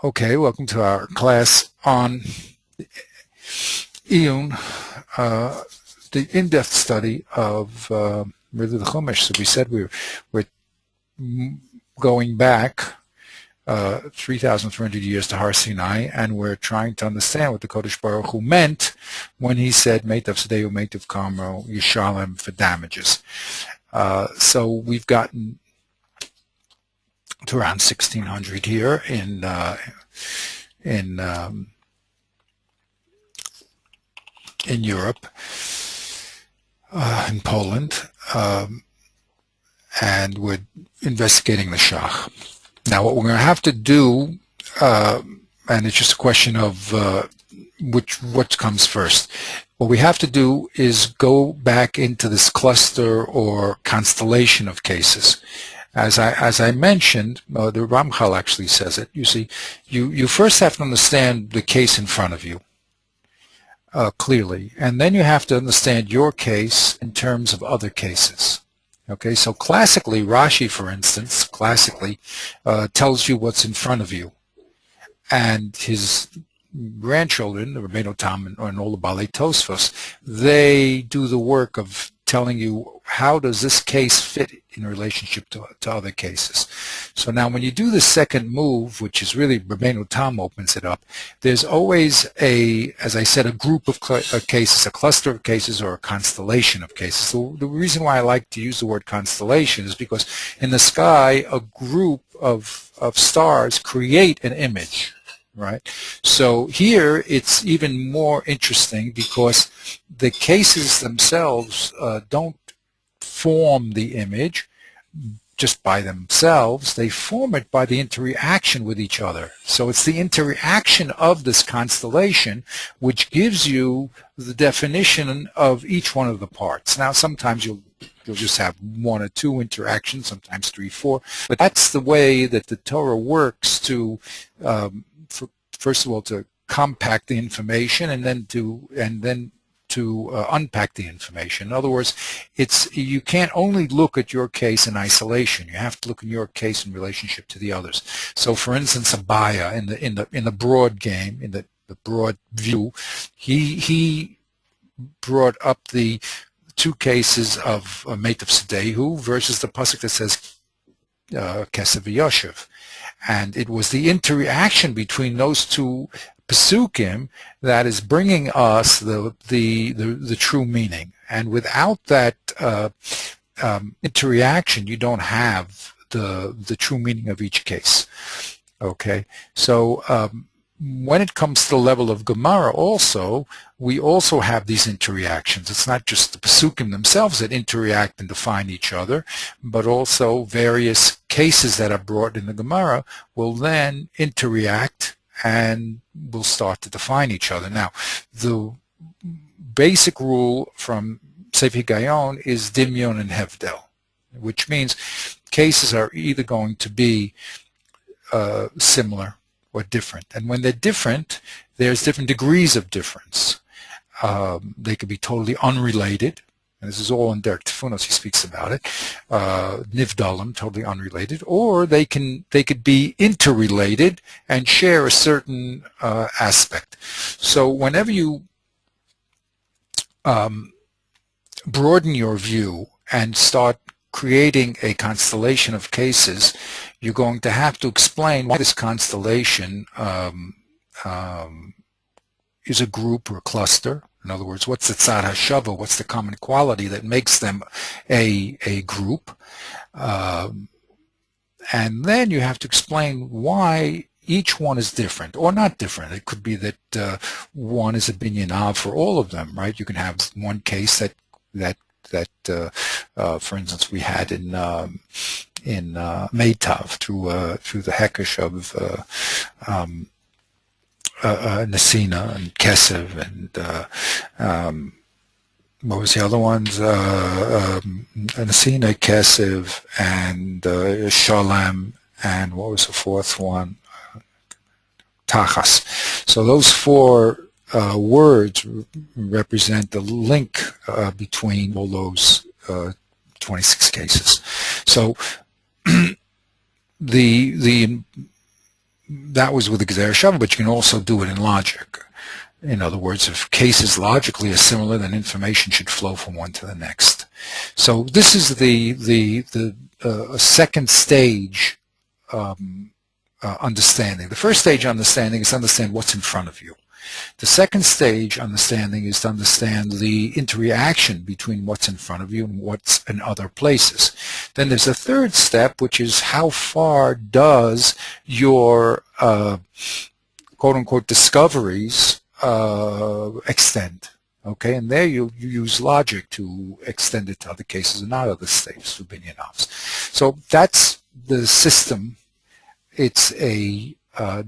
Okay, welcome to our class on iyun, the in-depth study of really the Chumash. So we said we're going back 3,300 years to Har Sinai, and we're trying to understand what the Kodesh Baruch Hu meant when he said "Meitav Sadeu, Meitav Kamro, Yishalem" for damages. So we've gotten to around 1600 here in Europe, in Poland, and we're investigating the Shach. Now, what we're going to have to do, and it's just a question of what comes first. What we have to do is go back into this cluster or constellation of cases. As I mentioned, the Ramchal actually says it. You see, you first have to understand the case in front of you clearly, and then you have to understand your case in terms of other cases. Okay, so classically, Rashi, for instance, tells you what's in front of you, and his grandchildren, the Rabbeinu Tam and all the Balei Tosfos, they do the work of telling you how does this case fit in relationship to other cases. So now when you do the second move, which is really Rabbeinu Tam opens it up, there's always as I said, a group of cases, a cluster of cases, or a constellation of cases. So the reason why I like to use the word constellation is because in the sky, a group of stars create an image. Right. So here it's even more interesting because the cases themselves don't form the image just by themselves. They form it by the interaction with each other. So it's the interaction of this constellation which gives you the definition of each one of the parts. Now, sometimes you'll just have one or two interactions, sometimes three, four. But that's the way that the Torah works to first of all, to compact the information, and then to unpack the information. In other words, you can't only look at your case in isolation. You have to look at your case in relationship to the others. So, for instance, Abaya in the broad game, in the broad view, he brought up the two cases of Meitav Sadeu versus the pasuk that says Kesev Yoshev. And it was the interaction between those two pasukim that is bringing us the true meaning. And without that interaction, you don't have the true meaning of each case. Okay, so when it comes to the level of Gemara also, we also have these interactions. It's not just the Pesukim themselves that interact and define each other, but also various cases that are brought in the Gemara will then interact and will start to define each other. Now, the basic rule from Sefer Gaon is Dimyon and Hevdel, which means cases are either going to be similar or different. And when they're different, there's different degrees of difference. They could be totally unrelated, and this is all in Derek Tifunos, he speaks about it. Nivdalim, totally unrelated, or they could be interrelated and share a certain aspect. So whenever you broaden your view and start creating a constellation of cases, you're going to have to explain why this constellation is a group or a cluster. In other words, what's the tzad hashava? What's the common quality that makes them a group? And then you have to explain why each one is different or not different. It could be that one is a binyan av for all of them, right? You can have one case that for instance, we had in Meitav through the Hekesh of Nesina and Kesev and what was the other ones? Nesina, Kesev, and Shalem, and what was the fourth one? Tachas. So those four words represent the link between all those 26 cases. So the that was with the Gezer Shava, but you can also do it in logic. In other words, if cases logically are similar, then information should flow from one to the next. So this is the second stage understanding. The first stage understanding is to understand what's in front of you. The second stage understanding is to understand the interaction between what's in front of you and what's in other places. Then there's a third step, which is how far does your quote-unquote discoveries extend. Okay, and there you use logic to extend it to other cases and not other states, Rubinyanovs. So that's the system. It's a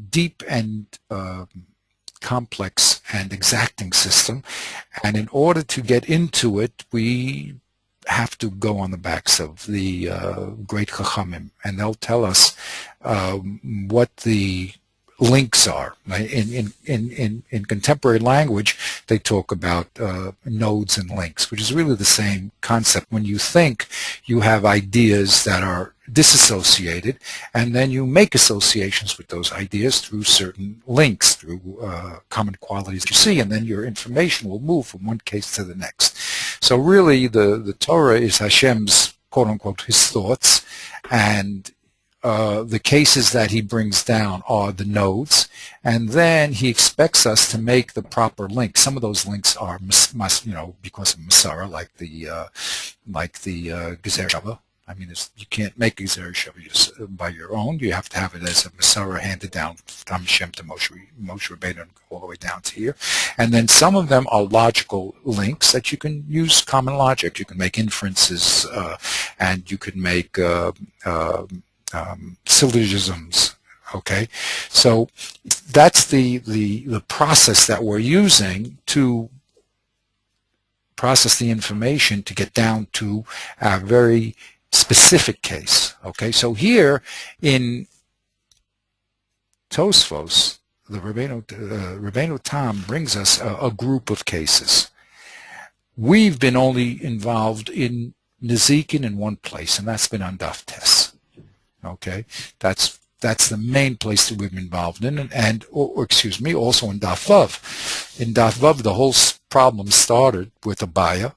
deep and complex and exacting system, and in order to get into it, we have to go on the backs of the great Chachamim, and they'll tell us what the links are. In contemporary language, they talk about nodes and links, which is really the same concept. When you think, you have ideas that are disassociated, and then you make associations with those ideas through certain links, through common qualities you see, and then your information will move from one case to the next. So really, the Torah is Hashem's, quote-unquote, his thoughts, and the cases that he brings down are the nodes, and then he expects us to make the proper links. Some of those links are, because of Masara, like the Gezer Shava. I mean, you can't make Gezer Shava by your own. You have to have it as a Masara handed down from Hashem to Moshe Rabbeinu all the way down to here. And then some of them are logical links that you can use common logic. You can make inferences, and you can make syllogisms. Okay, so that's the process that we're using to process the information to get down to a very specific case. Okay, so here in Tosfos, the Rabbeinu Tam brings us a group of cases. We've been only involved in Nezikin in one place, and that's been on Daf Tes. Okay, that's the main place that we've been involved in, and also in Daf Vav. In Daf Vav, the whole problem started with Abaya.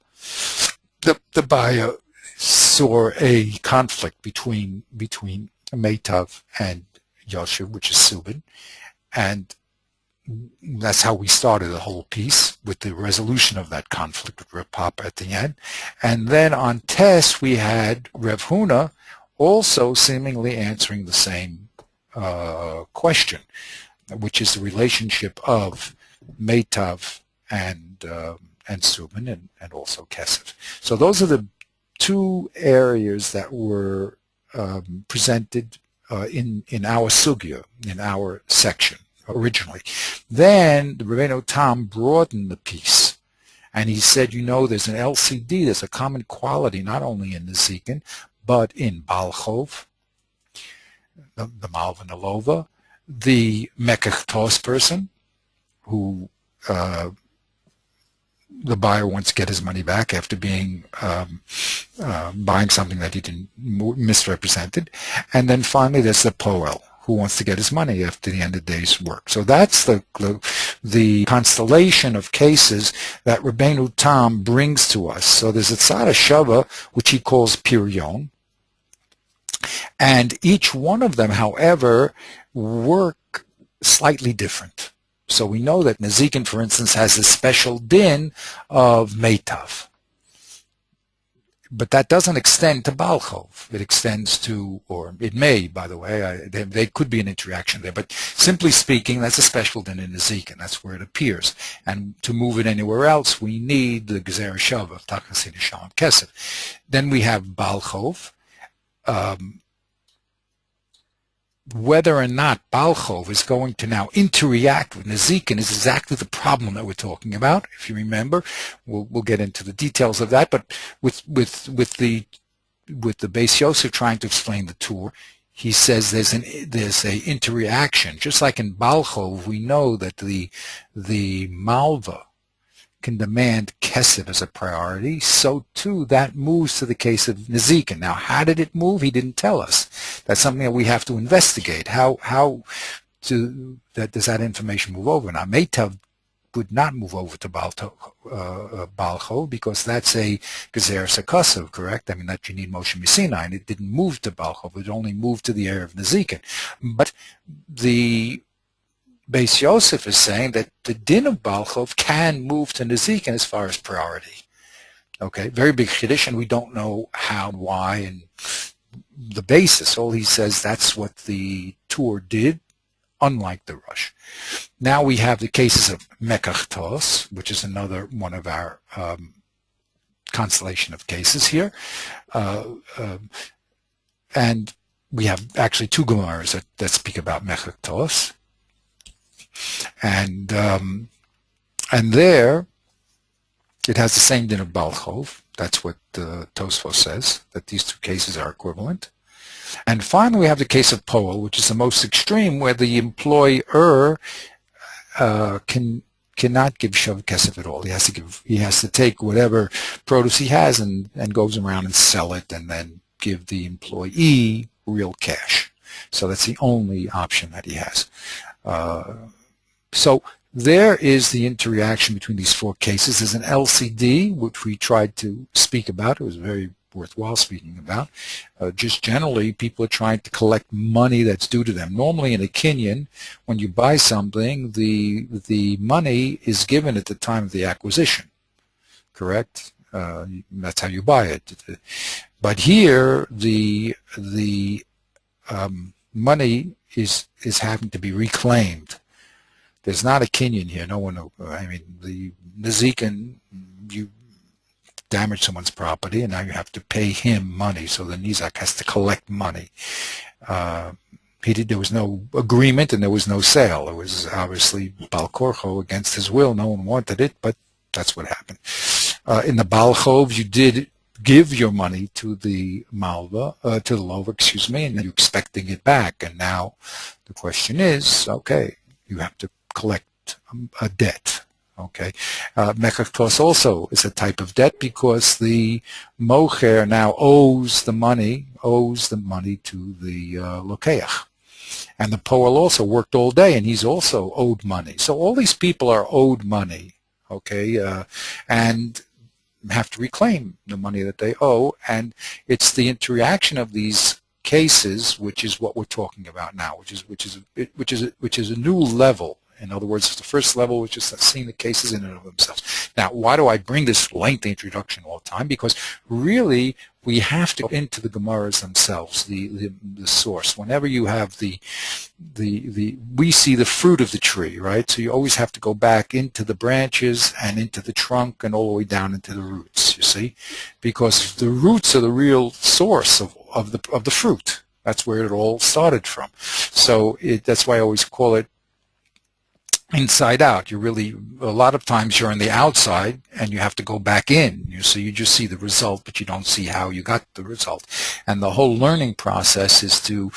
The Abaya saw a conflict between Meitav and Yoshev, which is Subin, and that's how we started the whole piece, with the resolution of that conflict with Reb Papa at the end. And then on Tes, we had Rev Huna also seemingly answering the same question, which is the relationship of Meitav and Subin, and also Kesef. So those are the two areas that were presented in our sugya, in our section originally. Then the Rabbeinu Tam broadened the piece, and he said, there's an LCD, there's a common quality not only in the Nezikin, but in Balchov, the Malva Nalova, the Mekach person, who the buyer wants to get his money back after buying something that he didn't misrepresented, and then finally there's the Poel, who wants to get his money after the end of the day's work. So that's the constellation of cases that Rabbeinu Tam brings to us. So there's a Tzara Shava, which he calls Pirion, and each one of them, however, work slightly different. So we know that Nezikin, for instance, has a special din of Meitav. But that doesn't extend to Balchov. It extends to, or it may, by the way, there could be an interaction there. But simply speaking, that's a special din in Nezikin. That's where it appears. And to move it anywhere else, we need the Gezer Shava of Tachasin Shalom Kesef. Then we have Balchov. Whether or not Balchov is going to now interact with Nezikin is exactly the problem that we're talking about. If you remember, we'll get into the details of that. But with the Beis Yosef trying to explain the Tur, he says there's a interaction. Just like in Balchov, we know that the Malva can demand Kesef as a priority, so too that moves to the case of Nezikin. Now, how did it move? He didn't tell us. That's something that we have to investigate. How does that information move over? Now, Meitav would not move over to Baal Chov because that's a Gezer Sakasov, correct? I mean, that you need Moshe Messina, and it didn't move to Baal Chov. It only moved to the area of Nezikin. But the Beis Yosef is saying that the din of Baal Chov can move to Nezikin as far as priority. Okay, very big chiddush, and we don't know how, why, and the basis. All he says that's what the Tur did, unlike the Rush. Now we have the cases of Mekach Tos, which is another one of our constellation of cases here. And we have actually two Gemaras that speak about Mekach Tos. And there, it has the same din of Baal Chov. That's what Tosfos says, that these two cases are equivalent. And finally, we have the case of Poel, which is the most extreme, where the employer cannot give Shav Kesef at all. He has to take whatever produce he has and goes around and sell it, and then give the employee real cash. So that's the only option that he has. So there is the interaction between these four cases. There's an LCD, which we tried to speak about. It was very worthwhile speaking about. Just generally, people are trying to collect money that's due to them. Normally in a kinyan, when you buy something, the money is given at the time of the acquisition, correct? That's how you buy it. But here, the money is having to be reclaimed. There's not a kinyan here. No one, I mean, the Nezikin, you damage someone's property, and now you have to pay him money. So the Nizak has to collect money. There was no agreement, and there was no sale. It was obviously Baal Korcho against his will. No one wanted it, but that's what happened. In the Baal Chov, you did give your money to the Malva, to the Lover, excuse me, and then you're expecting it back. And now the question is, okay, you have to collect a debt. Okay, Mekach Tos also is a type of debt because the mocher now owes the money to the lokeach, and the poel also worked all day and he's also owed money. So all these people are owed money, okay, and have to reclaim the money that they owe, and it's the interaction of these cases which is what we're talking about now, which is a new level. In other words, the first level was just seeing the cases in and of themselves. Now, why do I bring this lengthy introduction all the time? Because really, we have to go into the Gemaras themselves, the source. Whenever you have we see the fruit of the tree, right? So you always have to go back into the branches and into the trunk and all the way down into the roots. You see, because the roots are the real source of the fruit. That's where it all started from. So that's why I always call it inside out. You're really, a lot of times you're on the outside and you have to go back in. So you just see the result, but you don't see how you got the result. And the whole learning process is to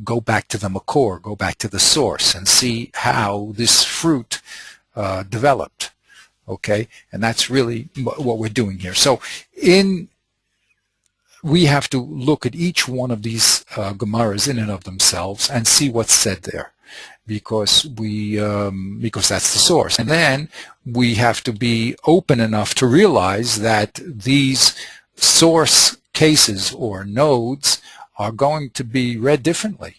go back to the makor, go back to the source, and see how this fruit developed. Okay, and that's really what we're doing here. So we have to look at each one of these Gemaras in and of themselves and see what's said there, because that's the source. And then we have to be open enough to realize that these source cases or nodes are going to be read differently,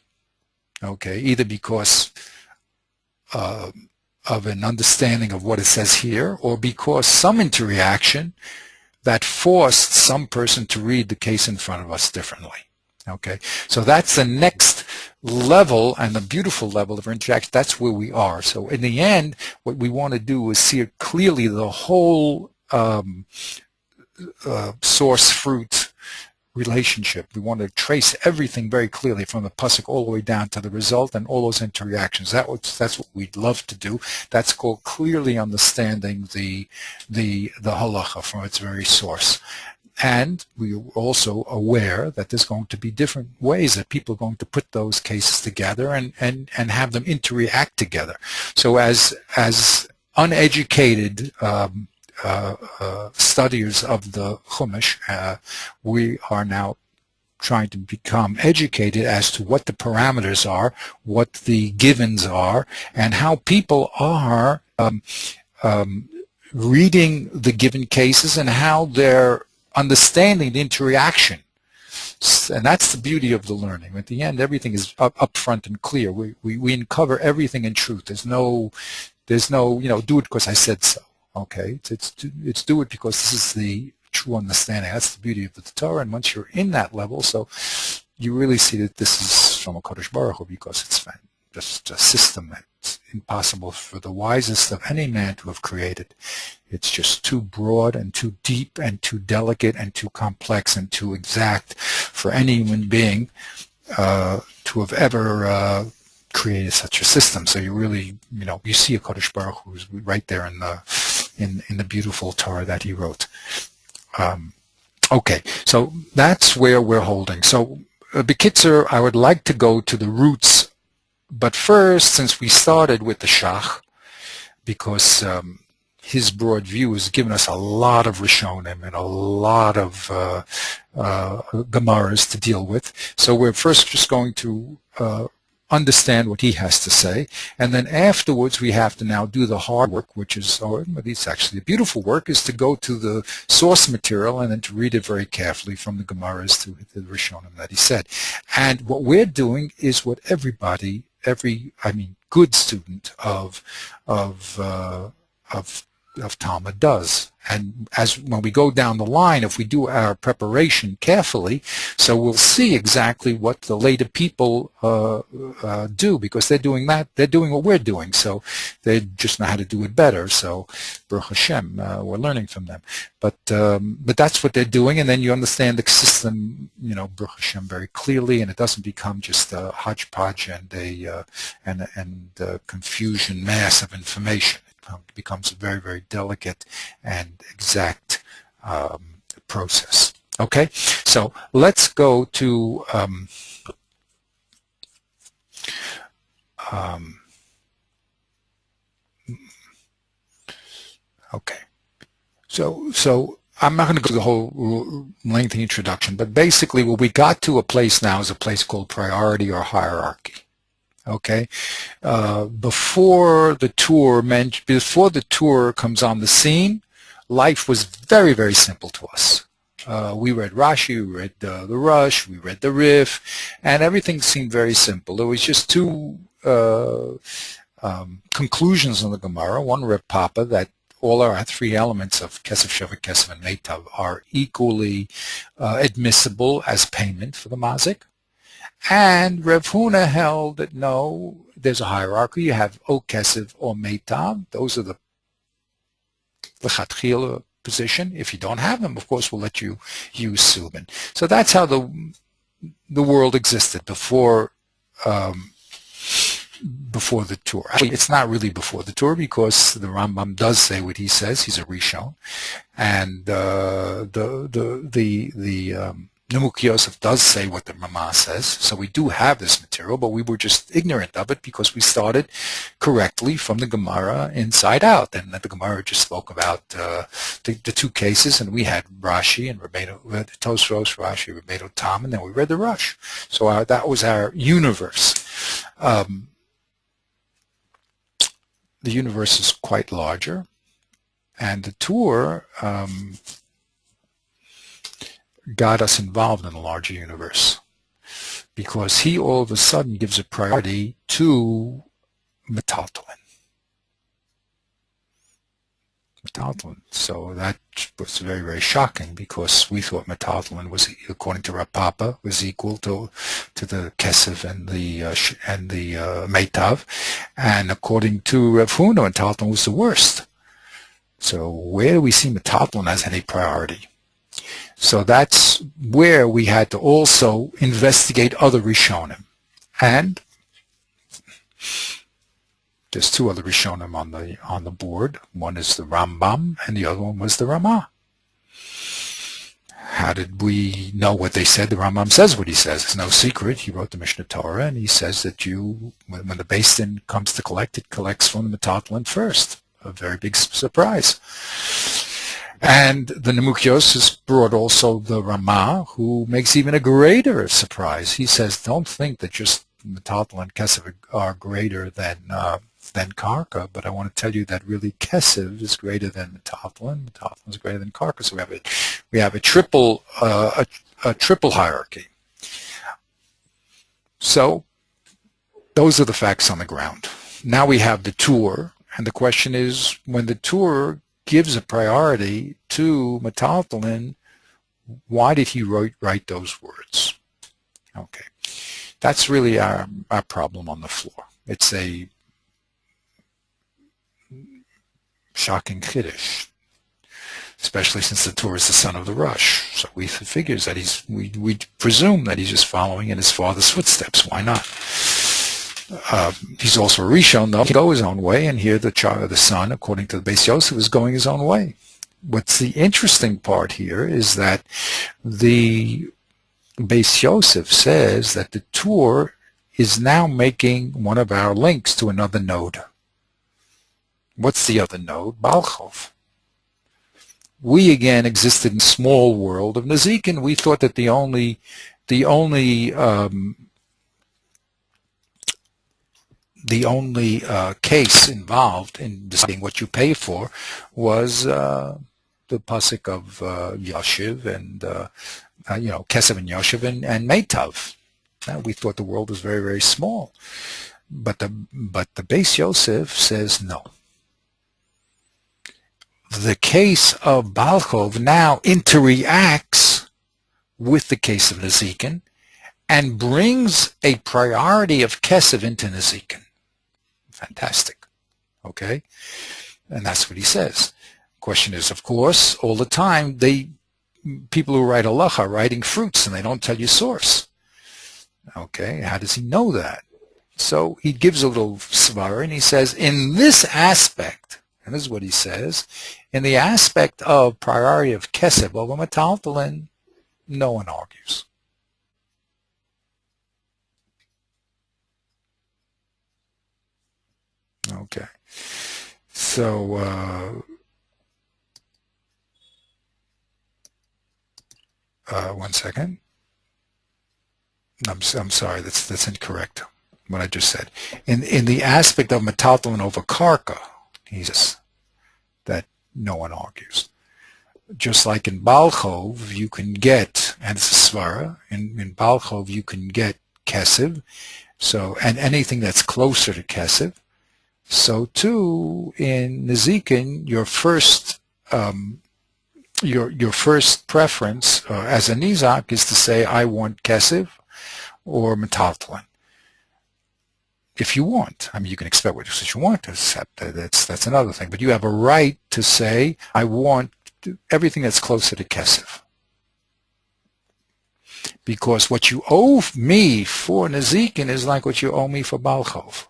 okay, either because of an understanding of what it says here, or because some interaction that forced some person to read the case in front of us differently. Okay, so that's the next level and the beautiful level of interaction. That's where we are. So in the end, what we want to do is see clearly the whole source-fruit relationship. We want to trace everything very clearly from the pasuk all the way down to the result and all those interactions. That's what we'd love to do. That's called clearly understanding the halacha from its very source. And we're also aware that there's going to be different ways that people are going to put those cases together and have them interact together. So as uneducated studiers of the Chumash, we are now trying to become educated as to what the parameters are, what the givens are, and how people are reading the given cases and how they're understanding the interaction. And that's the beauty of the learning. At the end, everything is up front and clear. We uncover everything in truth. There's no, do it because I said so. Okay, it's do it because this is the true understanding. That's the beauty of the Torah. And once you're in that level, so you really see that this is from a Kodesh Baruch Hu, because it's just a system that's impossible for the wisest of any man to have created. It's just too broad and too deep and too delicate and too complex and too exact for any human being to have ever created such a system. So you really, you see a Kodesh Baruch Hu who's right there in the beautiful Torah that he wrote. Okay, so that's where we're holding. So, B'kitzer, I would like to go to the roots, but first, since we started with the Shach, because his broad view has given us a lot of Rishonim and a lot of Gemaras to deal with. So we're first just going to understand what he has to say, and then afterwards we have to now do the hard work, which is, it's actually the beautiful work, is to go to the source material and then to read it very carefully from the Gemaras to the Rishonim that he said. And what we're doing is what good student of Talmud does. And when we go down the line, if we do our preparation carefully, so we'll see exactly what the later people do, because they're doing what we're doing, so they just know how to do it better. So Baruch Hashem, we're learning from them. But that's what they're doing, and then you understand the system, Baruch Hashem, very clearly, and it doesn't become just a hodgepodge and a confusion mass of information. It becomes a very, very delicate and exact process. Okay, so let's go to okay. So I'm not going to go through the whole lengthy introduction, but basically what we got to a place now is a place called priority or hierarchy. Okay, before the tour comes on the scene, life was very, very simple to us. We read Rashi, we read the Rush, we read the Rif, and everything seemed very simple. There was just two conclusions on the Gemara. One, Reb Papa, that all our three elements of Kesef, Shevet, Kesef, and Meitav are equally admissible as payment for the mazik. And Rev Huna held that no, there's a hierarchy. You have O Kesef or Meitav. Those are the L'chatchila position. If you don't have them, of course, we'll let you use Subin. So that's how the world existed before the tour. Actually, it's not really before the tour, because the Rambam does say what he says. He's a Rishon, and the Nimuk Yosef does say what the Ramah says, so we do have this material, but we were just ignorant of it because we started correctly from the Gemara inside out, and the Gemara just spoke about the two cases, and we had Rashi and Tosfos, Rashi, Rebbeinu Tam, and then we read the Rush. So that was our universe. The universe is quite larger, and the tour got us involved in a larger universe, because he all of a sudden gives a priority to metaltalin. So that was very, very shocking, because we thought metaltalin was, according to Rav Papa, was equal to the kesef and the meitav, and according to Rav Huna, metaltalin was the worst. So where do we see metaltalin as any priority? So that's where we had to also investigate other Rishonim. And there's two other Rishonim on the board. One is the Rambam, and the other one was the Ramah. How did we know what they said? The Rambam says what he says. It's no secret. He wrote the Mishnah Torah, and he says that when the Beis Din comes to collect, it collects from the metaltalin first. A very big surprise. And the Nemukios has brought also the Ramah, who makes even a greater surprise. He says, don't think that just Metaltal and Kesef are greater than Karka, but I want to tell you that really Kesef is greater than Metaltal, and Metaltal is greater than Karka. So we have a triple hierarchy. So those are the facts on the ground. Now we have the Tur, and the question is, when the Tur gives a priority to Metaltalin, why did he write those words? Okay, that's really our problem on the floor. It's a shocking Kiddush, especially since the Tur is the son of the Rush. So we figures that we presume that he's just following in his father's footsteps. Why not? He's also a Rishon, though. He can go his own way, and here the son, according to the Beis Yosef, is going his own way. What's the interesting part here is that the Beis Yosef says that the Tur is now making one of our links to another node. What's the other node? Balchov. We again existed in a small world of Nezikin. We thought that the only case involved in deciding what you pay for was the pasuk of Yashiv and Kesef and Yashiv and Meitav. We thought the world was very, very small, but the Beis Yosef says no. The case of Balchov now interacts with the case of Nezikin and brings a priority of Kesef into Nezikin. Fantastic. Okay? And that's what he says. Question is, of course, all the time, people who write halacha are writing fruits and they don't tell you source. Okay? How does he know that? So he gives a little svara and he says, in this aspect, and this is what he says, in the aspect of priority of Kesef over Metaltalin, no one argues. Okay, so one second. I'm sorry, that's incorrect. What I just said. In the aspect of Metaltalin over Karka, he says that no one argues. Just like in Balchov, you can get, and it's a svara, in Balchov you can get Kesef, so, and anything that's closer to Kesef. So too in Nezikin, your first preference as a Nizak is to say, I want Kesef or Metaltalin. If you want, I mean, you can expect what you want to accept. That's another thing. But you have a right to say, I want everything that's closer to Kesef. Because what you owe me for Nezikin is like what you owe me for Balchov.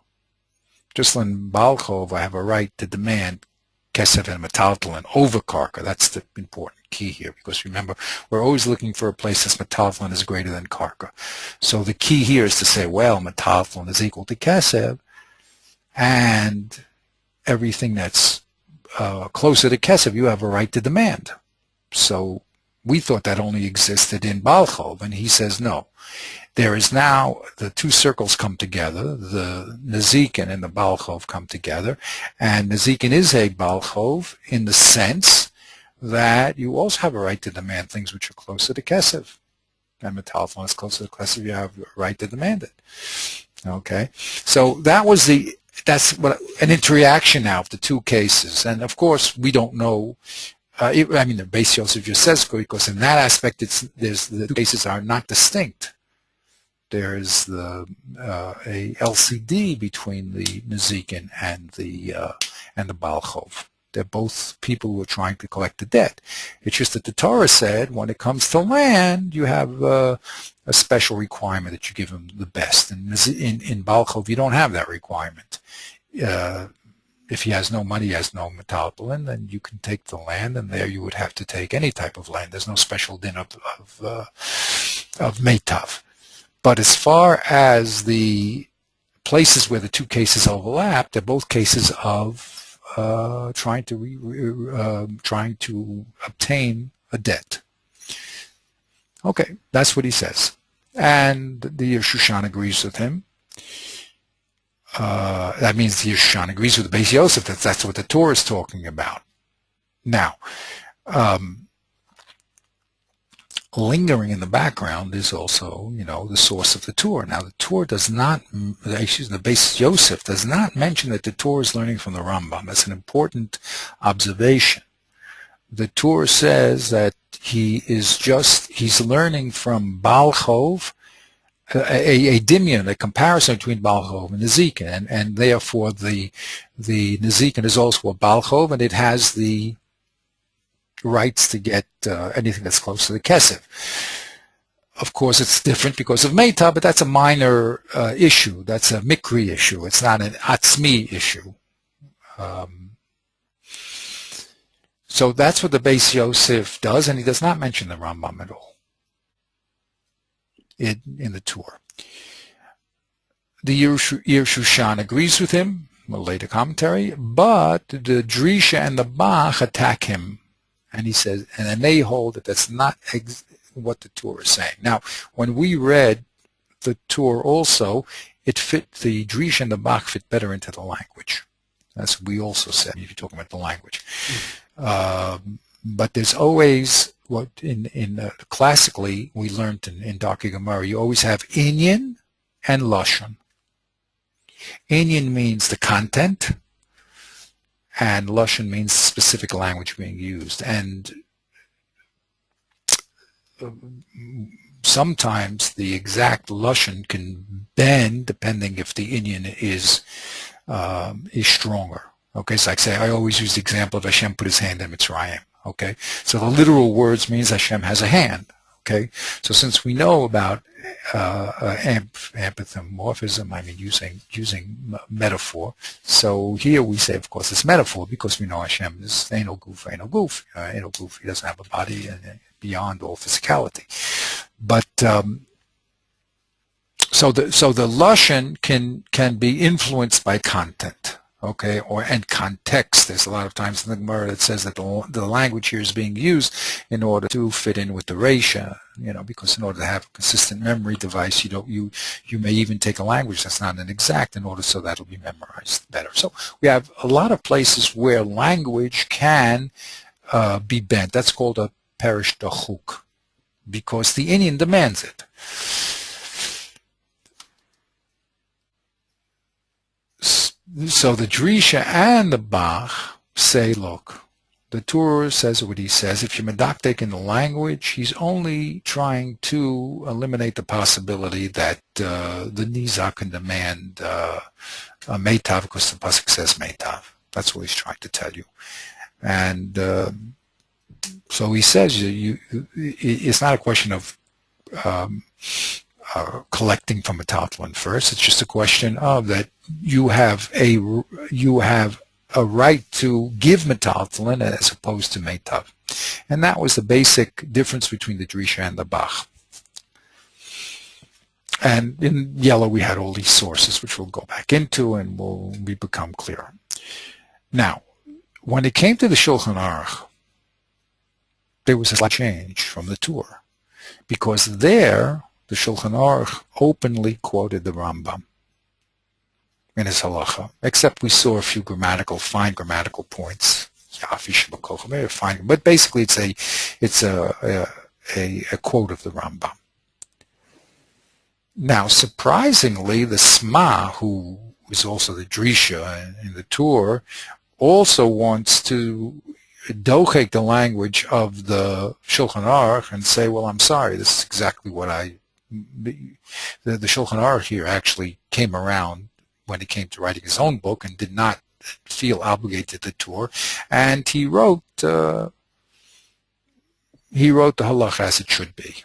Just in Balchov, I have a right to demand Kesef and Metaltalin over Karka. That's the important key here, because remember, we're always looking for a place that's Metaltalin is greater than Karka. So the key here is to say, well, Metaltalin is equal to Kesef, and everything that's closer to Kesef, you have a right to demand. So we thought that only existed in Balchov, and he says no. There is now, the two circles come together, the Nezikin and the Balchov come together, and Nezikin is a Balchov in the sense that you also have a right to demand things which are closer to Kesef. And Metaltalin is closer to Kesef, you have a right to demand it. Okay, so that's what an interaction now of the two cases, and of course we don't know. I mean, the Beis Yosef just says, because in that aspect, the two cases are not distinct. There is a LCD between the Nezikin and the Balchov. They're both people who are trying to collect the debt. It's just that the Torah said, when it comes to land, you have a special requirement that you give him the best. And in Balchov, you don't have that requirement. If he has no money, he has no Metaltalin, then you can take the land, and there you would have to take any type of land. There's no special din of Meitav. But as far as the places where the two cases overlap, they're both cases of trying to obtain a debt. Okay, that's what he says. And the Shushan agrees with him. That means the Shushan agrees with the Beis Yosef. That's what the Torah is talking about. Now, lingering in the background is also, the source of the Torah. Now, the Torah does not, the Beis Yosef does not mention that the Torah is learning from the Rambam. That's an important observation. The Torah says that he's learning from Baal Chov, a dimion, a comparison between Baal Chov and Nezikin, and therefore the Nezikin is also a Baal Chov, and it has the rights to get anything that's close to the Kesef. Of course, it's different because of Meitav, but that's a minor issue. That's a Mikri issue. It's not an Atzmi issue. So that's what the Beis Yosef does, and he does not mention the Rambam at all in the Torah. The Shushan agrees with him, a later commentary, but the Drisha and the Bach attack him, and he says, and then they hold that that's not what the Torah is saying. Now, when we read the Torah also, it fit, the Drisha and the Bach fit better into the language. That's what we also said, if you're talking about the language. But there's always, what classically we learned in Darkei Gemara, you always have iyun and lashon. Iyun means the content, and lashon means specific language being used. And sometimes the exact lashon can bend depending if the iyun is stronger. Okay, so like I say, I always use the example of Hashem put his hand in Mitzrayim. Okay, so the literal words means Hashem has a hand. Okay, so since we know about anthropomorphism, I mean using metaphor. So here we say, of course, it's metaphor because we know Hashem is Eino Guf. Eino Guf, he doesn't have a body beyond all physicality. But so the lashon can be influenced by content. Okay, and context. There's a lot of times in the Gemara that says that the language here is being used in order to fit in with the Reisha, because in order to have a consistent memory device, you may even take a language that's not an exact in order so that'll be memorized better. So we have a lot of places where language can be bent. That's called a perish dachuk, because the Indian demands it. So the Drisha and the Bach say, look, the Torah says what he says. If you're medactic in the language, he's only trying to eliminate the possibility that the Nizak can demand a Meitav because the Pasuk says Meitav. That's what he's trying to tell you. And so he says it's not a question of collecting from a Metaltalin first. It's just a question of that you have a right to give Metaltalin as opposed to Meitav. And that was the basic difference between the Drisha and the Bach. And in yellow we had all these sources which we'll go back into and will become clearer. Now, when it came to the Shulchan Aruch, there was a slight change from the Torah, because there the Shulchan Aruch openly quoted the Rambam in his halacha, except we saw a few fine grammatical points. But basically it's a quote of the Rambam. Now, surprisingly, the Sma, who is also the Drisha in the Torah, also wants to dochek the language of the Shulchan Aruch and say, well, I'm sorry, this is exactly what the Shulchan Aruch here actually came around when he came to writing his own book and did not feel obligated to the Torah, and he wrote the halach as it should be.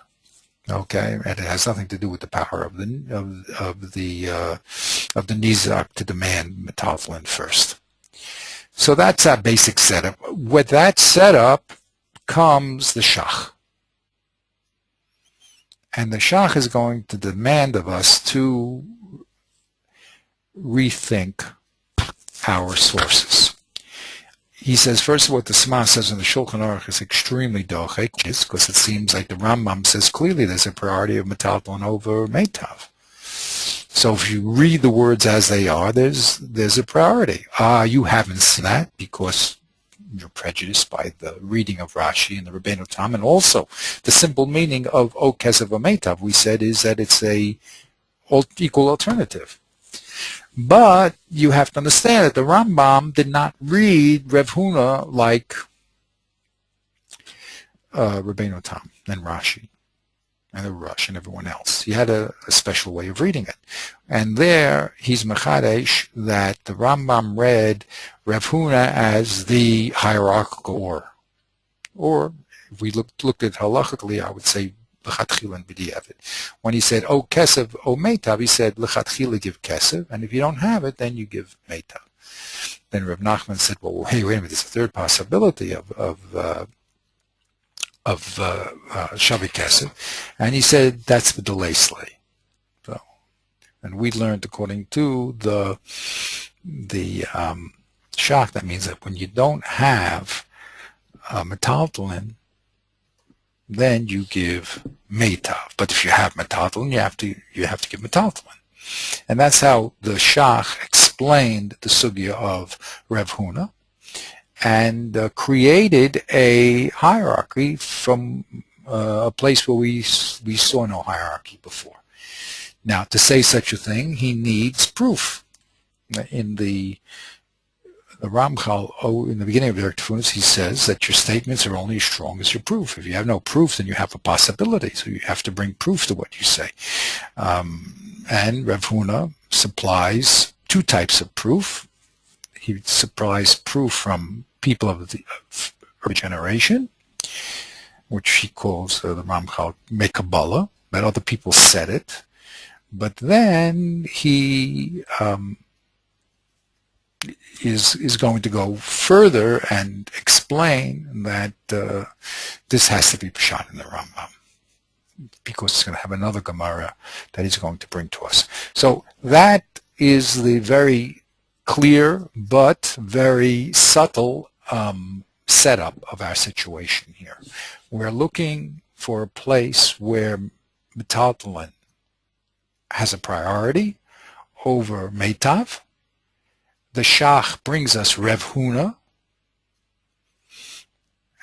Okay, and it has nothing to do with the power of the Nizak to demand Metaltalin first. So that's our basic setup. With that setup comes the Shach. And the Shach is going to demand of us to rethink our sources. he says, first of all, what the Sma says in the Shulchan Aruch is extremely dochek, because it seems like the Rambam says clearly there's a priority of metalton over meitav. So if you read the words as they are, there's a priority. You haven't seen that because you're prejudiced by the reading of Rashi and the Rabbeinu Tam, and also the simple meaning of O Kesev Meitav, we said, is that it's a equal alternative. But you have to understand that the Rambam did not read Rev Huna like Rabbeinu Tam and Rashi and the Rush and everyone else. He had a special way of reading it. And there he's mechadesh that the Rambam read Rev Huna as the hierarchical order. Or if we looked at it halachically, I would say l'chatchila and b'di'evet. When he said O kesev, O meitav, he said l'chatchila give kesev, and if you don't have it, then you give meitav. Then Reb Nachman said, well, hey, wait a minute, there's a third possibility of Shavi Kesef, and he said that's the delay slay. So, and we learned according to the Shach, that means that when you don't have metaltalin, then you give meitav. But if you have metaltalin, you have to give metaltalin, and that's how the Shach explained the sugya of Rev Huna, and created a hierarchy from a place where we saw no hierarchy before. Now, to say such a thing, he needs proof. In the Ramchal, in the beginning of the Funis, he says that your statements are only as strong as your proof. If you have no proof, then you have a possibility. So you have to bring proof to what you say. And Rev Huna supplies two types of proof. He supplies proof from people of the early generation, which he calls the Ramchal Mekabbalah, that other people said it. But then he is going to go further and explain that this has to be pshat in the Rambam, because it's going to have another Gemara that he's going to bring to us. So that is the very clear but very subtle setup of our situation here. We're looking for a place where metaltalin has a priority over meitav. The Shach brings us Rev Huna,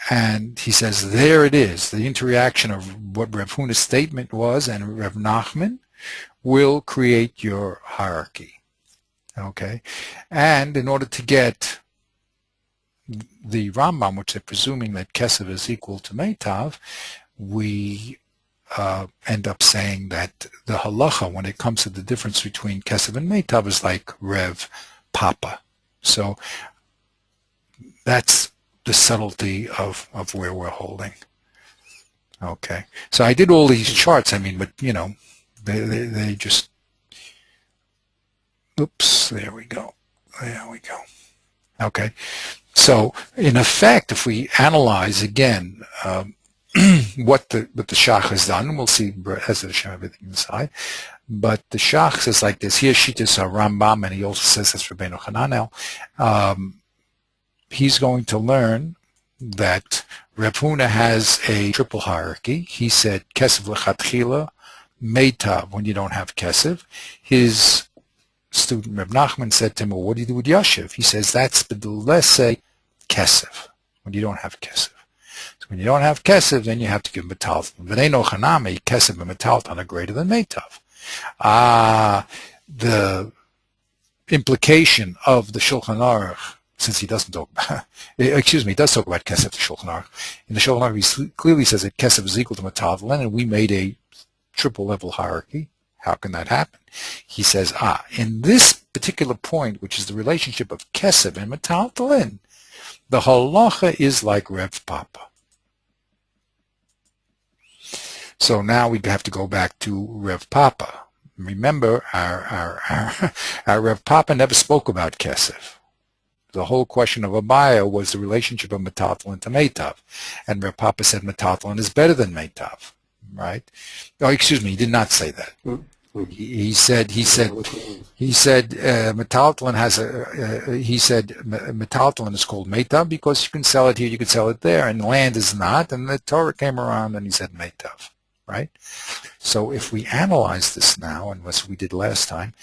and he says there it is. The interaction of what Rev Huna's statement was and Rev Nachman will create your hierarchy. Okay, and in order to get the Rambam, which they're presuming that Kesev is equal to Meitav, we end up saying that the halacha, when it comes to the difference between Kesev and Meitav, is like Rev Papa. So that's the subtlety of where we're holding. Okay, so I did all these charts, but you know, they just, oops, there we go. Okay, so in effect, if we analyze again what the Shach has done, we'll see as the Hashem everything inside. But the Shach says like this. Here Shittas Rambam, and he also says that's Rabbeinu Hananel. He's going to learn that Rev Huna has a triple hierarchy. He said Kesev lechatchila, meitav when you don't have Kesev. His student Reb Nachman said to him, well, what do you do with Yashiv? He says that's bedulese Kesev, when you don't have Kesev. So when you don't have Kesev, then you have to give metalton. V'neino chanami, Kesev and metalton are greater than meitav. The implication of the Shulchan Aruch, since he doesn't talk about, he does talk about Kesev, the Shulchan Aruch. In the Shulchan Aruch, he clearly says that Kesev is equal to metalton, and we made a triple level hierarchy. How can that happen? He says, in this particular point, which is the relationship of Kesev and metalton, the halacha is like Rev Papa. So now we have to go back to Rev Papa. Remember, our Rev Papa never spoke about Kesev. The whole question of Abaya was the relationship of metaltalin to meitav, and Rev Papa said metaltalin is better than meitav, right? Oh, excuse me, he did not say that. He said metaltalin has he said metaltalin is called meitav because you can sell it here, you can sell it there, and land is not. And the Torah came around and he said meitav, right? So if we analyze this now, and as we did last time,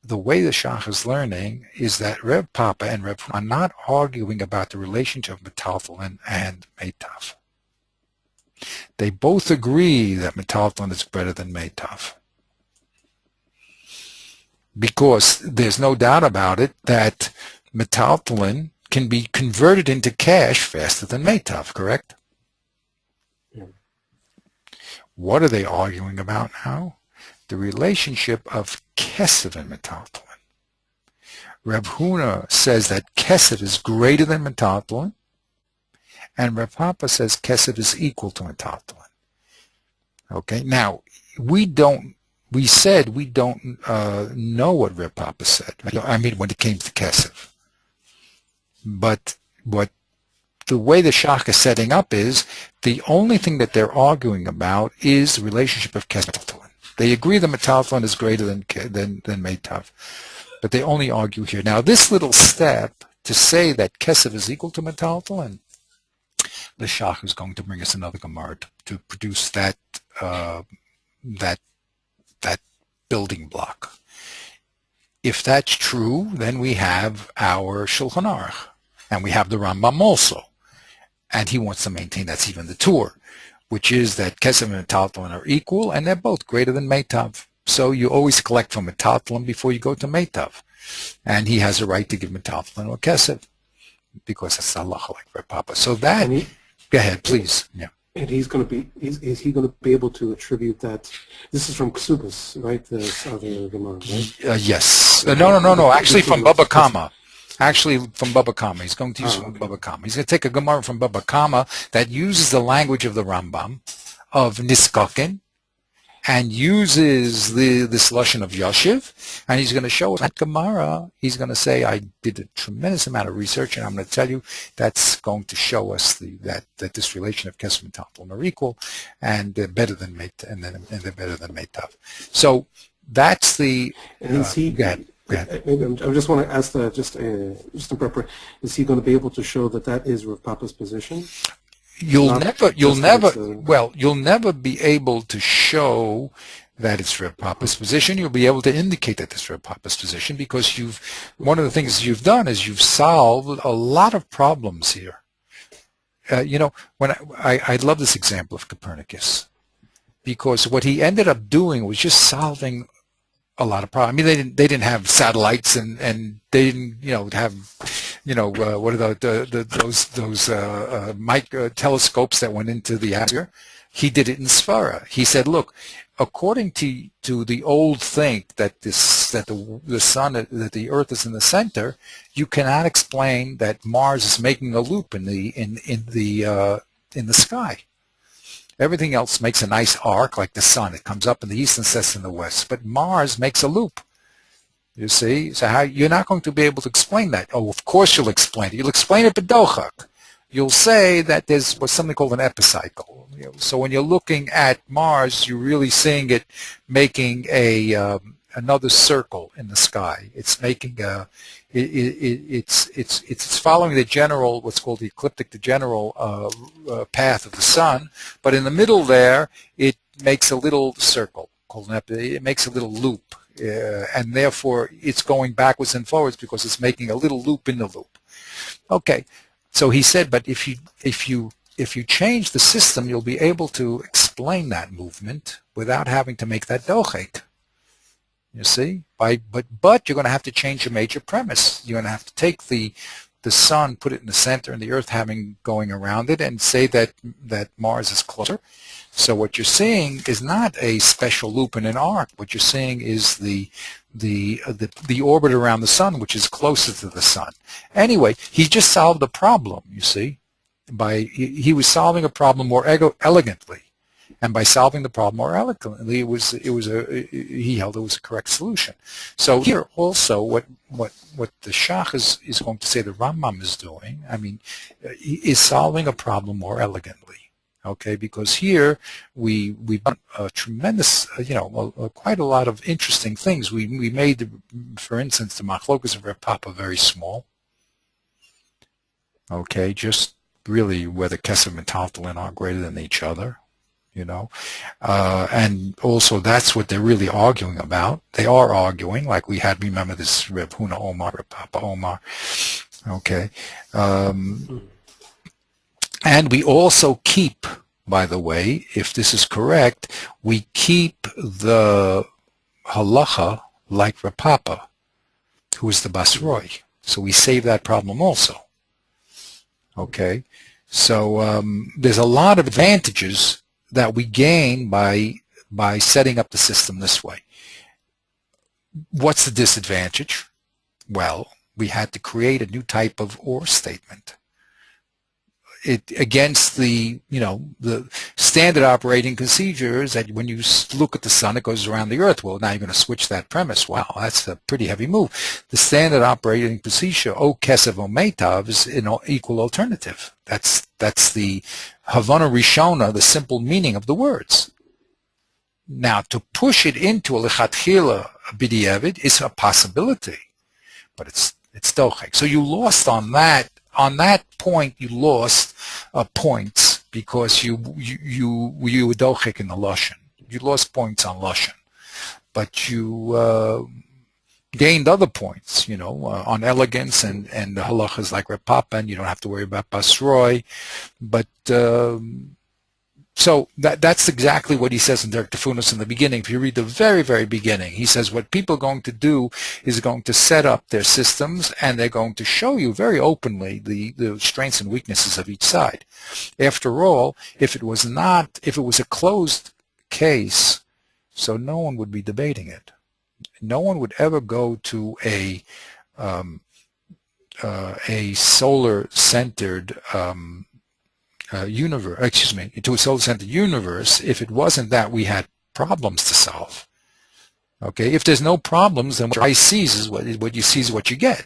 the way the Shach is learning is that Reb Papa and Reb are not arguing about the relationship of metaltalin and meitav. They both agree that metaltalin is better than meitav, because there's no doubt about it that metaltalin can be converted into cash faster than meitav, correct? Yeah. What are they arguing about now? The relationship of kesef and metaltalin. Reb Huna says that kesef is greater than metaltalin, and Reb Papa says kesef is equal to metaltalin. Okay, now we said we don't know what Reb Papa said. I mean, when it came to kesef. But what the way the Shach is setting up is the only thing that they're arguing about is the relationship of kesef and metaltalin. They agree that metaltalin is greater than meitav, but they only argue here. Now, this little step to say that kesef is equal to metaltalin, the Shach is going to bring us another Gemara to produce that building block. If that's true, then we have our Shulchan Aruch, and we have the Rambam also, and he wants to maintain that's even the Tur, which is that kesef and metaltalin are equal, and they're both greater than meitav. So you always collect from metaltalin before you go to meitav, and he has a right to give metaltalin or kesef, because that's halacha like Reb Papa. So that, go ahead, please. Yeah. And he's going to be, is he going to be able to attribute that? This is from Ksubas, right? The other Gemara, right? Yes. No. Actually, from Baba Kama. Actually, from Baba Kama. He's going to use from Baba Kama. He's going to take a Gemara from Baba Kama that uses the language of the Rambam, of Niskakin, and uses this lashon of Yoshev, and he's going to show us that Gemara. He's going to say, I did a tremendous amount of research, and I'm going to tell you that's going to show us that this relation of kesef and metaltalin are equal, and they're better than they're better than meitav. So that's the. And is he? Go ahead. Maybe I just want to ask that just in preparation. Is he going to be able to show that is Rav Papa's position? You'll never be able to show that it's Reb Papa's position. You'll be able to indicate that it's Reb Papa's position because one of the things you've done is you've solved a lot of problems here. When I love this example of Copernicus, because what he ended up doing was just solving a lot of problems. I mean, they didn't have satellites and they didn't have what are those telescopes that went into the atmosphere. He did it in Svara. He said, look, according to the old think that the sun, that the Earth is in the center, you cannot explain that Mars is making a loop in the sky. Everything else makes a nice arc like the sun. It comes up in the east and sets in the west. But Mars makes a loop. You see? So you're not going to be able to explain that. Oh, of course you'll explain it. You'll explain it b'dochak. You'll say that there's what's something called an epicycle. So when you're looking at Mars, you're really seeing it making another circle in the sky. It's making it's following the general, what's called the ecliptic, the general path of the sun, but in the middle there, it makes a little circle called it makes a little loop, and therefore it's going backwards and forwards because it's making a little loop in the loop. Okay, so he said, but if you change the system, you'll be able to explain that movement without having to make that dochek. You see, but you're going to have to change a major premise. You're going to have to take the sun, put it in the center, and the Earth going around it, and say that Mars is closer. So what you're seeing is not a special loop in an arc. What you're seeing is the orbit around the sun, which is closer to the sun. Anyway, he just solved a problem. You see, he was solving a problem more elegantly. And by solving the problem more eloquently, he held it was a correct solution. So here also, what the Shach is going to say the Rambam is doing, I mean, is solving a problem more elegantly. Okay, because here we've done a tremendous, quite a lot of interesting things. We made, for instance, the machlokas of Reb Papa very small. Okay, just really whether kesef and taltalin are greater than each other, and also that's what they're really arguing about. They are arguing, like we had. Remember this Reb Huna Omar, Reb Papa Omar. Okay. And we also keep, by the way, if this is correct, we keep the halacha like Reb Papa, who is the Basroi. So we save that problem also. Okay? So there's a lot of advantages that we gain by setting up the system this way. What's the disadvantage? Well, we had to create a new type of or statement. Against the standard operating procedures that when you look at the sun, it goes around the earth. Well, now you're going to switch that premise. Wow, that's a pretty heavy move. The standard operating procedure, o kesef o meitav, is an equal alternative. That's the Havana Rishona, the simple meaning of the words. Now, to push it into a lechatchila b'diavad is a possibility, but it's dochek. So you lost on that. On that point, you lost points because you were dochek in the lashon. You lost points on lashon, but you gained other points, on elegance and the halachas like Reb Papa, and you don't have to worry about Basroi. But so that's exactly what he says in Derek Tefunos in the beginning. If you read the very, very beginning, he says what people are going to do is going to set up their systems, and they're going to show you very openly the strengths and weaknesses of each side. After all, if it was a closed case, so no one would be debating it. No one would ever go to a solar-centered to a solar-centered universe if it wasn't that we had problems to solve. Okay, if there's no problems, then what your eye sees is what you see is what you get.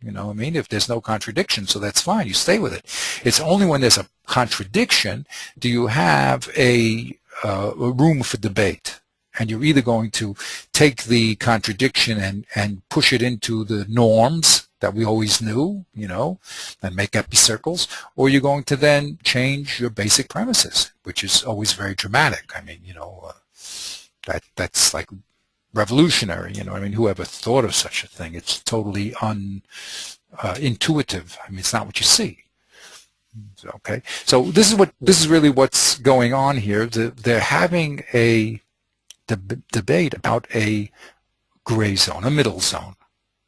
If there's no contradiction, so that's fine. You stay with it. It's only when there's a contradiction do you have a room for debate. And you're either going to take the contradiction and push it into the norms that we always knew, and make epicircles, or you're going to then change your basic premises, which is always very dramatic. I mean, that's like revolutionary, whoever thought of such a thing? It's totally intuitive. I mean, it's not what you see. Okay, so this is really what's going on here. They're having a debate about a gray zone, a middle zone.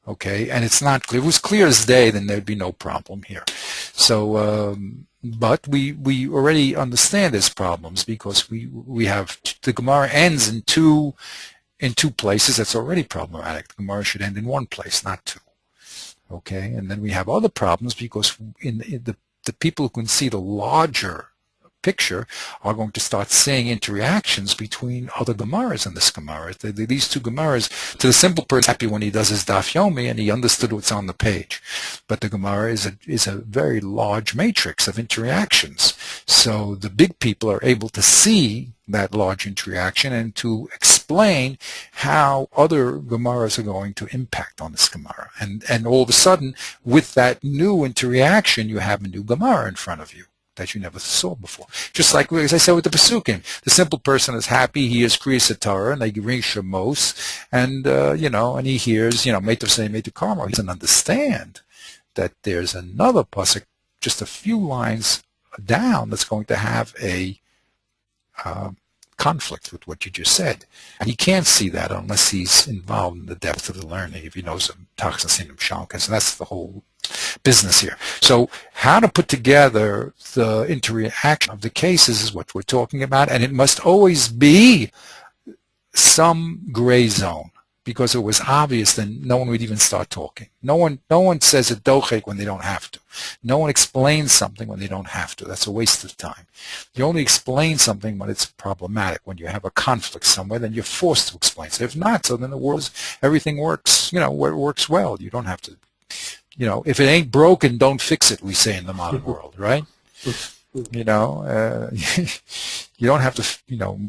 Okay, and it's not clear. If it was clear as day, then there'd be no problem here. So, but we already understand there's problems because we have the Gemara ends in two places. That's already problematic. The Gemara should end in one place, not two. Okay, and then we have other problems because in the people who can see the larger picture are going to start seeing interactions between other Gemaras in this Gemara. These two Gemaras, to the simple person, happy when he does his Daf Yomi and he understood what's on the page. But the Gemara is a very large matrix of interactions. So the big people are able to see that large interaction and to explain how other Gemaras are going to impact on this Gemara. And all of a sudden, with that new interaction, you have a new Gemara in front of you that you never saw before. Just like, as I said with the Pesukim, the simple person is happy, he hears Kriyas Torah, and they ring Shemos, and, and he hears, Meitav Say, Meitav Karma. He doesn't understand that there's another pasuk, just a few lines down, that's going to have a conflict with what you just said. And he can't see that unless he's involved in the depth of the learning, if he knows some Tachsasim Shalkas, and that's the whole business here. So how to put together the interaction of the cases is what we're talking about, and it must always be some gray zone, because if it was obvious, then no one would even start talking. No one says a dochek when they don't have to. No one explains something when they don't have to. That's a waste of time. You only explain something when it's problematic. When you have a conflict somewhere, then you're forced to explain. So if not, so then everything works, works well. You don't have to, if it ain't broken, don't fix it, we say in the modern world, right? You know, you don't have to, you know,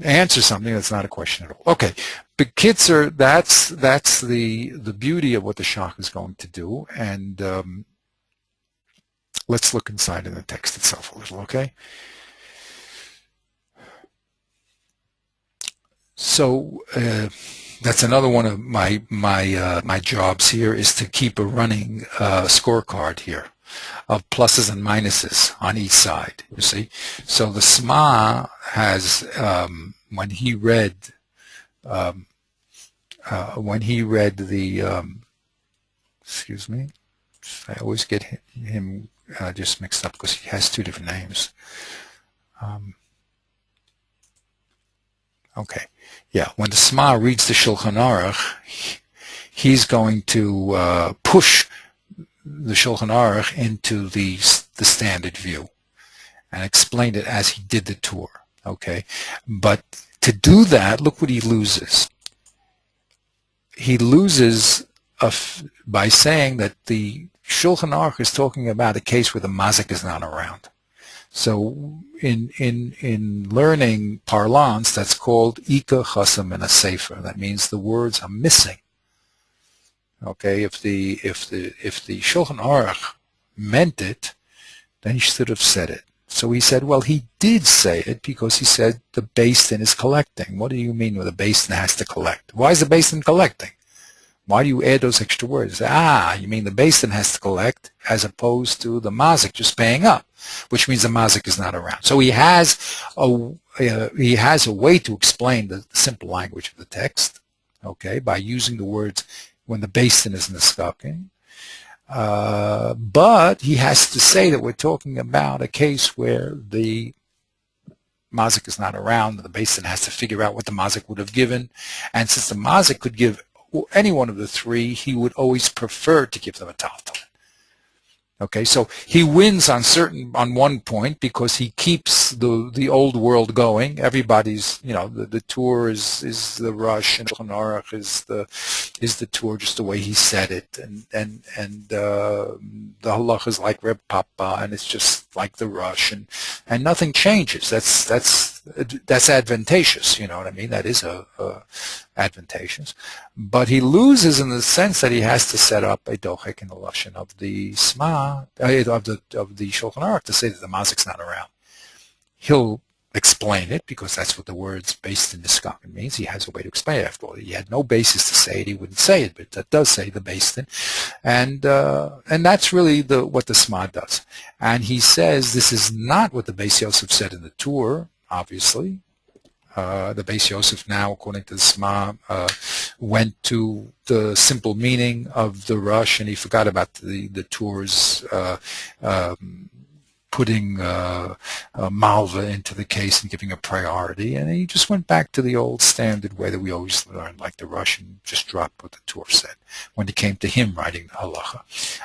answer something that's not a question at all. Okay, but Kitzer, that's the beauty of what the Shach is going to do, and let's look inside in the text itself a little. Okay. So that's another one of my jobs here, is to keep a running scorecard here of pluses and minuses on each side. You see, so the Sma has when he read the excuse me, I always get him just mixed up because he has two different names. Okay, yeah, when the Sma reads the Shulchan Aruch, he's going to push the Shulchan Aruch into the standard view and explain it as he did the tour. Okay, but to do that, look what he loses. He loses by saying that the Shulchan Aruch is talking about a case where the mazik is not around. So in learning parlance, that's called ika chasam in a sefer. That means the words are missing. Okay, if the Shulchan Aruch meant it, then he should have said it. So he said, well, he did say it because he said the Beis Din is collecting. What do you mean with the Beis Din has to collect? Why is the Beis Din collecting? Why do you add those extra words? You mean the Beis Din has to collect as opposed to the mazik just paying up, which means the mazik is not around. So he has a way to explain the simple language of the text, okay, by using the words when the Beis Din is niskakin. But he has to say that we're talking about a case where the mazik is not around, the Beis Din has to figure out what the mazik would have given, and since the mazik could give any one of the three, he would always prefer to give them a talton. Okay, so he wins on one point because he keeps the old world going. Everybody's, you know, the tour is the rush, and Shulchan Aruch is the tour, just the way he said it, and the halach is like Reb Papa, and it's just like the rush, and nothing changes. That's advantageous. You know what I mean? That is advantageous. But he loses in the sense that he has to set up a dochek in the lashon of the Sma, of the Shulchan Aruch, to say that the mazik's not around. He'll explain it because that's what the words based in niskakin means. He has a way to explain it. After all, he had no basis to say it. He wouldn't say it, but that does say the Beis Din, and that's really what the Sma does. And he says this is not what the Beis Yosef said in the tour. Obviously, the Beis Yosef now, according to the Sma, went to the simple meaning of the rush, and he forgot about the tour's putting malva into the case and giving a priority, and he just went back to the old standard way that we always learned, like the rush, and just dropped what the tour said when it came to him writing the halacha.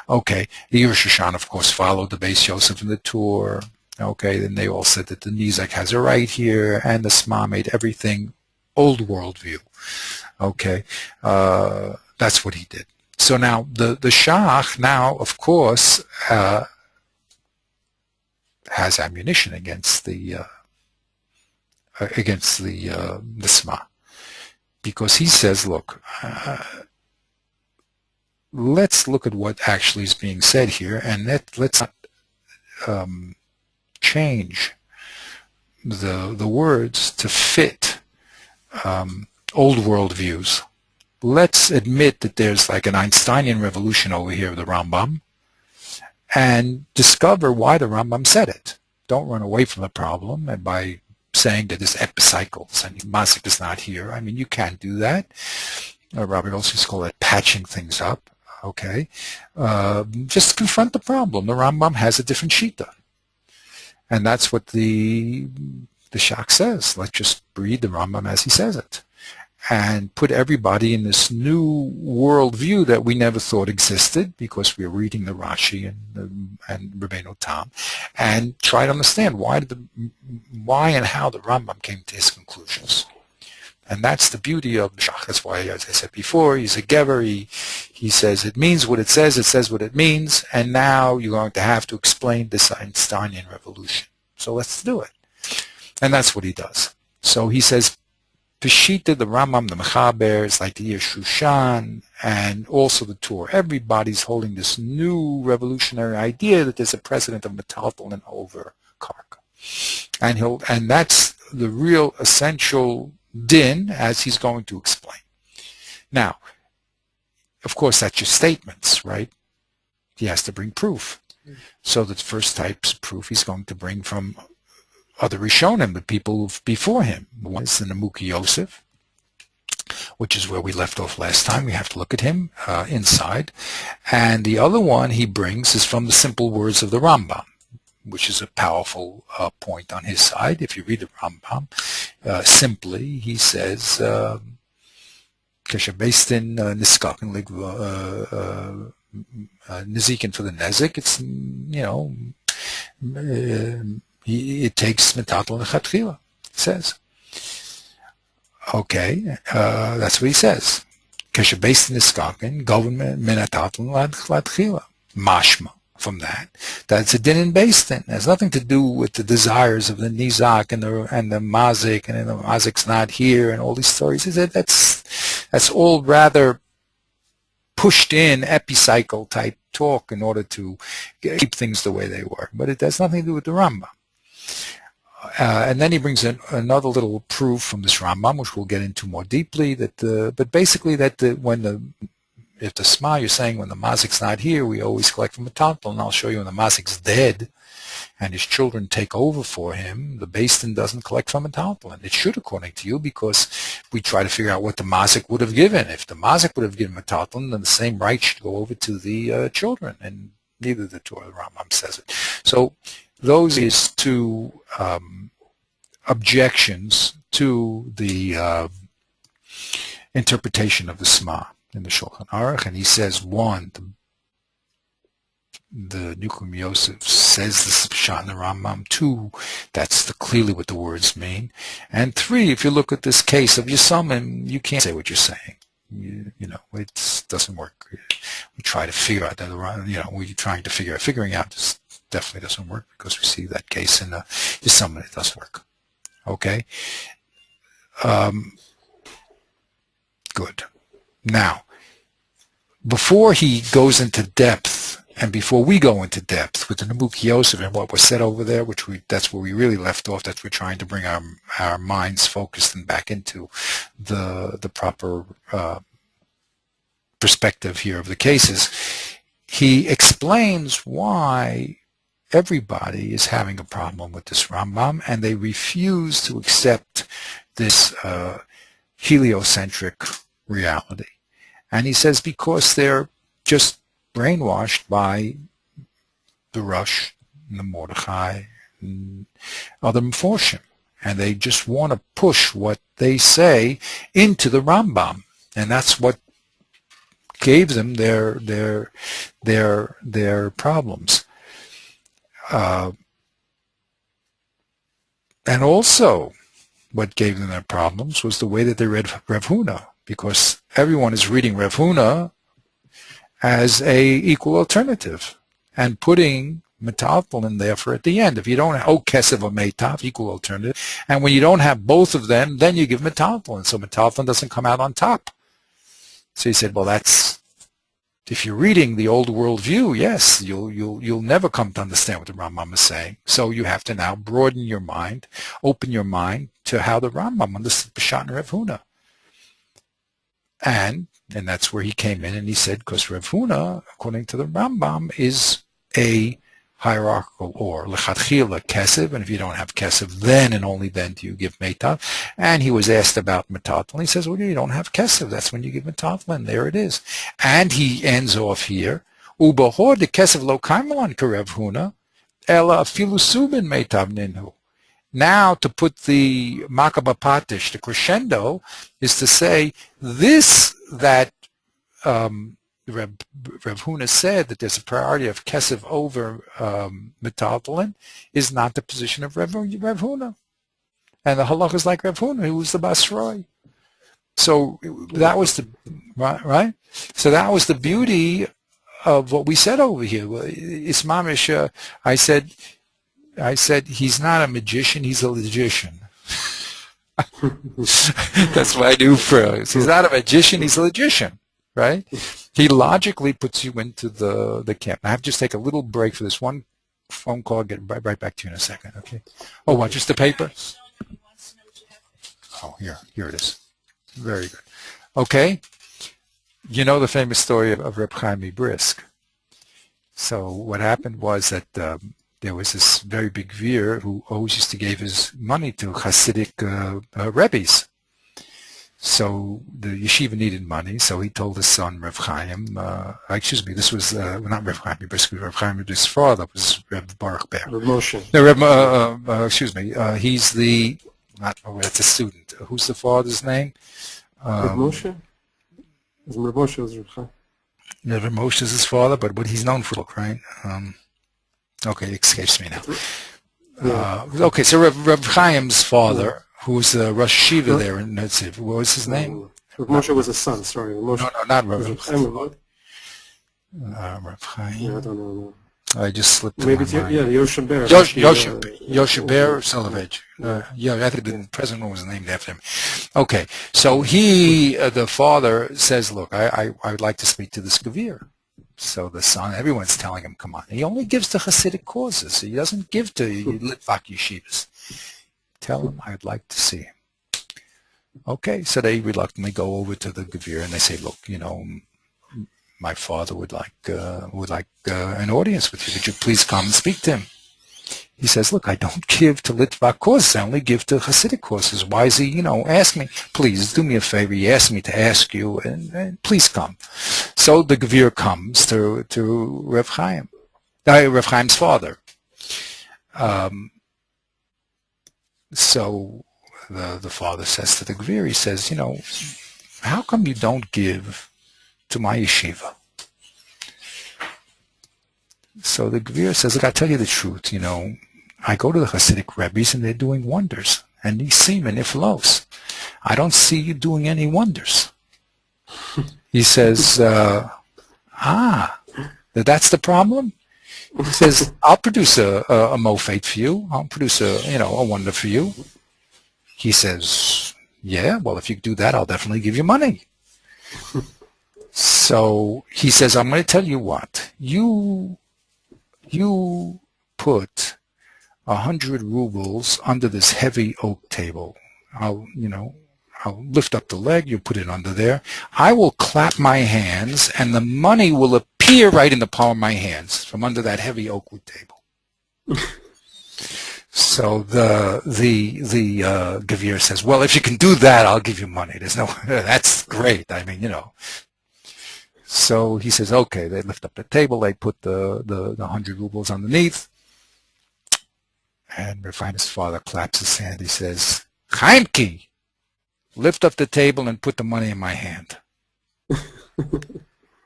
Okay, the Rosh Hashanah, of course, followed the Beis Yosef in the tour. Okay, then they all said that the Nizak has a right here, and the Sma made everything old world view. Okay, that's what he did. So now the Shach now, of course, has ammunition against the Sma, because he says, look, let's look at what actually is being said here, and let's not change the words to fit old world views. Let's admit that there's like an Einsteinian revolution over here of the Rambam, and discover why the Rambam said it. Don't run away from the problem and by saying that there's epicycles and mazik is not here. I mean, you can't do that. Robert also used to call it patching things up. Okay, just confront the problem. The Rambam has a different shita. And that's what the Shach says. Let's just read the Rambam as he says it, and put everybody in this new world view that we never thought existed, because we're reading the Rashi and Rabbeinu Tam, and try to understand why and how the Rambam came to his conclusions. And that's the beauty of Shach. That's why, as I said before, he's a Gever. He says it means what it says what it means, and now you're going to have to explain this Einsteinian revolution. So let's do it. And that's what he does. So he says, Peshita, the Rambam, the Mechaber, it's like the year Shushan, and also the Torah. Everybody's holding this new revolutionary idea that there's a precedent of metaltalin over karka. And that's the real essential din, as he's going to explain. Now, of course, that's your statements, right? He has to bring proof. So the first type's proof he's going to bring from other Rishonim, the people before him. One is the Namuki Yosef, which is where we left off last time. We have to look at him inside. And the other one he brings is from the simple words of the Rambam, which is a powerful point on his side. If you read the Rambam, simply, he says, Keshabestin Niskakin Nizikin for the Nezik, it's, it takes Metatal Lechatchila, it says. Okay, that's what he says. Keshabestin Niskakin, government Menatatal Lechatchila, Mashma. From that's a din and based din. It has nothing to do with the desires of the nizak and the mazik, and the mazik's not here, and all these stories. That's all rather pushed in epicycle type talk in order to keep things the way they were. But it has nothing to do with the Rambam. And then he brings in another little proof from this Rambam, which we'll get into more deeply. But basically if the Sma, you're saying when the mazik's not here, we always collect from a metaltal, and I'll show you when the mazik's dead and his children take over for him, the Beis Din doesn't collect from a metaltal. And it should, according to you, because we try to figure out what the mazik would have given. If the mazik would have given metaltal, then the same right should go over to the children, and neither the Torah or the Rambam says it. So those is two objections to the interpretation of the Sma in the Shulchan Aruch, and he says, one, the Nukum Yosef says this is Pshat in the Rambam. Two, that's clearly what the words mean. And three, if you look at this case of Yisomim, you can't say what you're saying. It doesn't work. We try to figure out that, we're trying to figuring out this definitely doesn't work, because we see that case in Yisomim, it does work. Okay? Good. Now, before he goes into depth, and before we go into depth with the Namuki Yosef and what was said over there, that's where we really left off, that's we're trying to bring our minds focused and back into the proper perspective here of the cases, he explains why everybody is having a problem with this Rambam, and they refuse to accept this heliocentric reality. And he says because they're just brainwashed by the Rush, and the Mordechai, and other Meforshim, and they just want to push what they say into the Rambam, and that's what gave them their problems. And also, what gave them their problems was the way that they read Rav Huna, because everyone is reading Rav Huna as a equal alternative and putting metaltal in there for at the end. If you don't have kesef or meitav, equal alternative, and when you don't have both of them, then you give metaltal, and so metaltal doesn't come out on top. So he said, well, that's, if you're reading the old world view, yes, you'll never come to understand what the Rambam is saying. So you have to now broaden your mind, open your mind to how the Rambam understood Pshat and Rav Huna. And that's where he came in and he said, because Rav Huna, according to the Rambam, is a hierarchical or lechatchila kesef, and if you don't have kesef, then and only then do you give meitav. And he was asked about metatl, and he says, well, you don't have kesef, that's when you give metatl, and there it is. And he ends off here, ubahor de kesef lo kaimelan karev huna, ela afilu subin meitav ninhu. Now, to put the makaba patish, the crescendo, is to say this, that Rav Huna said that there's a priority of kesef over metaltalin, is not the position of Rav Huna. And the halach is like Rav Huna, who was the basroi. So that was the right. So that was the beauty of what we said over here. It's mamish. I said he's not a magician. He's a logician. That's my new phrase. He's not a magician. He's a logician. Right? He logically puts you into the camp. I have to just take a little break for this one phone call. I'll get right back to you in a second. Okay. Oh, what? Just the paper? Oh, here it is. Very good. Okay. You know the famous story of Reb Chaim Brisk. So what happened was that there was this very big Gvir who always used to give his money to Hasidic Rebbes. So the yeshiva needed money, so he told his son, Reb Chaim, excuse me, this was not Reb Chaim Brisk, Reb Chaim Brisk's father was Reb Baruch Ber. Reb Moshe. No, excuse me, he's the, that's a student. Who's the father's name? Reb Moshe? Reb Moshe was Reb Chaim. Reb Moshe is his father, but what he's known for, right? Okay, it escapes me now. Yeah. Okay, so Reb Chaim's father, who was the Rosh Yeshiva there in Netziv, what was his name? Reb Moshe was a son, sorry. Reb Moshe. No, not Reb Chaim. Reb Chaim. Yeah, I don't know. I just slipped in Maybe my mind. Yoshe Ber. Yoshe Ber Solovej. Yeah, I think the present one was named after him. Okay, so he, the father, says, look, I would like to speak to this Gvir. So the son, everyone's telling him, come on. He only gives to Hasidic causes. He doesn't give to Litvak yeshivas. Tell him I'd like to see him. Okay, so they reluctantly go over to the Gvir and they say, look, you know, my father would like an audience with you. Would you please come and speak to him? He says, look, I don't give to Litvak causes. I only give to Hasidic causes. Why is he, you know, ask me, please do me a favor. He asked me to ask you, and please come. So the Gvir comes to Reb Chaim, Reb Chaim's father. So the father says to the Gvir, he says, you know, how come you don't give to my yeshiva? So the Gvir says, look, I'll tell you the truth, you know, I go to the Hasidic Rebbes and they're doing wonders. And nisim and iflos. I don't see you doing any wonders. He says, that's the problem? He says, I'll produce a mofate for you. I'll produce a wonder for you. He says, yeah, well, if you do that, I'll definitely give you money. So he says, I'm going to tell you what. You put 100 rubles under this heavy oak table. I'll lift up the leg, you put it under there. I will clap my hands, and the money will appear right in the palm of my hands from under that heavy oak wood table. So the Gvir says, well, if you can do that, I'll give you money. That's great. I mean, you know. So he says, okay, they lift up the table, they put the 100 rubles underneath, and Refiner's father claps his hand. He says, Chaimki, lift up the table and put the money in my hand.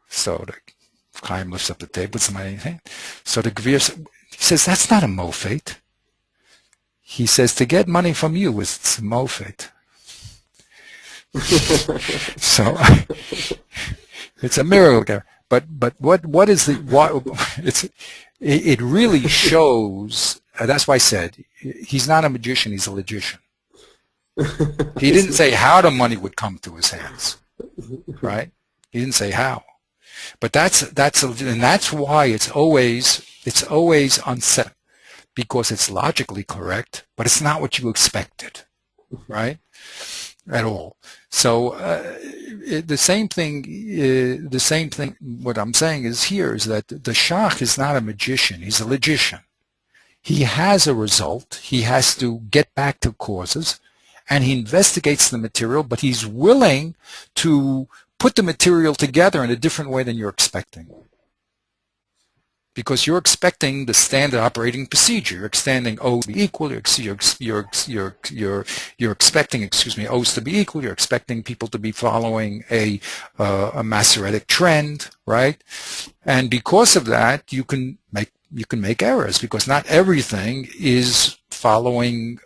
So the Chaim lifts up the table, puts the money in his hand. So the Gvir says, that's not a mofate. He says, to get money from you is a mofate. So it's a miracle. But what is it really shows. That's why I said he's not a magician. He's a logician. He didn't say how the money would come to his hands, right? He didn't say how. But that's why it's always unset, because it's logically correct, but it's not what you expected, right? At all. So the same thing. What I'm saying is that the shach is not a magician. He's a logician. He has a result. He has to get back to causes, and he investigates the material, but he's willing to put the material together in a different way than you're expecting. Because you're expecting the standard operating procedure. You're expecting O to be equal. You're expecting, O's to be equal. You're expecting people to be following a Masoretic trend, right? And because of that, you can make make errors because not everything is following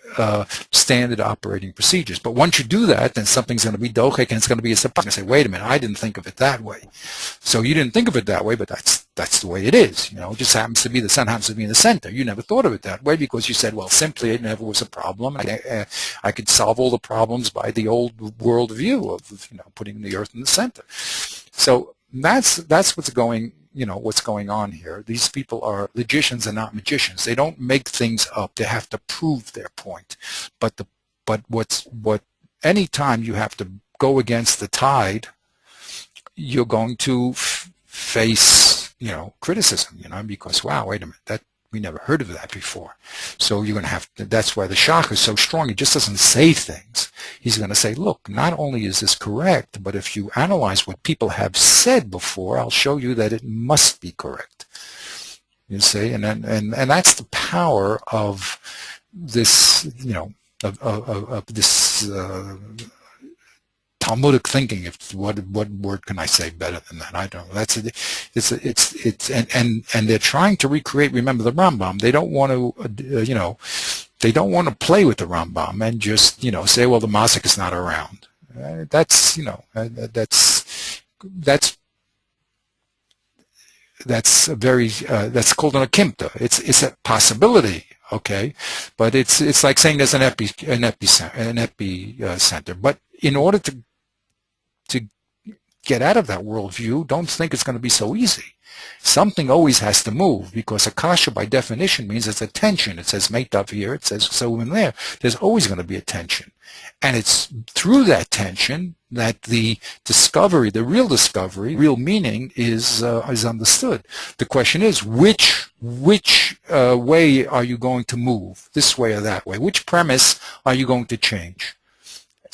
standard operating procedures. But once you do that, then something's going to be dochek and it's going to be a surprise. You say, wait a minute, I didn't think of it that way. So you didn't think of it that way, but that's the way it is. It just happens to be the sun happens to be in the center. You never thought of it that way because you said, well, simply it never was a problem. I could solve all the problems by the old world view of putting the earth in the center. So that's what's going on here. These people are logicians and not magicians. They don't make things up. They have to prove their point. But any time you have to go against the tide, you're going to face criticism. Because wow, wait a minute, we never heard of that before. So you're going to have to. That's why the Shach is so strong. He just doesn't say things. He's going to say, look, not only is this correct, but if you analyze what people have said before, I'll show you that it must be correct. You see, and that's the power of this, of this Talmudic thinking. What word can I say better than that? I don't know. And they're trying to recreate. Remember the Rambam. They don't want to, they don't want to play with the Rambam and just, say, well, the Masik is not around. That's a very, that's called an akimta. It's a possibility, okay, but it's like saying there's an epicenter. But in order to get out of that worldview, don't think it's going to be so easy. Something always has to move because akasha by definition means it's a tension. It says meitav here, it says so in there. There's always going to be a tension. And it's through that tension that the discovery, the real discovery, real meaning is understood. The question is, which way are you going to move? This way or that way? Which premise are you going to change?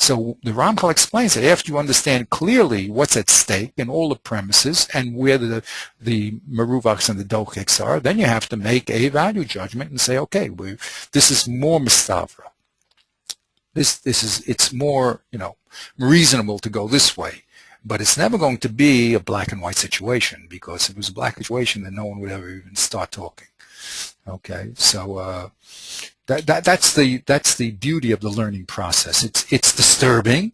So the Ramchal explains that after you understand clearly what's at stake in all the premises and where the meruvachs and the docheks are, then you have to make a value judgment and say, okay, this is more mistavra. It's more reasonable to go this way, but it's never going to be a black and white situation, because if it was a black situation, then no one would ever even start talking. Okay, so that's the beauty of the learning process. It's disturbing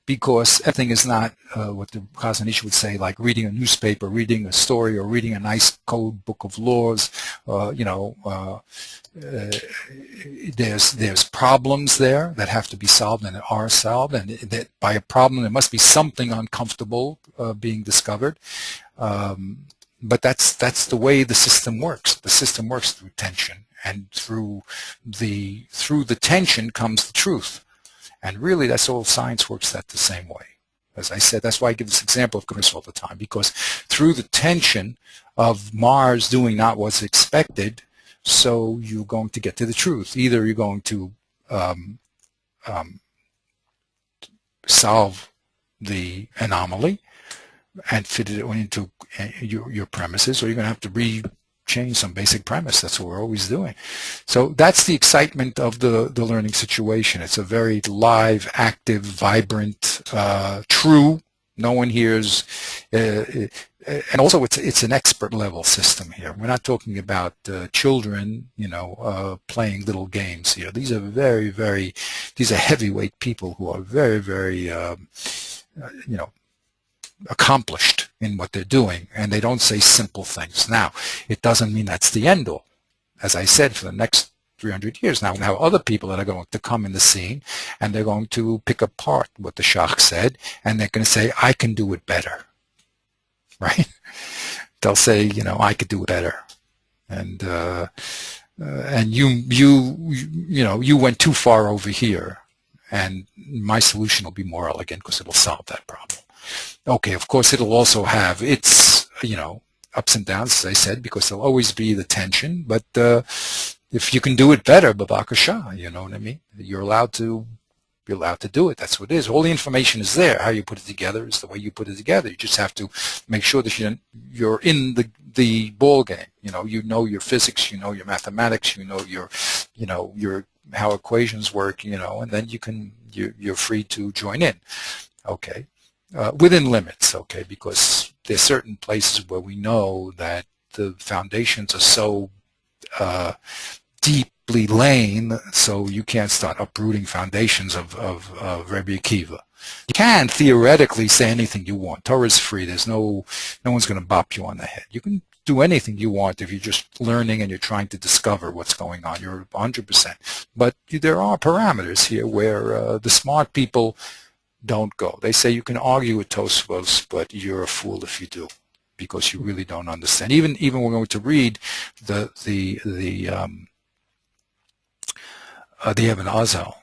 because everything is not what the Chazon Ish would say, like reading a newspaper, reading a story, or reading a nice code book of laws. There's problems there that have to be solved and are solved, and that by a problem there must be something uncomfortable being discovered. But that's the way the system works. The system works through tension, and through the tension comes the truth. And really, that's all science works that the same way. As I said, that's why I give this example of Chris all the time, because through the tension of Mars doing not what's expected, so you're going to get to the truth. Either you're going to solve the anomaly and fit it into your premises, or you're going to have to change some basic premise. That's what we're always doing. So that's the excitement of the learning situation. It's a very live, active, vibrant, true. No one hears, and also it's an expert level system here. We're not talking about children, playing little games here. These are these are heavyweight people who are very, very, accomplished in what they're doing, and they don't say simple things. Now, it doesn't mean that's the end all. As I said, for the next 300 years now other people that are going to come in the scene, and they're going to pick apart what the Shach said, and they're going to say, I can do it better, right? They'll say, I could do it better, and you went too far over here, and my solution will be more elegant because it'll solve that problem. Okay, of course, it'll also have its, ups and downs, as I said, because there'll always be the tension. But if you can do it better, babakasha, you know what I mean? You're allowed to do it. That's what it is. All the information is there. How you put it together is the way you put it together. You just have to make sure that you're in the ball game. You know your physics, your mathematics, your how equations work, and then you're free to join in. Okay. Within limits, okay, because there's certain places where we know that the foundations are so deeply lain, so you can't start uprooting foundations of Rebbe Akiva. You can theoretically say anything you want. Torah is free. There's no one's going to bop you on the head. You can do anything you want if you're just learning and you're trying to discover what's going on. You're 100%. But there are parameters here where the smart people don't go. They say you can argue with Tosfos, but you're a fool if you do, because you really don't understand. Even we're going to read the Ibn Azal.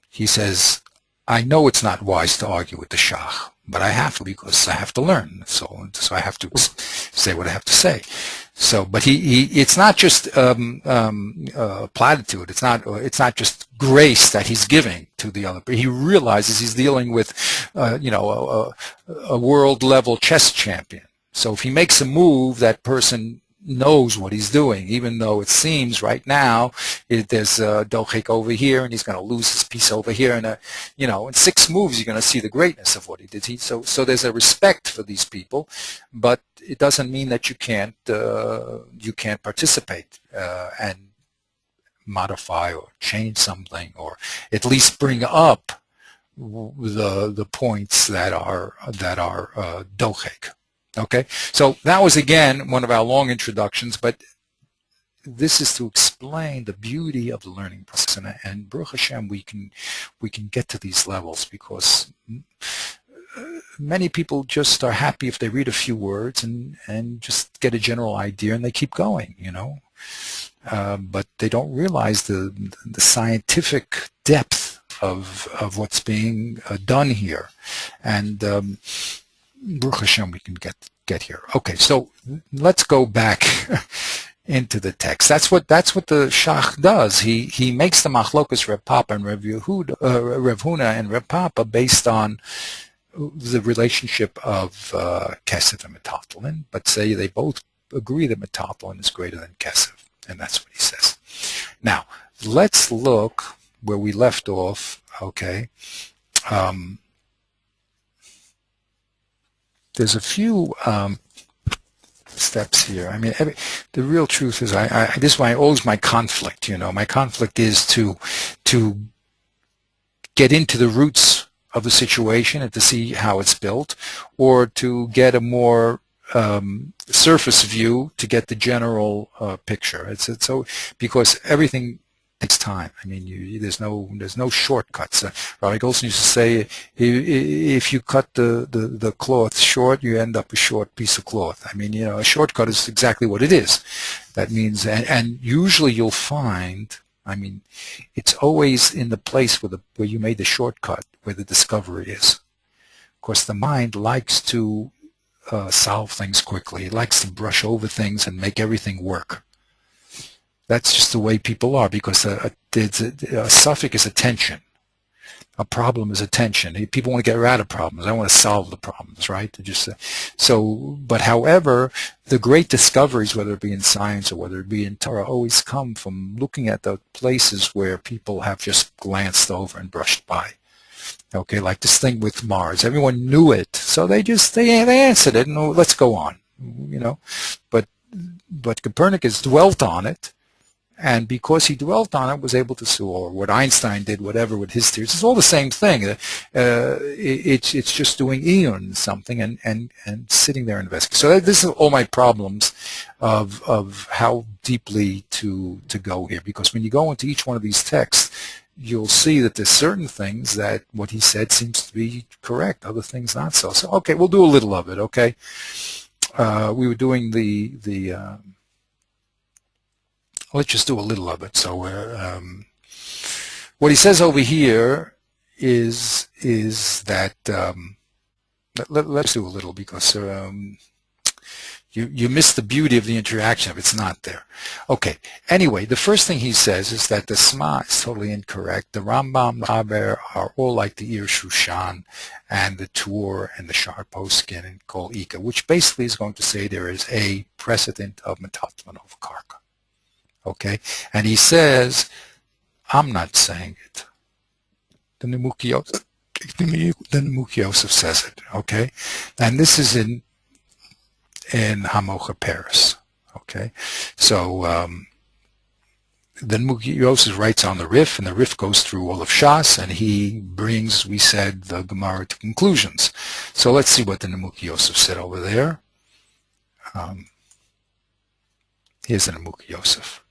He says, I know it's not wise to argue with the Shach, but I have to because I have to learn. So I have to say what I have to say. So, but it's not just platitude. It's not just grace that he's giving to the other. But he realizes he's dealing with, a world level chess champion. So if he makes a move, that person knows what he's doing, even though it seems right now there's a dochik over here and he's going to lose his piece over here, and in 6 moves you're going to see the greatness of what he did. So there's a respect for these people, but it doesn't mean that you can't participate and modify or change something, or at least bring up the points that are dochik. Okay, so that was again one of our long introductions, but this is to explain the beauty of the learning process, and Baruch Hashem, we can get to these levels because many people just are happy if they read a few words and just get a general idea and they keep going, but they don't realize the scientific depth of what's being done here, and Baruch Hashem, we can get here. Okay, so let's go back into the text. That's what the Shach does. He makes the machlokas Reb Papa and Reb Huna and Reb Papa based on the relationship of Kesef and Metathlon, but say they both agree that Metathlon is greater than Kesef, and that's what he says. Now let's look where we left off. Okay. There's a few steps here. I mean, the real truth is, this is why always my conflict. My conflict is to get into the roots of the situation and to see how it's built, or to get a more surface view to get the general picture. It's so, because everything takes time. I mean, there's no shortcuts. Rabbi Goldstein used to say, if you cut the cloth short, you end up a short piece of cloth. I mean, a shortcut is exactly what it is. That means, and usually you'll find, I mean, it's always in the place where you made the shortcut, where the discovery is. Of course, the mind likes to solve things quickly. It likes to brush over things and make everything work. That's just the way people are, because a suffix is attention. A problem is attention. People want to get out of problems. I want to solve the problems, right? But however, the great discoveries, whether it be in science or whether it be in Torah, always come from looking at the places where people have just glanced over and brushed by. Okay, like this thing with Mars. Everyone knew it, so they answered it, and let's go on. But Copernicus dwelt on it. And because he dwelt on it, was able to see, or what Einstein did, whatever with his theories, it's all the same thing. It's just doing iyun something and sitting there and investigating. So this is all my problems of how deeply to go here. Because when you go into each one of these texts, you'll see that there's certain things that what he said seems to be correct, other things not so. So okay, we'll do a little of it. Okay, we were doing the let's just do a little of it. So what he says over here is that let's do a little, because you miss the beauty of the interaction if it's not there. Okay. Anyway, the first thing he says is that the Sma is totally incorrect. The Rambam, the Haber are all like the Ir Shushan and the Tur and the Shar Poskin and Kol Ika, which basically is going to say there is a precedent of Metathlon over Karka. Okay, and he says, I'm not saying it. The Nemuki Yosef says it. Okay, and this is in Hamocha Paris. Okay, so then Mukhi Yosef writes on the Rif, and the Rif goes through all of Shas, and he brings, we said, the Gemara to conclusions. So let's see what the Mukhi Yosef said over there. Here's the Mukhi Yosef.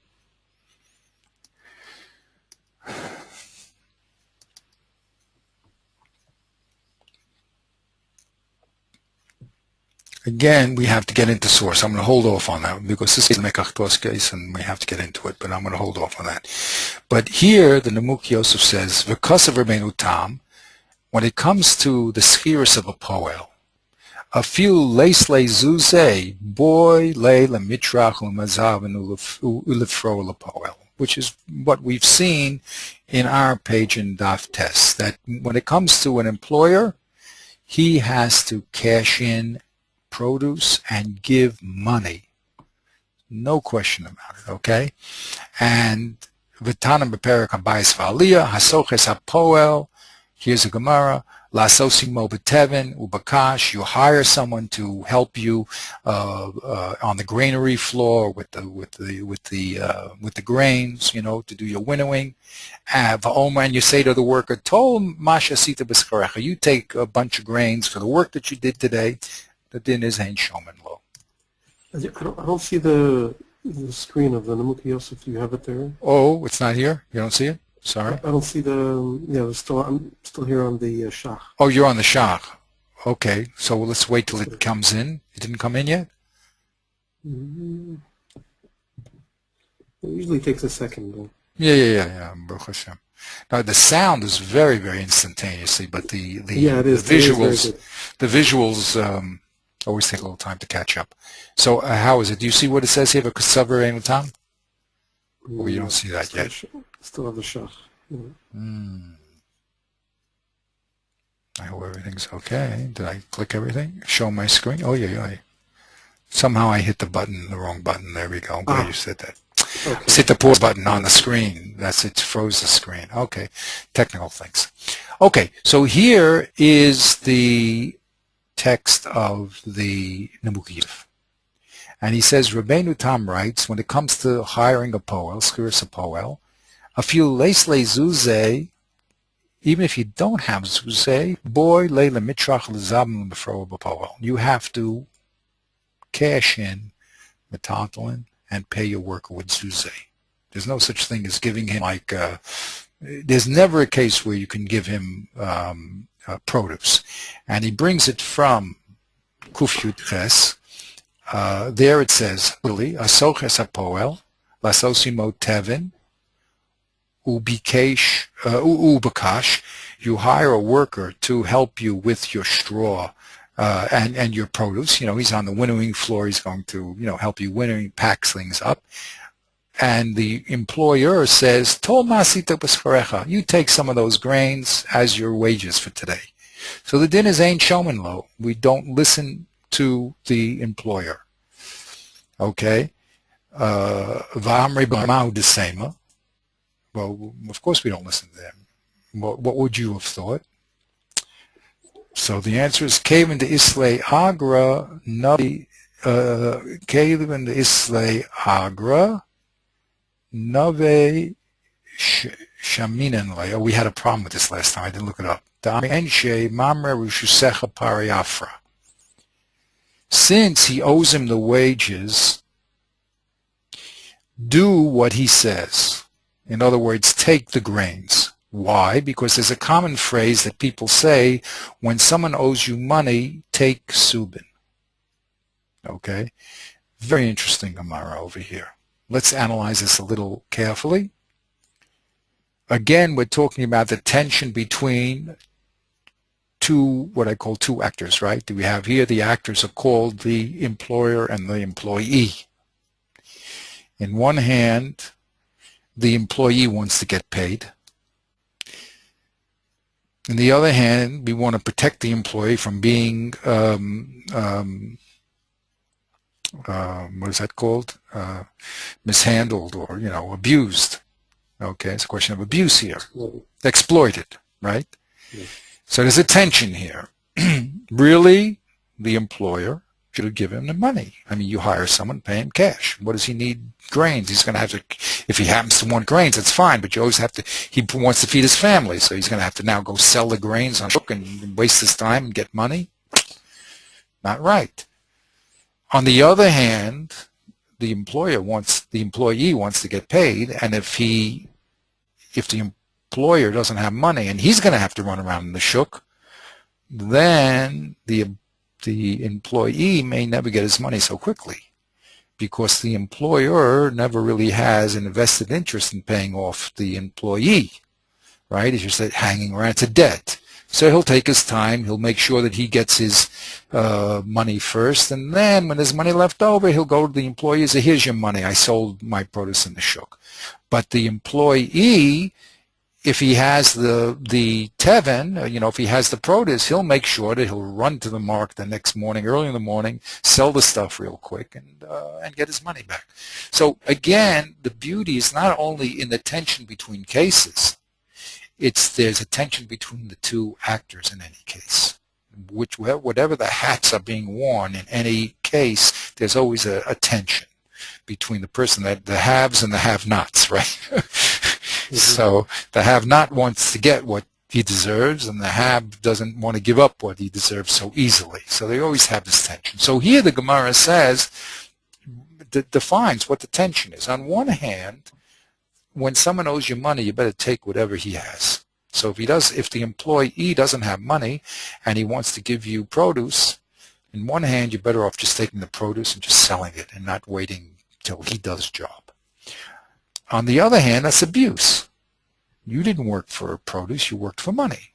Again, we have to get into source. I'm going to hold off on that because this is the Mekachtos case and we have to get into it, but I'm going to hold off on that. But here, the Nemuk Yosef says, V'kasav Rabbeinu Tam, when it comes to the schiris of a poel, a few leis le zuze, boy le lemitrach u'mazav ulifro lepoel, which is what we've seen in our page in Daf Test, that when it comes to an employer, he has to cash in produce and give money. No question about it, okay? And V'tanan b'perek habayis v'aliyah, hasoches hapoel, here's a Gemara, la'asosimo b'tevin u'bakash, you hire someone to help you on the granary floor with the grains, you know, to do your winnowing. V'omer, and you say to the worker, Tol masha sita b'scharecha, you take a bunch of grains for the work that you did today. The din is ain't showman low. I don't see the screen of the Nemuk Yosef. Do you have it there? Oh, it's not here? You don't see it? Sorry? I don't see the, yeah, I'm still here on the Shach. Oh, you're on the Shach. Okay, so let's wait till it comes in. It didn't come in yet? Mm-hmm. It usually takes a second, though. Yeah. Baruch Hashem. Now, the sound is very, very instantaneously, but the visuals always take a little time to catch up. So how is it? Do you see what it says here? V'kasav Rabbeinu Tam? Or you don't see that yet? Still have the Shach. I hope everything's okay. Did I click everything? Show my screen? Oh, yeah. Somehow I hit the wrong button. There we go. I'm glad you said that. Okay. Just hit the pause button on the screen. That's it. Froze the screen. Okay. Technical things. Okay. So here is the text of the Nemuk Yosef. And he says, Rabbeinu Tam writes, when it comes to hiring a poel, schiris a poel, a few leis le zuze, even if you don't have zuze, boy le lemitrach lezabim b'fro b'poel. You have to cash in metantalin and pay your worker with zuze. There's no such thing as giving him like, there's never a case where you can give him produce. And he brings it from Kuf Yud Ches. There it says, Asoches hapoel, lasosimo tevin, ubakash, you hire a worker to help you with your straw and your produce. You know, he's on the winnowing floor. He's going to, help you winnowing, pack things up. And the employer says, Tol masita b'scharecha, you take some of those grains as your wages for today. So the din is ain't showman low. We don't listen to the employer. Okay? V'amri b'mau desema. Well, of course we don't listen to them. What would you have thought? So the answer is Kevin de Islay Agra, Navi, Kevin de Islay Agra, Nave Shaminenle. Oh, we had a problem with this last time. I didn't look it up. Since he owes him the wages, do what he says. In other words, take the grains. Why? Because there's a common phrase that people say, when someone owes you money, take subin. Okay? Very interesting Gemara over here. Let's analyze this a little carefully. Again, we're talking about the tension between what I call two actors, right? We have here the actors are called the employer and the employee. In one hand, the employee wants to get paid. On the other hand, we want to protect the employee from being what is that called? Mishandled or, abused. Okay, it's a question of abuse here. Exploited, right? Yeah. So there's a tension here. Really, the employer should have given him the money. I mean, you hire someone, pay him cash. What does he need? Grains. He's going to have to, if he happens to want grains, that's fine, but you always have to, he wants to feed his family, so he's going to have to now go sell the grains on hook and waste his time and get money. Not right. On the other hand, the employee wants to get paid, and if the employer doesn't have money and he's going to have to run around in the shuk, then the employee may never get his money so quickly, because the employer never really has an invested interest in paying off the employee, right? It's just that hanging around, it's a debt. So he'll take his time, he'll make sure that he gets his money first, and then when there's money left over, he'll go to the employee and say, here's your money, I sold my produce in the shuk. But the employee, if he has the teven, if he has the produce, he'll make sure that he'll run to the market the next morning, early in the morning, sell the stuff real quick, and get his money back. So again, the beauty is not only in the tension between cases, there's a tension between the two actors in any case. Whatever the hats are being worn in any case, there's always a tension between the person, the haves and the have-nots, right? So the have-not wants to get what he deserves, and the have doesn't want to give up what he deserves so easily. So they always have this tension. So here the Gemara says, defines what the tension is. On one hand, when someone owes you money, you better take whatever he has. So if the employee doesn't have money and he wants to give you produce, in one hand, you're better off just taking the produce and just selling it and not waiting till he does his job. On the other hand, that's abuse. You didn't work for produce, you worked for money.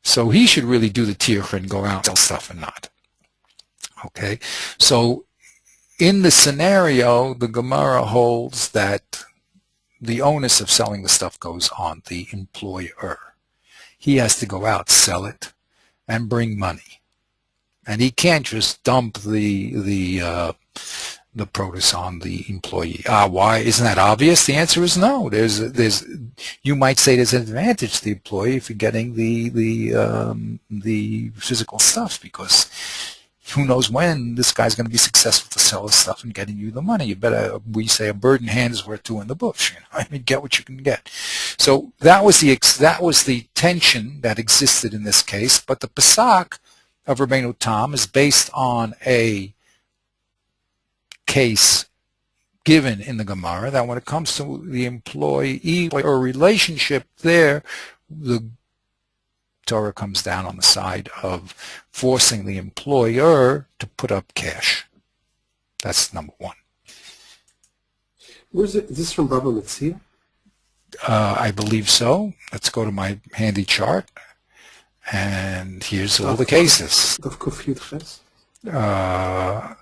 So he should really do the tircha and go out and sell stuff and not. Okay? So in the scenario, the Gemara holds that the onus of selling the stuff goes on the employer. He has to go out, sell it, and bring money. And he can't just dump the produce on the employee. Why? Isn't that obvious? The answer is no. You might say there's an advantage to the employee if you're getting the physical stuff, because who knows when this guy's going to be successful to sell his stuff and getting you the money. You better, we say, a bird in hand is worth two in the bush. I mean, get what you can get. So that was the tension that existed in this case. But the Pesach of Rabbeinu Tam is based on a case given in the Gemara that when it comes to the employee or relationship there, the Torah comes down on the side of forcing the employer to put up cash. That's number one. Where is it? Is this from Baba Metzia? I believe so. Let's go to my handy chart. And here's all the cases.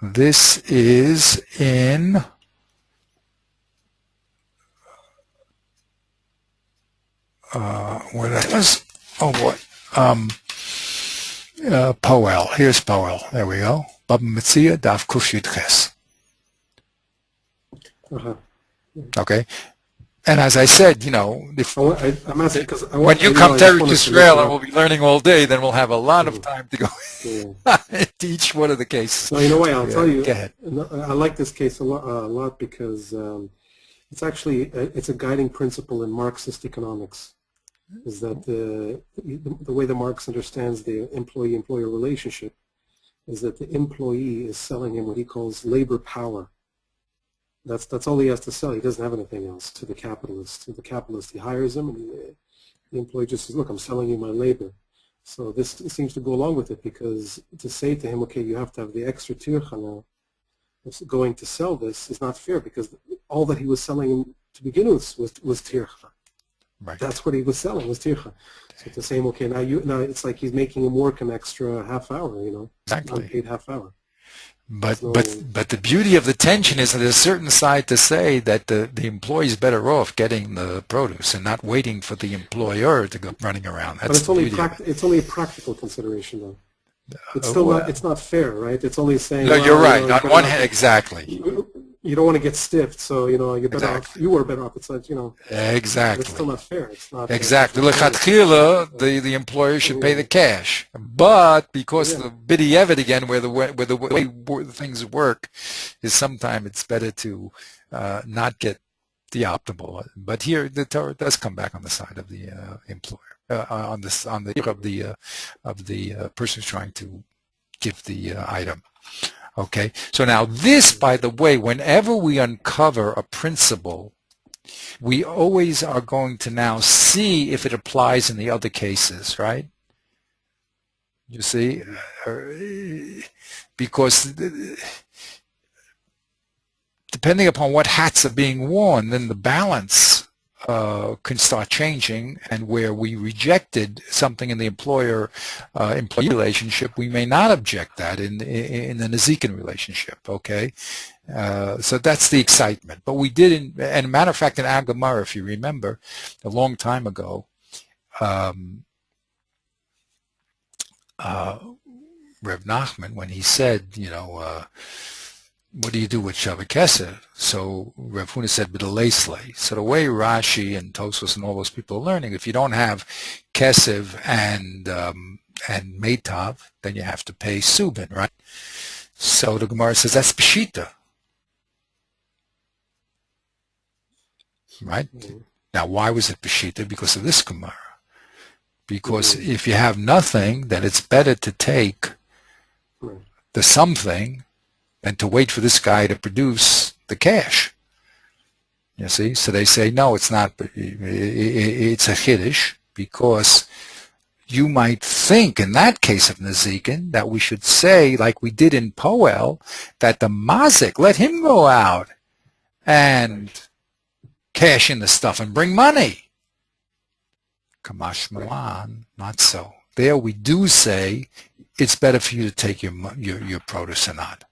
This is in where that was. Oh boy. Poel. Here's Poel. There we go. Baba Metzia, Daf Kuf Yud Ches. Okay. And as I said, if I'm asking because when you come to Israel and we'll be learning all day, then we'll have a lot of time to go into each one of the cases. So I'll tell you. Go ahead. I like this case a lot because it's actually it's a guiding principle in Marxist economics. Is that the way that Marx understands the employee-employer relationship is that the employee is selling him what he calls labor power. That's all he has to sell. He doesn't have anything else to the capitalist. To the capitalist, he hires him, and the employee just says, look, I'm selling you my labor. So this seems to go along with it, because to say to him, okay, you have to have the extra tircha now, going to sell this is not fair, because all that he was selling to begin with was tircha. Right. That's what he was selling, was tircha. So to say, okay, now it's like he's making him work an extra half hour, exactly. Unpaid half hour. But the beauty of the tension is that there's a certain side to say that the employee is better off getting the produce and not waiting for the employer to go running around. That's but it's only a practical consideration, though. It's still it's not fair, right? It's only saying. No, you're right. On one hand, exactly. you don't want to get stiffed, so you're better off. Exactly. You were better off. It's like but it's still Exactly. not fair. It's not Exactly. fair. Lechatchila, the employer should pay the cash, but because Yeah. the bidiyevit again, where the way things work, is sometimes it's better to not get the optimal. But here the Torah does come back on the side of the employer, on the person who's trying to give the item. Okay. So now this, by the way, whenever we uncover a principle, we always are going to now see if it applies in the other cases, right? You see, because depending upon what hats are being worn, then the balance can start changing, and where we rejected something in the employee relationship, we may not object that in the Nezikin relationship, okay? So that's the excitement. But we didn't, and a matter of fact, in Agamar, if you remember, a long time ago, Rev Nachman, when he said, what do you do with Shavah Kesef? So Rav Huna said, b'delei. So the way Rashi and Tosfos and all those people are learning, if you don't have Kesef and Meitav, then you have to pay Subin, right? So the Gemara says that's Peshita. Right? Now, why was it Peshita? Because of this Gemara. Because if you have nothing, then it's better to take the something than to wait for this guy to produce the cash. You see? So they say, no, it's not. It's a Chiddush, because you might think in that case of Nezikin that we should say, like we did in Poel, that the Mazik, let him go out and cash in the stuff and bring money. Kamash Malan, not so. There we do say it's better for you to take your produce or not.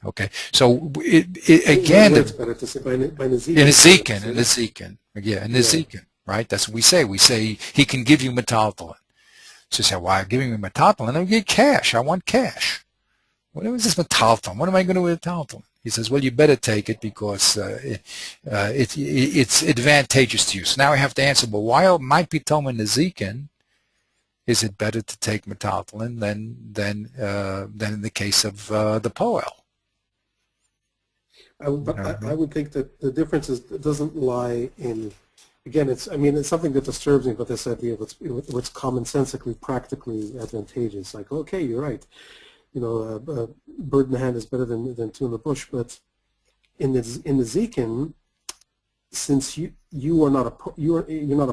Okay, so again, it's better to say by Nezikin. In Nezikin, right? That's what we say. We say he can give you metaltalin. So you say, why I'm giving you metaltalin? I get cash. I want cash. What is this metaltalin? What am I going to do with metaltalin? He says, well, you better take it because it's advantageous to you. So now I have to answer, well, why might be Talmud Nezikin? Is it better to take metaltalin than in the case of the Poel? I would think that the difference doesn't lie in, again, it's something that disturbs me, but this idea of what's commonsensically, practically advantageous. Like, okay, you're right. A bird in the hand is better than two in the bush. But in the Zikin, since you're not a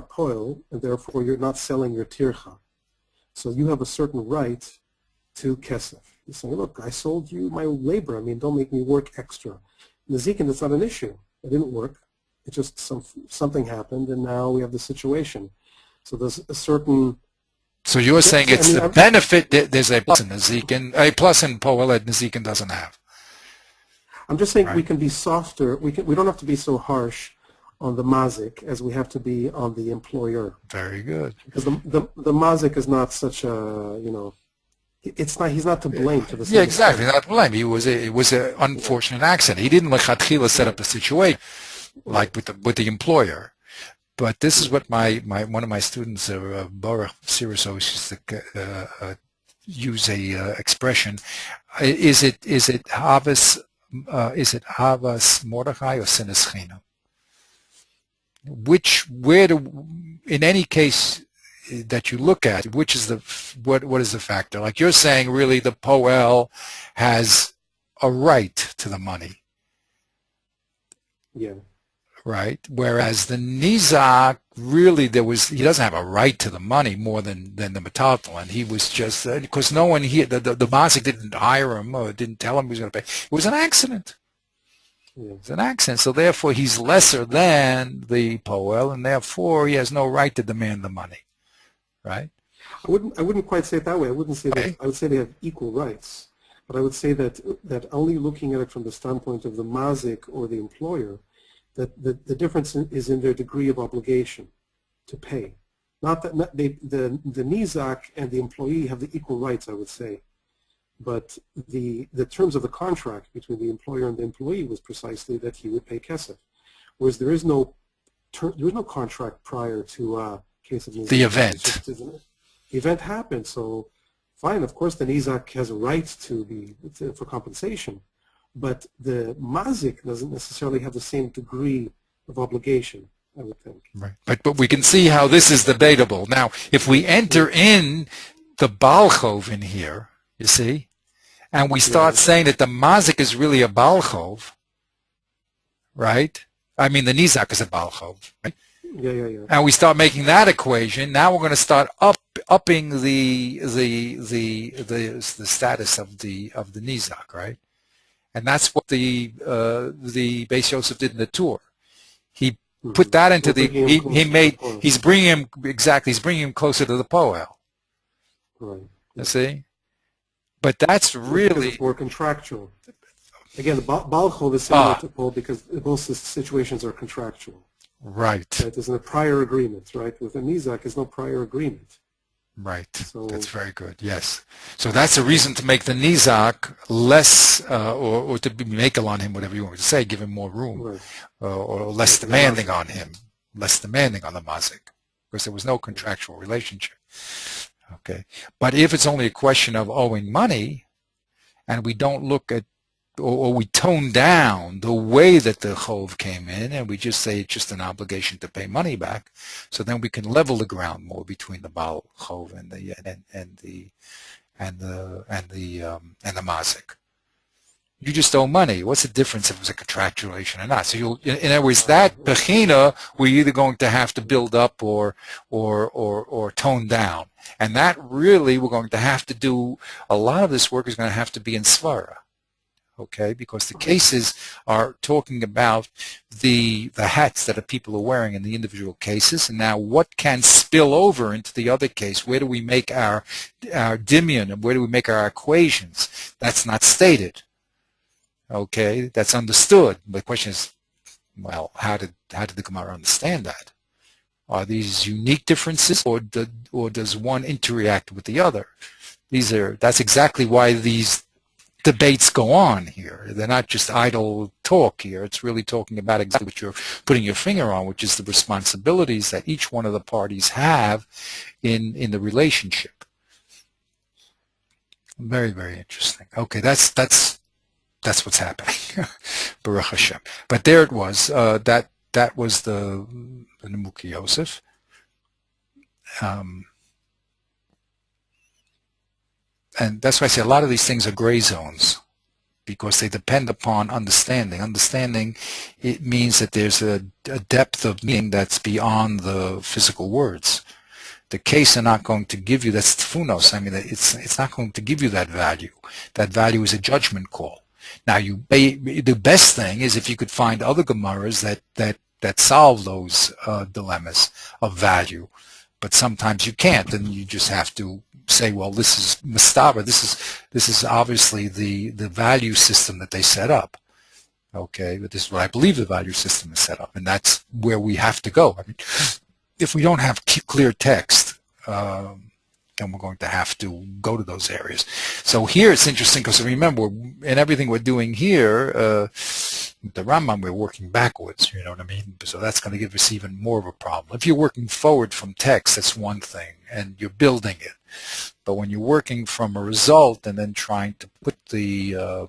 poil, and therefore you're not selling your tircha, so you have a certain right to kesef. You're saying, look, I sold you my labor. Don't make me work extra. In the Zikin, it's not an issue. It didn't work. It just something happened, and now we have the situation. So there's a certain. So you're saying it's the benefit. There's a plus in Nezikin, a plus in Poel that Nezikin doesn't have. I'm just saying we can be softer. We don't have to be so harsh on the mazik as we have to be on the employer. Very good. Because the mazik is not such a it's not. He's not to blame to the same exactly. extent. Not to blame. It was an unfortunate accident. He didn't lechatchila set up the situation like with the employer. But this is what one of my students, Baruch Siriso, used to use a expression. Is it Havas Mordechai or Sinas Chinam? In any case that you look at, which is what is the factor? Like you're saying, really, the Poel has a right to the money. Yeah. Right. Whereas the Nizak, really, he doesn't have a right to the money more than the metaltalin. He was just because no one here, the Mazik didn't hire him or didn't tell him he was going to pay. It was an accident. Yeah. It's an accident. So therefore, he's lesser than the Poel, and therefore he has no right to demand the money. Right. I wouldn't quite say it that way. I wouldn't say that. I would say they have equal rights, but I would say that only looking at it from the standpoint of the Mazik or the employer, that the difference is in their degree of obligation to pay. Not that the Nizak and the employee have the equal rights, I would say. But the terms of the contract between the employer and the employee was precisely that he would pay kesef, whereas there is no contract prior to case of nizak. The event. The event happened, so fine. Of course, the nizak has a right for compensation, but the mazik doesn't necessarily have the same degree of obligation, I would think. Right. But we can see how this is debatable. Now, if we enter in the balchov in here, you see, and we start saying that the mazik is really a balchov, right? I mean, the nizak is a balchov, right? Yeah. And we start making that equation. Now we're going to start upping the status of the nizak, right? And that's what the Beis Yosef did in the tour. He put that into he's bringing him closer to the poel. Right. You see? But that's really it's more contractual. Again, the balchov is similar to Paul because both situations are contractual. Right. There's a prior agreement, right? With a nizak, there's no prior agreement. Right. So, that's very good. Yes. So that's a reason to make the nizak less, or to be makel on him, whatever you want to say, give him more room, right. Or less demanding on him, less demanding on the mazik, because there was no contractual relationship. Okay. But if it's only a question of owing money, and we don't look at, or we tone down the way that the chov came in, and we just say it's just an obligation to pay money back, so then we can level the ground more between the bal chov and the mazik. You just owe money. What's the difference if it was a contractual relation or not? So in other words, that bechina we're either going to have to build up or tone down, and that really we're going to have to do. A lot of this work is going to have to be in svara. Okay, because the cases are talking about the hats that the people are wearing in the individual cases, and now what can spill over into the other case? Where do we make our dimion, and where do we make our equations? That's not stated. Okay, that's understood. The question is, well, how did the Gemara understand that? Are these unique differences, or does one interact with the other? That's exactly why these debates go on here. They're not just idle talk here. It's really talking about exactly what you're putting your finger on, which is the responsibilities that each one of the parties have in the relationship. Very, very interesting. Okay, that's what's happening. Baruch Hashem. But there it was. That was the Nemuki Yosef. And that's why I say a lot of these things are gray zones, because they depend upon understanding. Understanding, it means that there's a depth of meaning that's beyond the physical words. The case are not going to give you, that's tfunos. I mean, it's not going to give you that value. That value is a judgment call. Now, the best thing is if you could find other Gemaras that solve those dilemmas of value. But sometimes you can't, and you just have to say, well, this is mastaba. This is obviously the value system that they set up. Okay, but this is what I believe the value system is set up, and that's where we have to go. I mean, if we don't have clear text, then we're going to have to go to those areas. So here it's interesting because remember, in everything we're doing here, the Rambam, we're working backwards, you know what I mean? So that's going to give us even more of a problem. If you're working forward from text, that's one thing, and you're building it. But when you're working from a result and then trying to put the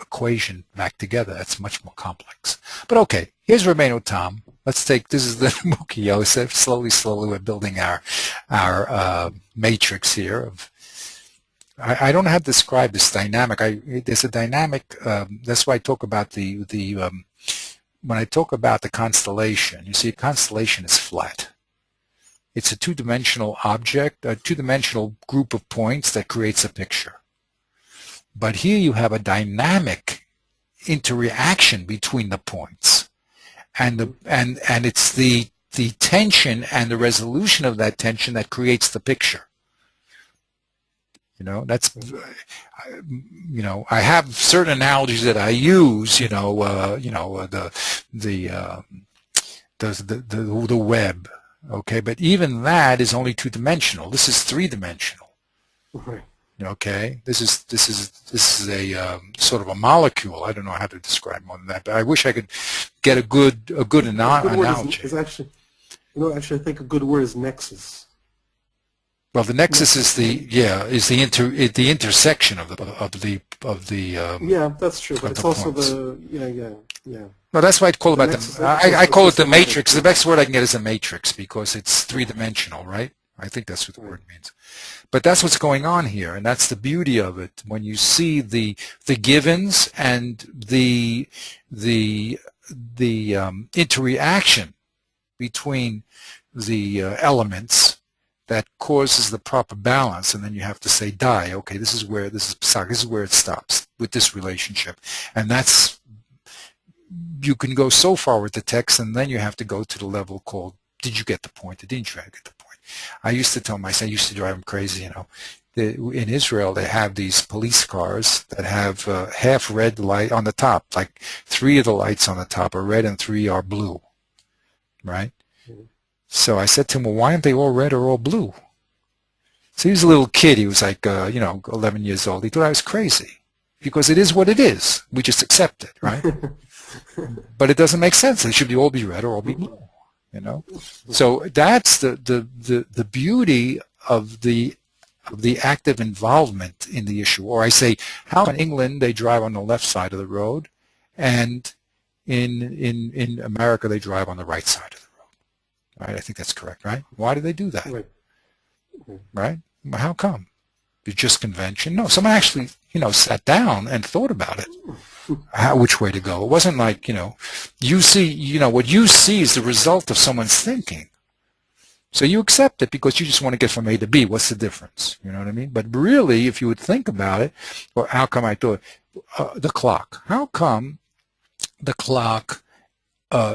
equation back together, that's much more complex. But okay, here's Rabbeinu Tam. Let's take, this is the Nemuki Yosef. Slowly, we're building our matrix here of, I don't know how to describe this dynamic. There's a dynamic. That's why I talk about when I talk about the constellation. You see, a constellation is flat. It's a two-dimensional object, a two-dimensional group of points that creates a picture. But here you have a dynamic interaction between the points, and it's the tension and the resolution of that tension that creates the picture. You know, that's, you know, I have certain analogies that I use, the web, okay, but even that is only two-dimensional. This is three-dimensional. Right. Okay, this is a sort of a molecule. I don't know how to describe more than that, but I wish I could get a good A good word analogy. is actually, actually I think a good word is nexus. Well, the nexus is the intersection of the yeah, that's true, but it's also points. yeah. No, that's why I call I call it the matrix. The Yeah. best word I can get is a matrix because it's three-dimensional, right? I think that's what the word means. But that's what's going on here, and that's the beauty of it. When you see the givens and the interaction between the elements that causes the proper balance, and then you have to say die. Okay, this is where this is where it stops with this relationship, and that's you can go so far with the text, and then you have to go to the level called did you get the point or didn't you get the point? I used to tell myself, I used to drive them crazy, in Israel they have these police cars that have half red light on the top, like 3 of the lights on the top are red and 3 are blue, right? So I said to him, well, why aren't they all red or all blue? So he was a little kid, he was like 11 years old. He thought I was crazy because it is what it is. We just accept it, right? But it doesn't make sense. They should all be red or all be blue. So that's the beauty of the active involvement in the issue. Or I say, how in England they drive on the left side of the road, and in America they drive on the right side of the road. Right? I think that's correct, right? Why do they do that? Right? Well, how come? It's just convention? No, someone actually sat down and thought about it. Which way to go. It wasn't like, you see, what you see is the result of someone's thinking. So you accept it because you just want to get from A to B. What's the difference? You know what I mean? But really, if you would think about it, or how come I thought, the clock. How come the clock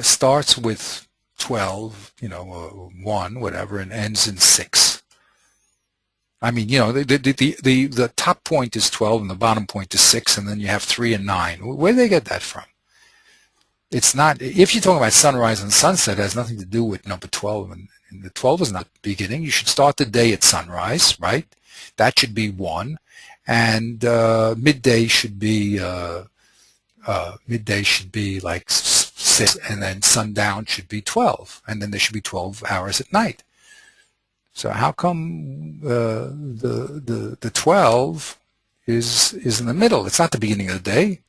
starts with 12, 1, whatever, and ends in 6? I mean, the top point is 12 and the bottom point is 6, and then you have 3 and 9. Where do they get that from? It's not, if you're talking about sunrise and sunset, it has nothing to do with number 12. And the 12 is not the beginning. You should start the day at sunrise, right? That should be 1. And midday should be like 6, and then sundown should be 12. And then there should be 12 hours at night. So how come the 12 is in the middle? It's not the beginning of the day.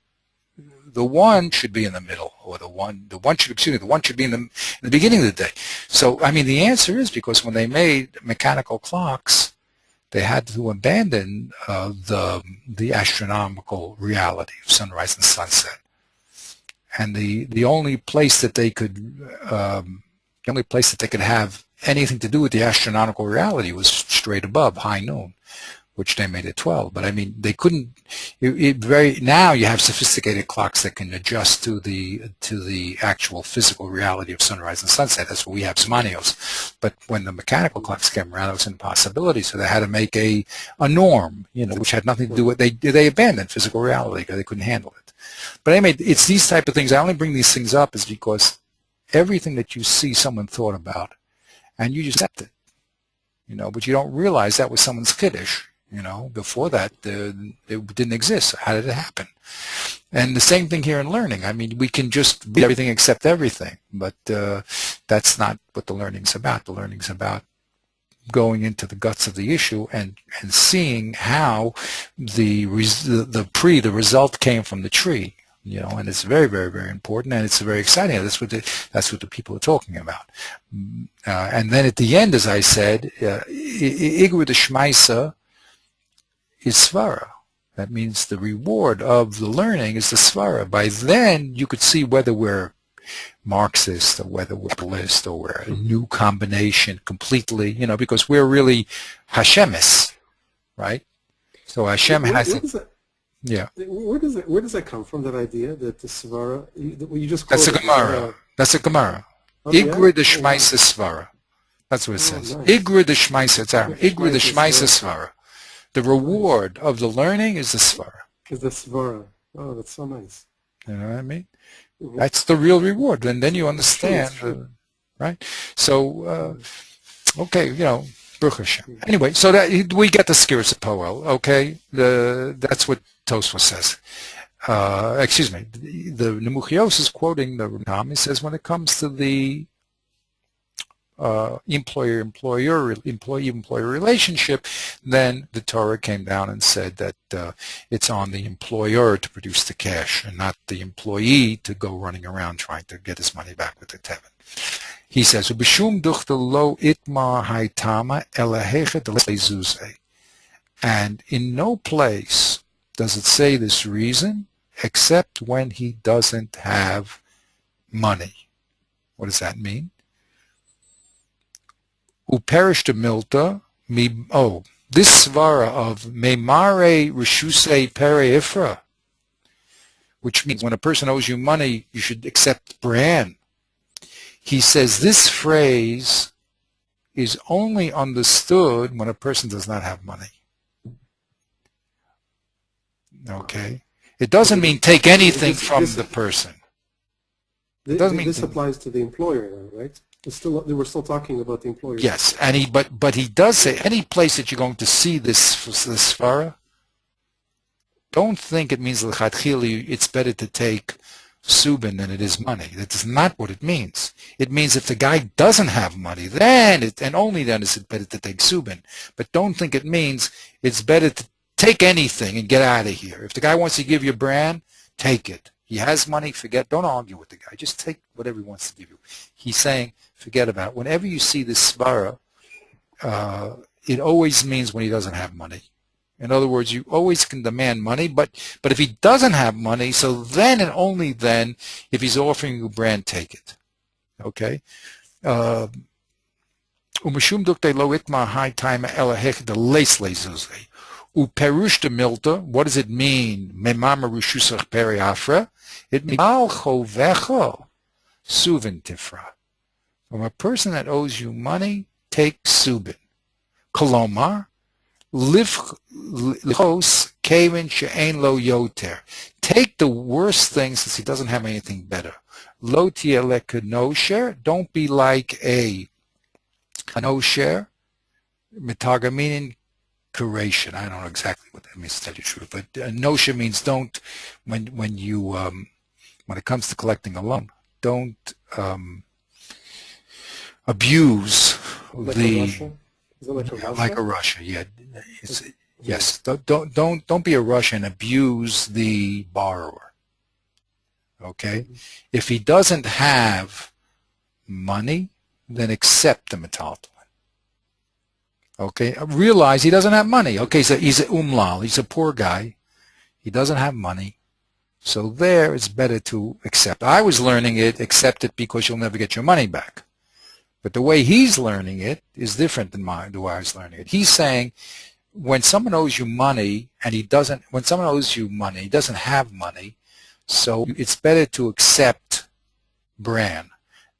The 1 should be in the middle, or the one should be in the beginning of the day. So I mean, the answer is because when they made mechanical clocks, they had to abandon the astronomical reality of sunrise and sunset, and the only place that they could have anything to do with the astronomical reality was straight above high noon, which they made it 12. But I mean, they couldn't. Now you have sophisticated clocks that can adjust to the actual physical reality of sunrise and sunset. That's what we have, Zmanios. But when the mechanical clocks came around, it was an impossibility. So they had to make a norm, which had nothing to do with they abandoned physical reality because they couldn't handle it. But anyway, it's these type of things. I only bring these things up is because everything that you see someone thought about, and you just accept it, but you don't realize that was someone's kiddush. Before that, it didn't exist. So how did it happen? And the same thing here in learning. I mean, we can just read everything except everything, but that's not what the learning's about. The learning's about going into the guts of the issue and seeing how the result came from the tree. And it's very, very, very important, and it's very exciting. That's what the people are talking about. And then at the end, as I said, Igru de Shmaisa is svara. That means the reward of the learning is the svara. By then, you could see whether we're Marxist or whether we're Kabbalistic or we're a new combination completely, because we're really Hashemis, right? So Hashem has. Yeah. Where does that come from? That idea that the svara you just that's a Gemara. That's a Gemara. Igru de Shmaisa svara. That's what it says. Nice. Igru de Shmaisa. It's Arabic. Igru de Shmaisa svara. The reward of the learning is the svara. Is the svara. Oh, that's so nice. You know what I mean? Mm-hmm. That's the real reward, and then you understand, right? So, okay, Baruch Hashem. Anyway, so that we get the skirs of Poel, okay? That's what Tosfos says. Excuse me. The Nemuchios is quoting the Ram. He says when it comes to the employee-employer relationship, then the Torah came down and said that it's on the employer to produce the cash and not the employee to go running around trying to get his money back with the tevin. He says, and in no place does it say this reason except when he doesn't have money. What does that mean? Uperished milta, this svara of memare reshuse pere ifra, which means when a person owes you money, you should accept bran. He says this phrase is only understood when a person does not have money. Okay? It doesn't mean take anything from the person. This applies to the employer now, right? We're still talking about the employer. Yes, and but he does say any place that you're going to see this svara, don't think it means l'chatchili it's better to take subin than it is money. That is not what it means. It means if the guy doesn't have money, then and only then is it better to take subin. But don't think it means it's better to take anything and get out of here. If the guy wants to give you a brand, take it. He has money, don't argue with the guy. Just take whatever he wants to give you. He's saying, forget about it. Whenever you see this svara, it always means when he doesn't have money. In other words, you always can demand money, but if he doesn't have money, so then and only then, if he's offering you a brand, take it. Okay? Uperushta milta, what does it mean? Memama rushusach peri afra. It means al chovecho suvin tifra. From a person that owes you money, take subin. Kolomar, livchos kevin she'ein lo yoter. Take the worst thing since he doesn't have anything better. Lo tiele kanosher. Don't be like a kanosher. Mitagamin curation. I don't know exactly what that means to tell you the truth, but nosha means don't, when it comes to collecting a loan, don't abuse like the a Russia? Is it like a Russia? Like a Russia, yeah. Yes. Don't be a Russia and abuse the borrower. Okay? Mm-hmm. If he doesn't have money, then accept the metaltalin. Okay, realize he doesn't have money. Okay, so he's a umlal. He's a poor guy. He doesn't have money. So there, it's better to accept. I was learning it, accept it because you'll never get your money back. But the way he's learning it is different than the way I was learning it. He's saying when someone owes you money and he doesn't have money, so it's better to accept bran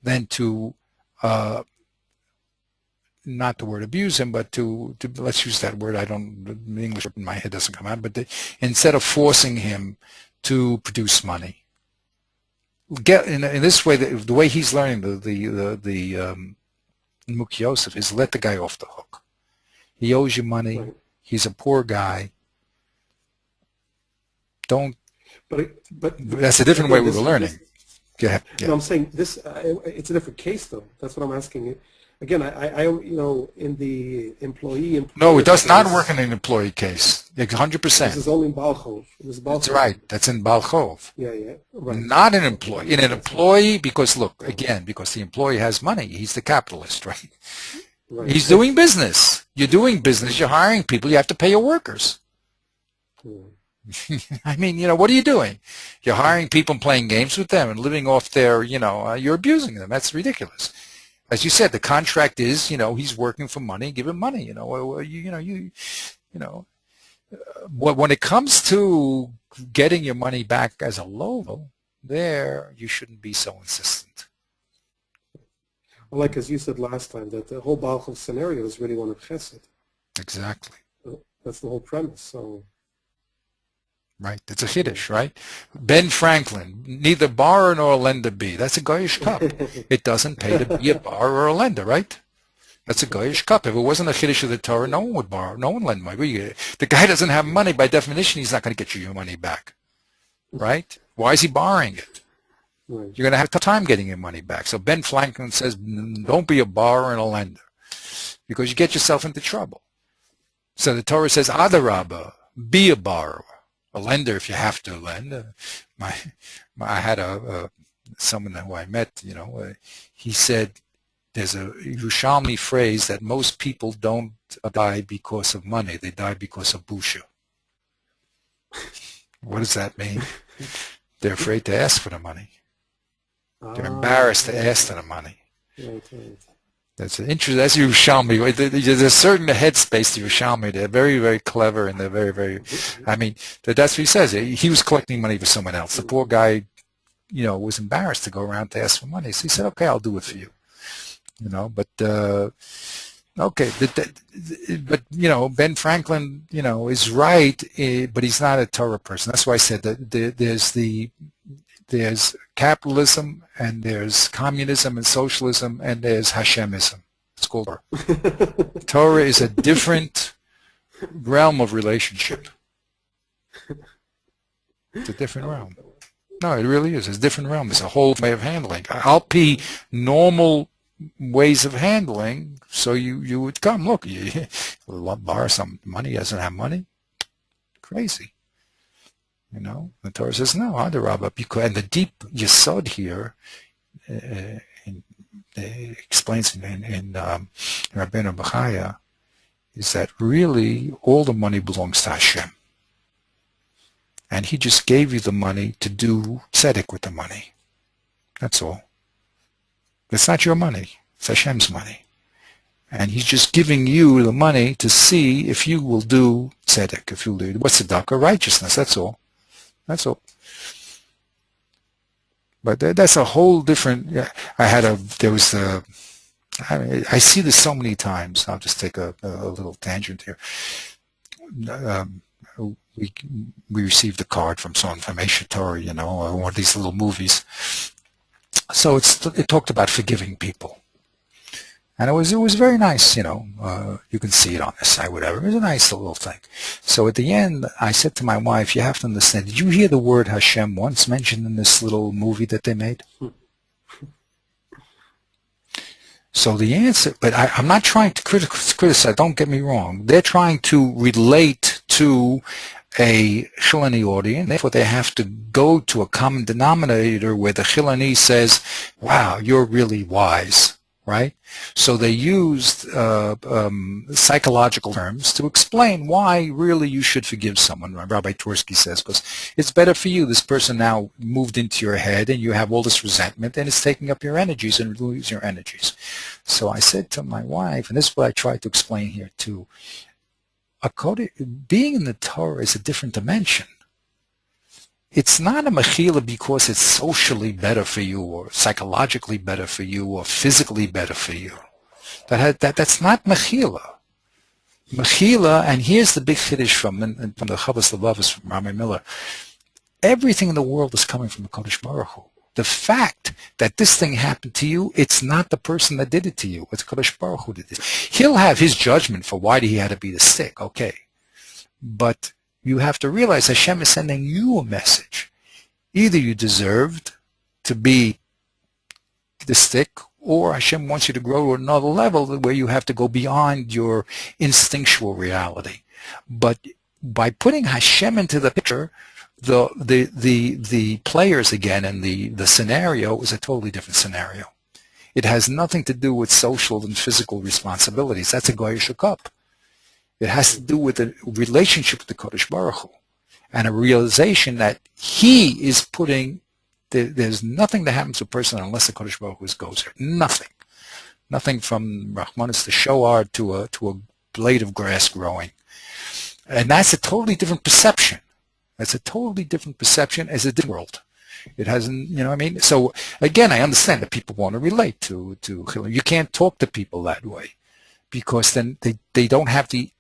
than to not the word abuse him, but to let's use that word. The English in my head doesn't come out. But instead of forcing him to produce money, get in this way. The way he's learning the Muk Yosef is let the guy off the hook. He owes you money. Right. He's a poor guy. Don't. But that's a different way we were learning. Go ahead. Yeah. No, I'm saying this. It's a different case, though. That's what I'm asking you. Again, I in the employee. No, it does not work in an employee case. 100%. This is only in Balchov. That's right. That's in Balchov. Yeah. Right. Not an employee. In an employee, because because the employee has money. He's the capitalist, right? Right. He's doing business. You're doing business. You're hiring people. You have to pay your workers. I mean, what are you doing? You're hiring people and playing games with them and living off their, you're abusing them. That's ridiculous. As you said, the contract is, he's working for money. Give him money. When it comes to getting your money back as a loan, there you shouldn't be so insistent. Well, like as you said last time, that the whole Balchov scenario is really one of chesed. Exactly. That's the whole premise. So. Right, it's a chiddush, right? Ben Franklin, neither borrower nor lender be. That's a goyish cup. It doesn't pay to be a borrower or a lender, right? That's a goyish cup. If it wasn't a chiddush of the Torah, no one would borrow. No one lend money. The guy doesn't have money. By definition, he's not going to get you your money back, right? Why is he borrowing it? Right. You're going to have a tough time getting your money back. So Ben Franklin says, don't be a borrower and a lender, because you get yourself into trouble. So the Torah says, Adarabba, be a borrower, a lender if you have to lend. I had someone who I met, he said, there's a Yerushalmi phrase that most people don't die because of money. They die because of busha. What does that mean? They're afraid to ask for the money. They're embarrassed to ask for the money. Right. That's interesting. That's Yerushalmi. There's a certain headspace to Yerushalmi. They're very, very clever, and they're very, very. I mean, that's what he says. He was collecting money for someone else. The poor guy, was embarrassed to go around to ask for money. So he said, "Okay, I'll do it for you." But okay, but Ben Franklin, is right, but he's not a Torah person. That's why I said that there's capitalism, and there's communism and socialism, and there's Hashemism. It's called Torah. Torah is a different realm of relationship. It's a different realm. No, it really is. It's a different realm. It's a whole way of handling. Al-Pi normal ways of handling, so you would come, look, you borrow some money, he doesn't have money. Crazy. The Torah says, no, Adarabba, and the deep yesod here, explains in Rabbeinu Bechaya, is that really all the money belongs to Hashem. And he just gave you the money to do tzedek with the money. That's all. It's not your money. It's Hashem's money. And he's just giving you the money to see if you will do tzedek, if you'll do, what's tzedakah? Righteousness, that's all. That's all. But that's a whole different, I see this so many times. I'll just take a little tangent here. We received a card from someone from Aisha Torah, or one of these little movies. So it talked about forgiving people. And it was very nice, you can see it on the site, whatever. It was a nice little thing. So at the end, I said to my wife, you have to understand, did you hear the word Hashem once mentioned in this little movie that they made? So the answer, but I'm not trying to criticize, don't get me wrong. They're trying to relate to a Chiloni audience. Therefore, they have to go to a common denominator where the Chiloni says, wow, you're really wise, right? So they used psychological terms to explain why really you should forgive someone, Rabbi Tursky says, because it's better for you. This person now moved into your head, and you have all this resentment, and it's taking up your energies and lose your energies. So I said to my wife, and this is what I tried to explain here too, being in the Torah is a different dimension. It's not a mechila because it's socially better for you, or psychologically better for you, or physically better for you. That's not mechila. Mechila, and here's the big chiddush from the Chavos Levavos from Rami Miller. Everything in the world is coming from the Kodesh Baruch Hu. The fact that this thing happened to you, it's not the person that did it to you. It's Kodesh Baruch Hu that did it. He'll have his judgment for why he had to be the stick, okay. But you have to realize Hashem is sending you a message. Either you deserved to be the stick, or Hashem wants you to grow to another level where you have to go beyond your instinctual reality. But by putting Hashem into the picture, the players again, and the scenario is a totally different scenario. It has nothing to do with social and physical responsibilities. That's a goyish cup. It has to do with a relationship with the Kodesh Baruch Hu, and a realization that he is putting, there's nothing that happens to a person unless the Kodesh Baruch Hu goes there. Nothing. Nothing from Rahmanis to Shoar to a blade of grass growing. And that's a totally different perception. That's a totally different perception as a different world. It hasn't, you know what I mean? So, again, I understand that people want to relate to Chilul. You can't talk to people that way, because then they don't have the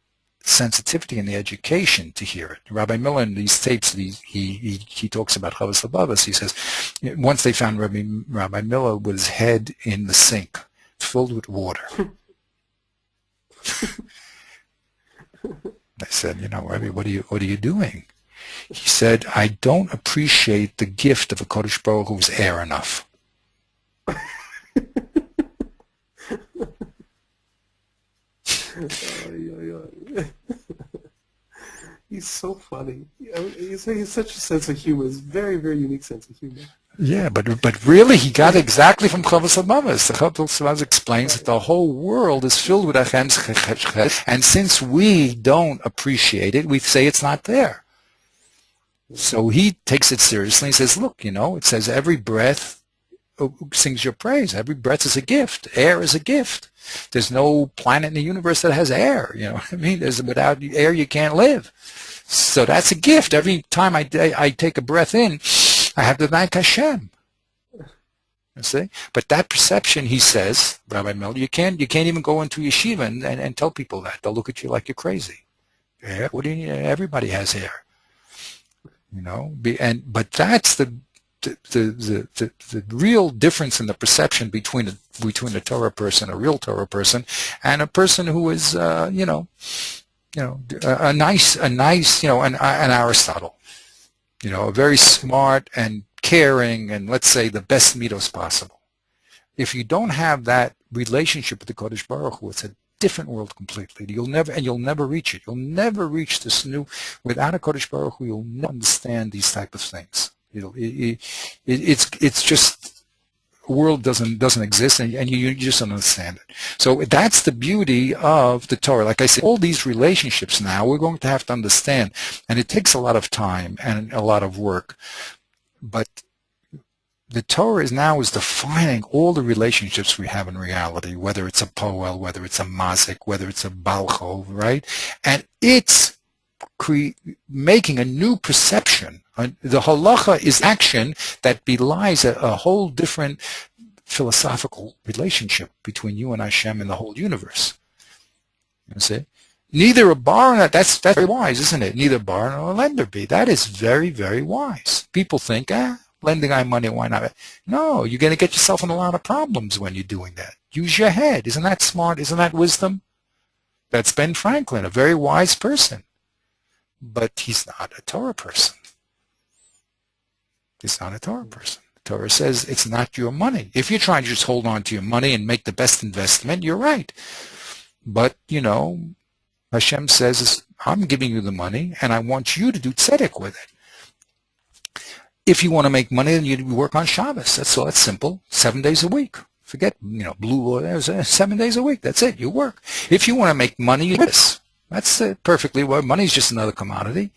sensitivity and the education to hear it. Rabbi Miller, in these tapes, he talks about Chavos Levavos. He says, once they found Rabbi Miller with his head in the sink, filled with water. I said, you know, Rebbe, what are you doing? He said, I don't appreciate the gift of a Kodesh Baruch Hu's air enough. He's so funny. He's such a sense of humor. It's a very, very unique sense of humor. Yeah, but really, he got it exactly from Chavos Hamavos. The Chavos Hamavos explains that the whole world is filled with Hashem, and since we don't appreciate it, we say it's not there. So he takes it seriously and says, look, you know, it says every breath sings your praise. Every breath is a gift. Air is a gift. There's no planet in the universe that has air. You know what I mean? Without air, you can't live. So that's a gift. Every time I take a breath in, I have to thank Hashem. You see? But that perception, he says, Rabbi Miller, you can't even go into yeshiva and tell people that. They'll look at you like you're crazy. Yeah, what do you need? Everybody has hair. You know, but that's the real difference in the perception between a Torah person, a real Torah person, and a person who is, a nice, an Aristotle. You know, a very smart and caring and, let's say, the best midos possible. If you don't have that relationship with the Kodesh Baruch Hu, it's a different world completely. You'll never reach it. You'll never reach this new, without a Kodesh Baruch Hu, you'll never understand these type of things. It's just, the world doesn't exist, and you just don't understand it. So that's the beauty of the Torah. Like I said, all these relationships now, we're going to have to understand, and it takes a lot of time and a lot of work. But the Torah is defining all the relationships we have in reality, whether it's a poel, whether it's a mazik, whether it's a balchov, right? And it's making a new perception. The halacha is action that belies a whole different philosophical relationship between you and Hashem and the whole universe. You see? Neither a borrower, that's very wise, isn't it? Neither a borrower nor a lender be. That is very, very wise. People think, lending I money, why not? No, you're going to get yourself in a lot of problems when you're doing that. Use your head. Isn't that smart? Isn't that wisdom? That's Ben Franklin, a very wise person. But he's not a Torah person. He's not a Torah person. The Torah says it's not your money. If you're trying to just hold on to your money and make the best investment, you're right. But, you know, Hashem says, I'm giving you the money, and I want you to do tzedek with it. If you want to make money, then you work on Shabbos. That's all. That's simple. 7 days a week. Forget, blue oil. 7 days a week. That's it. You work. If you want to make money, you do this. That's perfectly well. Money's just another commodity.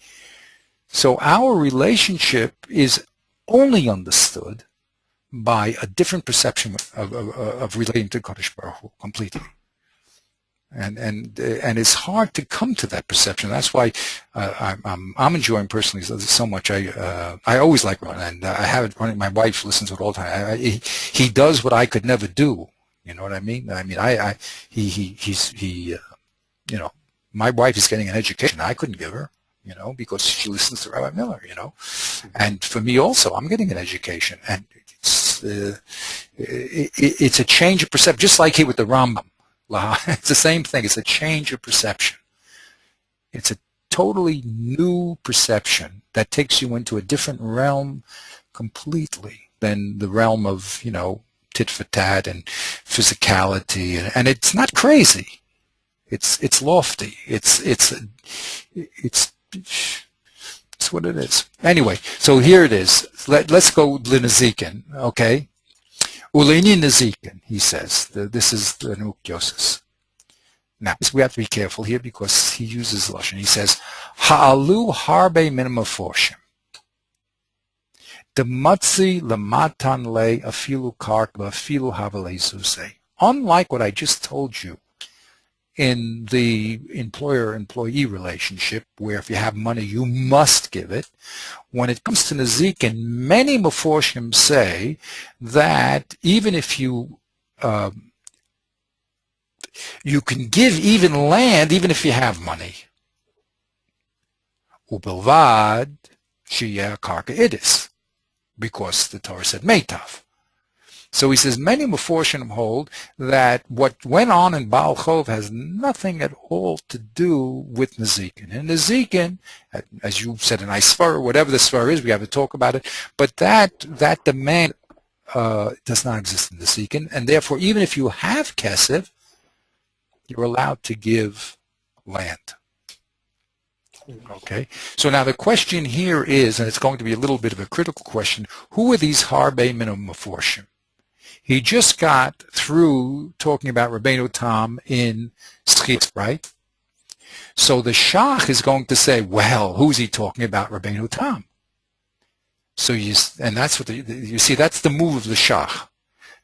So our relationship is only understood by a different perception of relating to Kodesh Baruch Hu completely. And it's hard to come to that perception. That's why I'm enjoying personally so much. I always like running, and I have it running. My wife listens to it all the time. He does what I could never do. You know what I mean? My wife is getting an education I couldn't give her, because she listens to Rabbi Miller, And for me also, I'm getting an education, and it's a change of perception, just like here with the Rambam. It's the same thing. It's a change of perception. It's a totally new perception that takes you into a different realm completely than the realm of, tit for tat and physicality, and it's not crazy. It's lofty. It's what it is. Anyway, so here it is. Let's go Linazikin, okay? Uleni Nazikin, he says. This is the Nukyosis. Now, we have to be careful here because he uses Lashon. He says, Ha'alu harbe min maforshim. Dematzi lematan le afilu kark afilu havale zuse. Unlike what I just told you in the employer-employee relationship, where if you have money, you must give it. When it comes to Nazikin, many Meforshim say that even if you can give even land, even if you have money. Ubelvad sheyeh karka idis, because the Torah said meitav. So he says many Meforshim hold that what went on in Baal Chov has nothing at all to do with Nezikin. And Nezikin, as you said, an Isfar, whatever the Sfar is, we have to talk about it, but that demand does not exist in Nezikin, and therefore even if you have Kesef, you're allowed to give land. Okay, so now the question here is, and it's going to be a little bit of a critical question, who are these Harbe Minimum Meforshim? He just got through talking about Rabbeinu Tam in Schitz, right? So the Shach is going to say, well, who's he talking about, Rabbeinu Tam? So and that's what you see, that's the move of the Shach.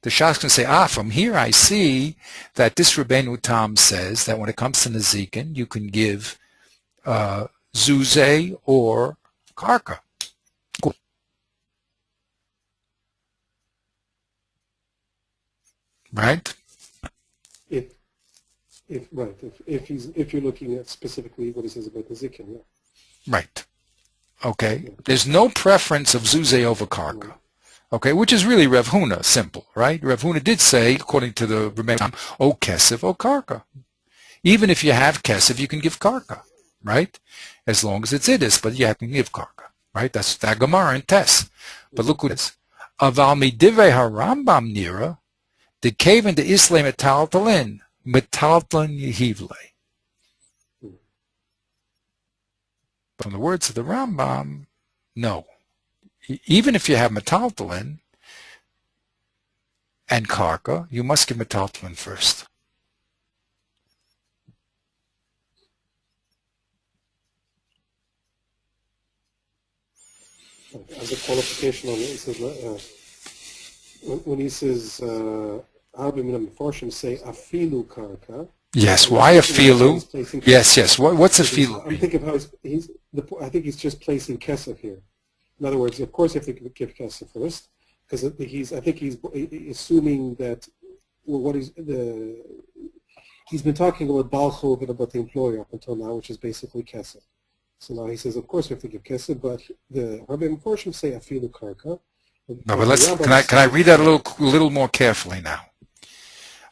The Shach can say, from here I see that this Rabbeinu Tam says that when it comes to Nezikin, you can give Zuzeh or Karka. Cool. Right? If you're looking at specifically what he says about Nezikin, yeah. Right. Okay. Yeah. There's no preference of Zuzeh over Karka. Okay, which is really Rav Huna, simple, right? Rav Huna did say, according to the Rebbe, O Kesef, O Karka. Even if you have Kesef, you can give Karka, right? As long as it's Idis, but you have to give Karka, right? That's that Gemara and Tess. But look what it is. Aval midivei harambam nira, the cave into Islay metaltalin, metaltalin yehivle. From the words of the Rambam, no. Even if you have metaltalin and karka, you must give metaltalin first. As a qualification on it, he says, when he says, Arba Min HaMeforshim say afilu karka. Yes, why afilu? Yes. What's afilu? I'm thinking of how I think he's just placing kesef here. In other words, of course, you have to give kesef first, because I think he's assuming that he's been talking about Baal Chov and about the employer up until now, which is basically kesef. So now he says, of course, we have to give kesef, but the Rabbi Meforshim say afilu karka. No, but can I read that a little more carefully now?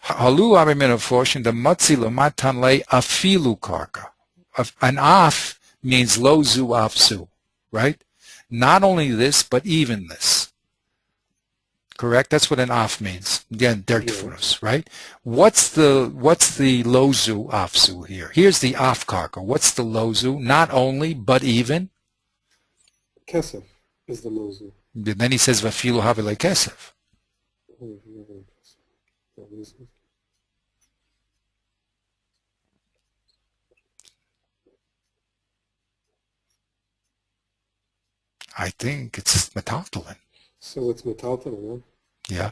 Halu Rabbi Meforshim the matzi lamatan le afilu karka. An af means lo zu afsu, right? Not only this, but even this. Correct? That's what an af means. Again, derkfunos, right? What's the lozu afsu here? Here's the af karka. What's the lozu? Not only, but even? Kesef is the lozu. Then he says, vafilu havile kesef. I think it's metaltalin. So it's metaltalin, huh? Yeah.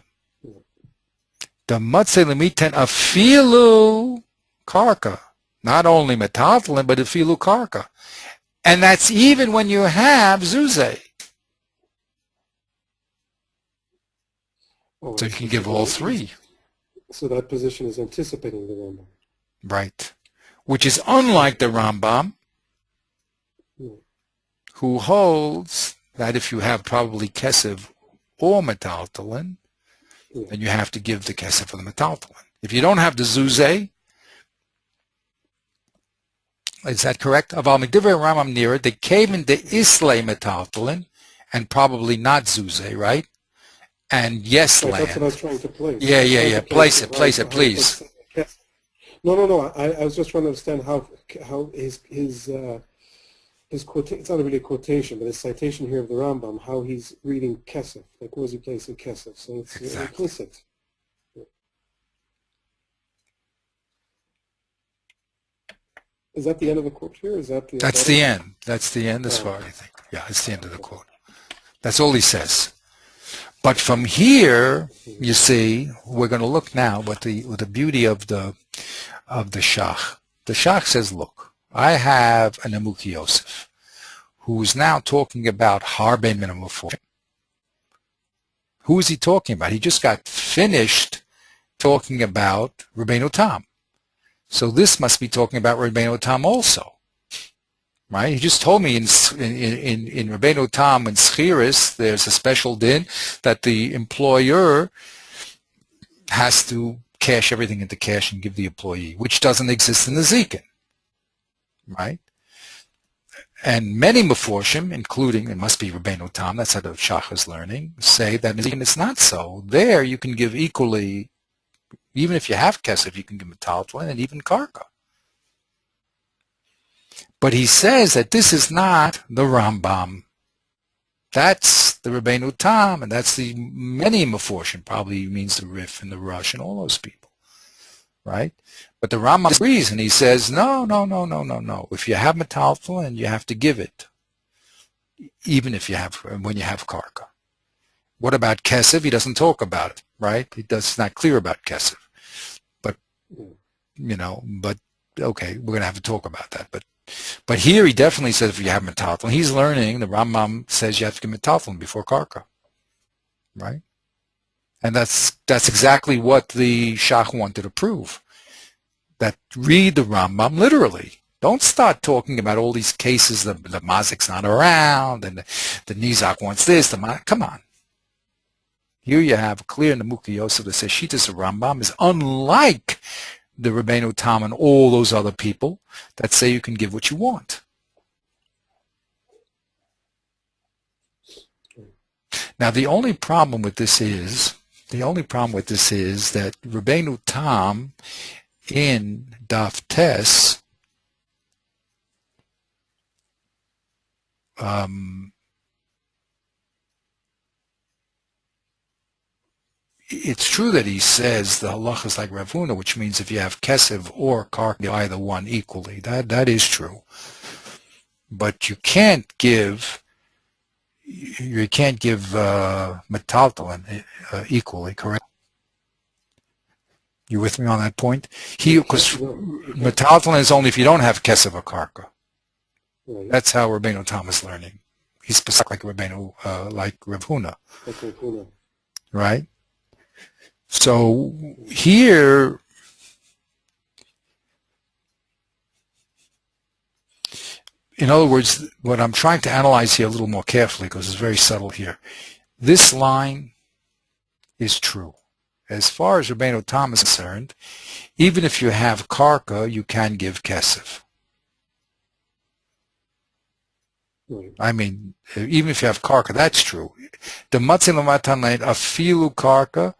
The matzeh lemiten afilu karka. Not only metaltalin, but afilu karka. And that's even when you have zuzeh. Oh, so you can give all three. So that position is anticipating the Rambam. Right. Which is unlike the Rambam, who holds that if you have probably kesef or metaltalin, then you have to give the kesef for the metaltalin. If you don't have the zuzeh, is that correct? Aval midivei Rambam nira, the cave in the islay metaltalin, and probably not zuzeh, right? And yes, right, land. That's what I was trying to place. Yeah. Place it, please. No. I was just trying to understand how his quotation, it's not really a quotation, but a citation here of the Rambam, how he's reading kesef. Like, where is he placing kesef? So it's implicit. Yeah. Is that the end of the quote here? That's the end. That's the end as far, I think. Yeah, it's the end of the quote. That's all he says. But from here, you see, we're going to look now with the beauty of the Shach. The Shach says, look, I have an Amuki Yosef, who is now talking about Harbe Minimum Meforshim. Who is he talking about? He just got finished talking about Rabbeinu Tam. So this must be talking about Rabbeinu Tam also. Right? He just told me in Rabbeinu Tam and Schiris, there's a special din that the employer has to cash everything into cash and give the employee, which doesn't exist in the Zikin, right? And many Meforshim, including, it must be Rabbeinu Tam, that's how the Shach is learning, say that in Zikin it's not so. There you can give equally, even if you have Kesef, you can give Metaltlin and even Karka. But he says that this is not the Rambam. That's the Rabbeinu Tam, and that's the many Meforshim, probably means the Rif and the Rush and all those people, right? But the Rambam agrees, and he says, no. If you have Metaltlin, you have to give it, even if you have, when you have Karka. What about Kesef? He doesn't talk about it, right? It's not clear about Kesef. But, but okay, we're going to have to talk about that. But here he definitely says if you have Metaltlin, he's learning, the Rambam says you have to give Metaltlin before Karka, right? And that's exactly what the Shach wanted to prove. That read the Rambam literally. Don't start talking about all these cases, the Mazik's not around, and the Nizak wants this, come on. Here you have clear in the Mukhi Yosef that says Shitas of Rambam is unlike the Rabbeinu Tam and all those other people that say you can give what you want. Now the only problem with this is that Rabbeinu Tam in Daf Tes it's true that he says the halacha is like Rav Huna, which means if you have Kesef or Karka, either one equally. That is true. But you can't give Metaltlin equally, correct? You with me on that point? Because Metaltlin is only if you don't have Kesef or Karka. Right. That's how Rabbeinu Tam is learning. He's specific like like Rav Huna. Right? So here, in other words, what I'm trying to analyze here a little more carefully, because it's very subtle here, this line is true. As far as Rabbeinu Tam is concerned, even if you have Karka, you can give Kesef. Right. I mean, even if you have Karka, that's true. The Matzin Lamatan Lein, Afilu Karka,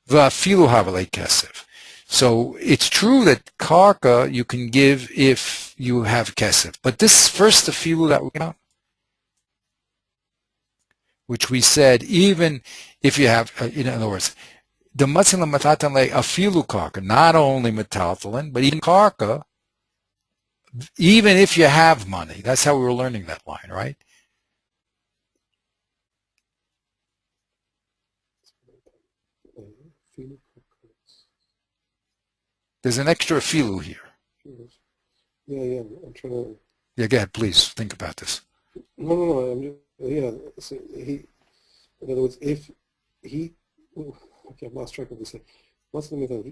V'afilu Havalei Kesef. So it's true that Karka you can give if you have Kesef. But this first Afilu that we got, which we said, even if you have, in other words, the Matzin Lamatan Lein, Afilu Karka, not only Metaltlin, but even Karka, even if you have money. That's how we were learning that line, right? There's an extra filu here. Yeah, I'm trying to... Yeah, go ahead, please, think about this. No, I'm just, so in other words, if he, okay, I've lost track of this.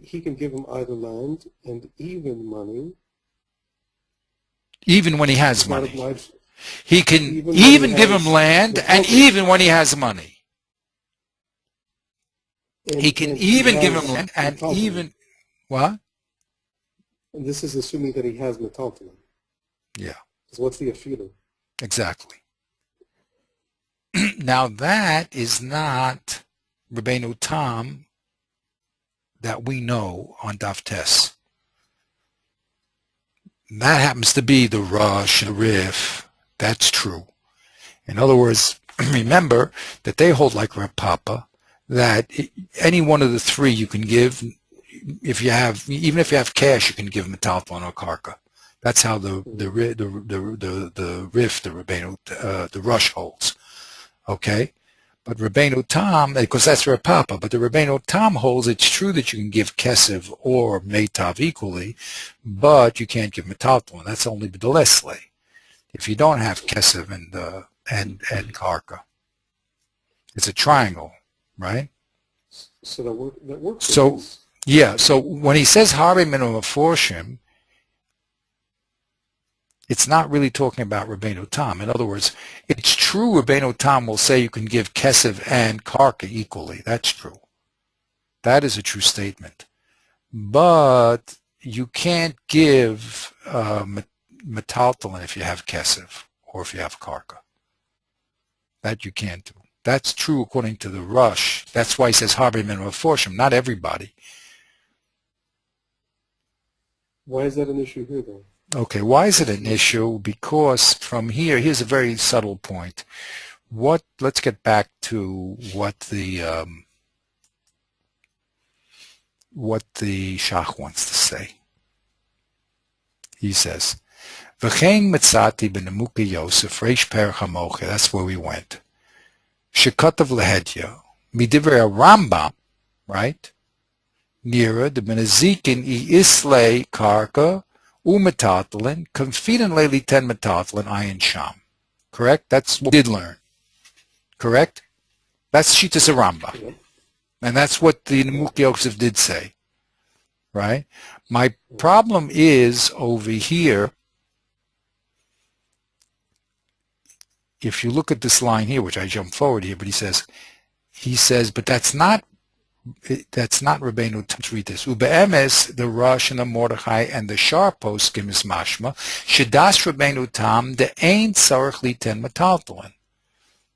He can give him either land and even money. Even when he has money. He can even give him land and even when he has money. He can even give him land and even, what? And this is assuming that he has Metaltlin. Yeah. So what's the afilu? Exactly. Now that is not Rabbeinu Tam that we know on Daf Tes. That happens to be the Rush and the Rif. That's true. In other words, remember that they hold like Reb Papa, that any one of the three you can give. If you have, even if you have cash, you can give Metaltlin or Karka. That's how the Rif, the Rabbeinu, the Rush holds. Okay, but Rabbeinu Tam, because that's Reb Papa, but the Rabbeinu Tam holds it's true that you can give Kesef or Meitav equally, but you can't give Metaltlin. That's only B'dolesle. If you don't have Kesef and Karka, it's a triangle, right? So that works. So. Yeah, so when he says Harbe Minimum Forshim, it's not really talking about Rabbeinu Tam. In other words, it's true Rabbeinu Tam will say you can give Kesef and Karka equally. That's true. That is a true statement. But you can't give metaltalin if you have kesef or if you have karka. That you can't do. That's true according to the Rush. That's why he says harbe minimum forshim. Not everybody. Why is that an issue here, though? Okay, why is it an issue? Because from here, here's a very subtle point. Let's get back to what the Shach wants to say. He says, "V'chein metzati b'nemuke Yosef reish perach hamoche." That's where we went. Shekatav lehedya midivrei Rambam, right? Nira the benezikin I islay karka umetaltalin confident leili ten metaltalin iyun sham. Correct? That's what we did learn. Correct? That's Shitas Rambam. And that's what the Nemuk Yosef did say. Right? My problem is over here, if you look at this line here, which I jumped forward here, but he says, but that's not Rabbeinu Tam's read this. Ube'emes, the Rosh and the Mordechai and the Shar poskim is mashma, shedas Rabbeinu Tam, the ain't sarach li ten metaltalin.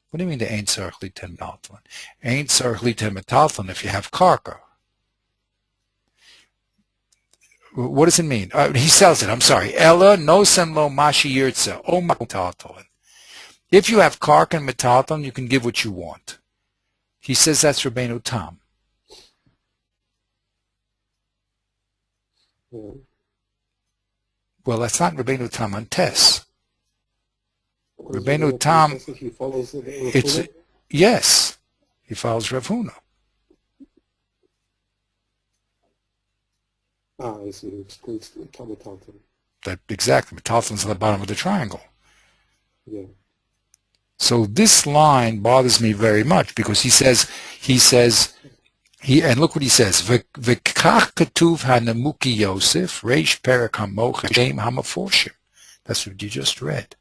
What do you mean the ain't sarach li ten metaltalin? Ain't sarach li ten metaltalin if you have karka. What does it mean? He sells it, I'm sorry. Ella nosen lo mashi yirtza, o metaltalin. If you have karka and metaltalin, you can give what you want. He says that's Rabbeinu Tam. Well, that's not Rabbeinu Tam on Tess. Rabbeinu Tam, yes, he follows Rav Huna. I see. He excludes metaltalin. That exactly. Metaltalin's on the bottom of the triangle. Yeah. So this line bothers me very much because he says, and look what he says, V'kach ketuv hanemuki Yosef, reish perek hamocha, shem hamaforshim. That's what you just read.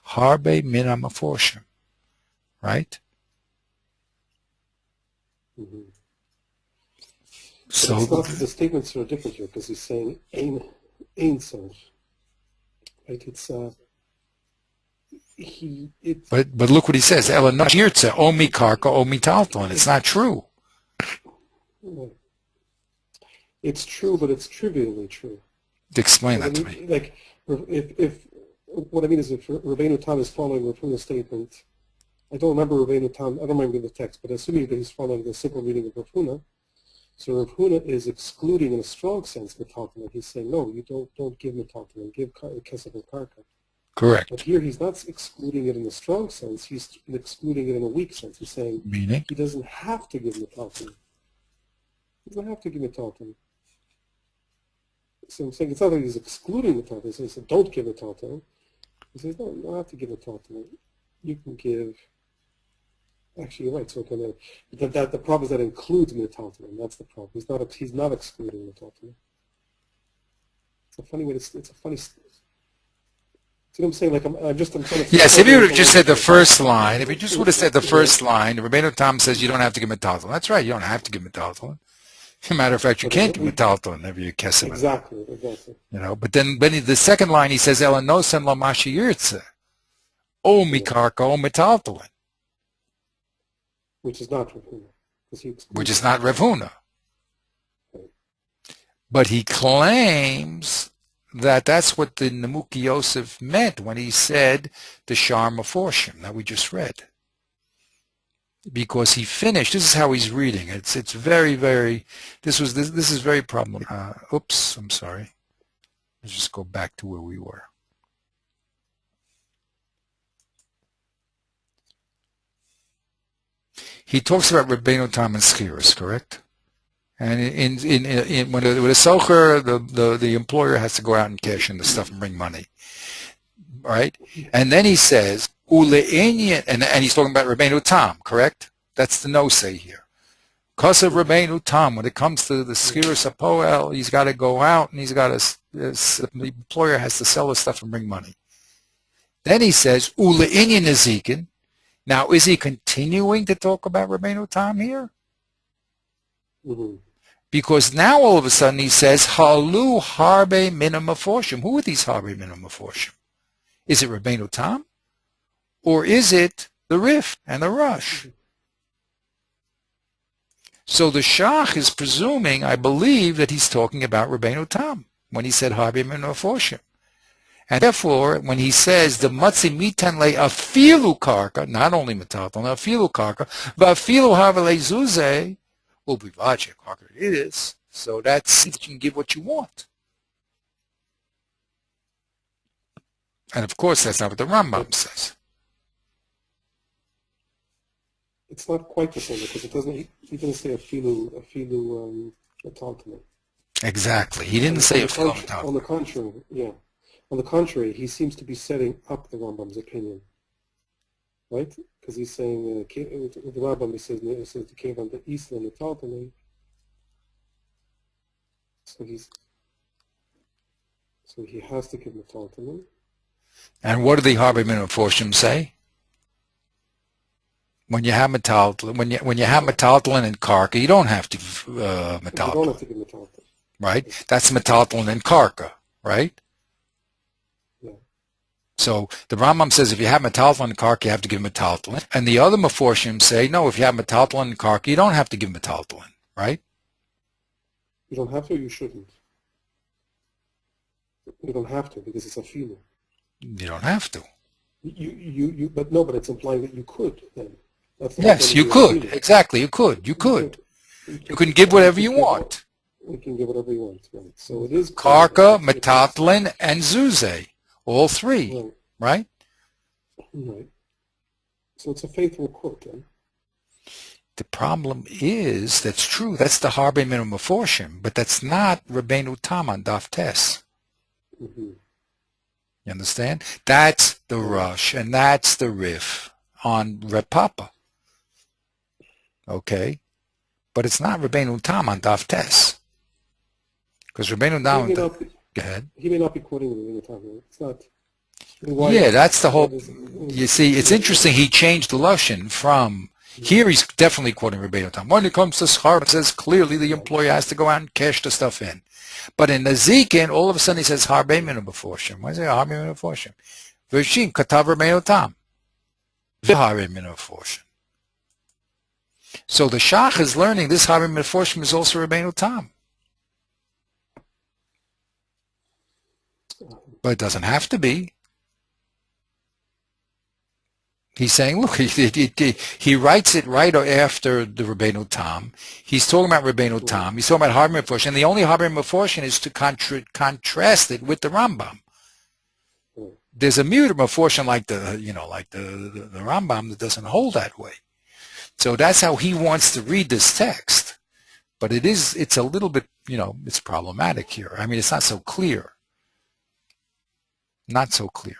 Harbe min hamaforshim. Right? Mm-hmm. So the statements are different here because he's saying ain such. Right? But look what he says. Ela no yirtze, omi karka, omi taltalin. It's not true. It's true, but it's trivially true. Explain that to me. Like, if what I mean is, if Rabbeinu Tam is following Rav Huna's statement, I don't remember Rabbeinu Tam. I don't remember the text, but assuming that he's following the simple reading of Rav Huna, so Rav Huna is excluding, in a strong sense, metaltalin. He's saying, no, you don't give metaltalin, give kesef and karka. Correct. But here he's not excluding it in a strong sense. He's excluding it in a weak sense. He's saying meaning he doesn't have to give metaltalin. He doesn't have to give metaltalin. So I'm saying it's not that he's excluding metaltalin. So he said, don't give metaltalin. He says, no, you don't have to give metaltalin. You can give. Actually, you're right. So the problem is that includes metaltalin. That's the problem. He's not excluding metaltalin. It's a funny way to. It's a funny. See what I'm saying? Like I'm trying to. Yes, if you would have just said the first line, if you just would have said the first line, Rabbeinu Tam says you don't have to give metaltalin. That's right, you don't have to give metaltalin. As a matter of fact, you can't give metaltalin if you kesef. Exactly. You know, but then the second line he says Ela nosen lo mashi yirtze, o mikarka o metaltalin, which is not Rav Huna. Which is not Rav Huna. But he claims that that's what the Nemuki Yosef meant when he said the Shar Meforshim that we just read. Because he finished, this is how he's reading. It's very, very, this is very problematic. Oops, I'm sorry. Let's just go back to where we were. He talks about Rabbeinu Tam and Schiras, correct? And when with a socher, the employer has to go out and cash in the stuff and bring money, right? And then he says, Ule'inyan, and he's talking about Rabbeinu Tam, correct? That's the no-say here. Because of Rabbeinu Tam, when it comes to the Schiras HaPoel, he's got to go out and the employer has to sell the stuff and bring money. Then he says, Ule'inyan Nezikin. Now, is he continuing to talk about Rabbeinu Tam here? Mm-hmm. Because now all of a sudden he says, Halu harbe mina meforshim. Who are these harbe mina meforshim? Is it Rabbeinu Tam? Or is it the Rif and the Rush? So the Shach is presuming, I believe, that he's talking about Rabbeinu Tam when he said harbe mina meforshim. And therefore, when he says the matzi mitan le afilu karka, not only metaton, afilu karka, but afilu havale zuze, will be vache karka it is. So that's if you can give what you want. And of course, that's not what the Rambam says. It's not quite the same because it doesn't. He didn't say afilu metalton. Exactly. He didn't say afilu metalton. On the contrary, yeah. On the contrary, he seems to be setting up the Rambam's opinion, right? Because he's saying the Rambam he says the kevan the isla metalton. So he has to give metalton. And what do the harbe mina meforshim say? When you have metalton, when you have metalton and karka, you don't have to metalton. You don't have to give metalton. Right? That's metalton and karka, right? Yeah. So the Rambam says if you have metalton and karka, you have to give metalton. And the other meforshim say, no, if you have metalton and karka, you don't have to give metalton, right? You don't have to, or you shouldn't. You don't have to because it's a feeling. You don't have to. But it's implying that you could then. Yes, you could. Exactly, you could. You can give whatever you want. You can give whatever you want, right? So it is Karka, Metatlin, and Zuze, all three, right? Right. So it's a faithful quote then. The problem is, that's true, that's the harbe mina meforshim, but that's not Rabbeinu Tam on Daf Tes. Mm-hmm. You understand? That's the Rush, and that's the Rif on Reb Papa. Okay? But it's not Rabbeinu Tam on Daf Tes. Because Rabbeinu Tam... Go ahead. He may not be quoting Rabbeinu Tam. It's not... Yeah, that's the whole... You see, it's interesting, he changed the Lashon from... Here he's definitely quoting Rabbeinu Tam. When it comes to schar, it says clearly the employer has to go out and cash the stuff in. But in the Zikin, all of a sudden he says harbe mina meforshim. Why is it harbe mina meforshim? V'shim katav Rabbeinu Tam. V'harbe mina meforshim. So the Shach is learning this harbe mina meforshim is also Rabbeinu Tam. But it doesn't have to be. He's saying, look, he writes it right after the Rabbeinu Tam. He's talking about Rabbeinu Tam. He's talking about harbe mina meforshim, and the only harbe mina meforshim is to contrast it with the Rambam. There's a mute meforshim like the Rambam that doesn't hold that way. So that's how he wants to read this text. But it's a little bit, it's problematic here. I mean, it's not so clear. Not so clear.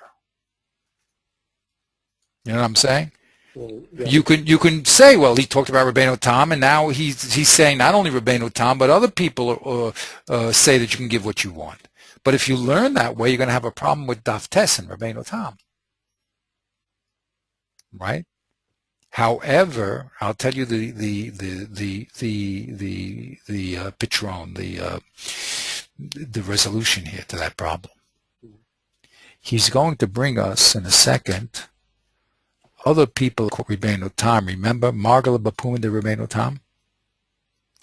You know what I'm saying? Yeah. You can say, well, he talked about Rabbeinu Tam, and now he's saying not only Rabbeinu Tam, but other people say that you can give what you want. But if you learn that way, you're going to have a problem with Daf Tes and Rabbeinu Tam, right? However, I'll tell you the pitron, the resolution here to that problem. He's going to bring us in a second. Other people quote Rabbeinu Tam. Remember, Margala Bapum de Rabbeinu Tam?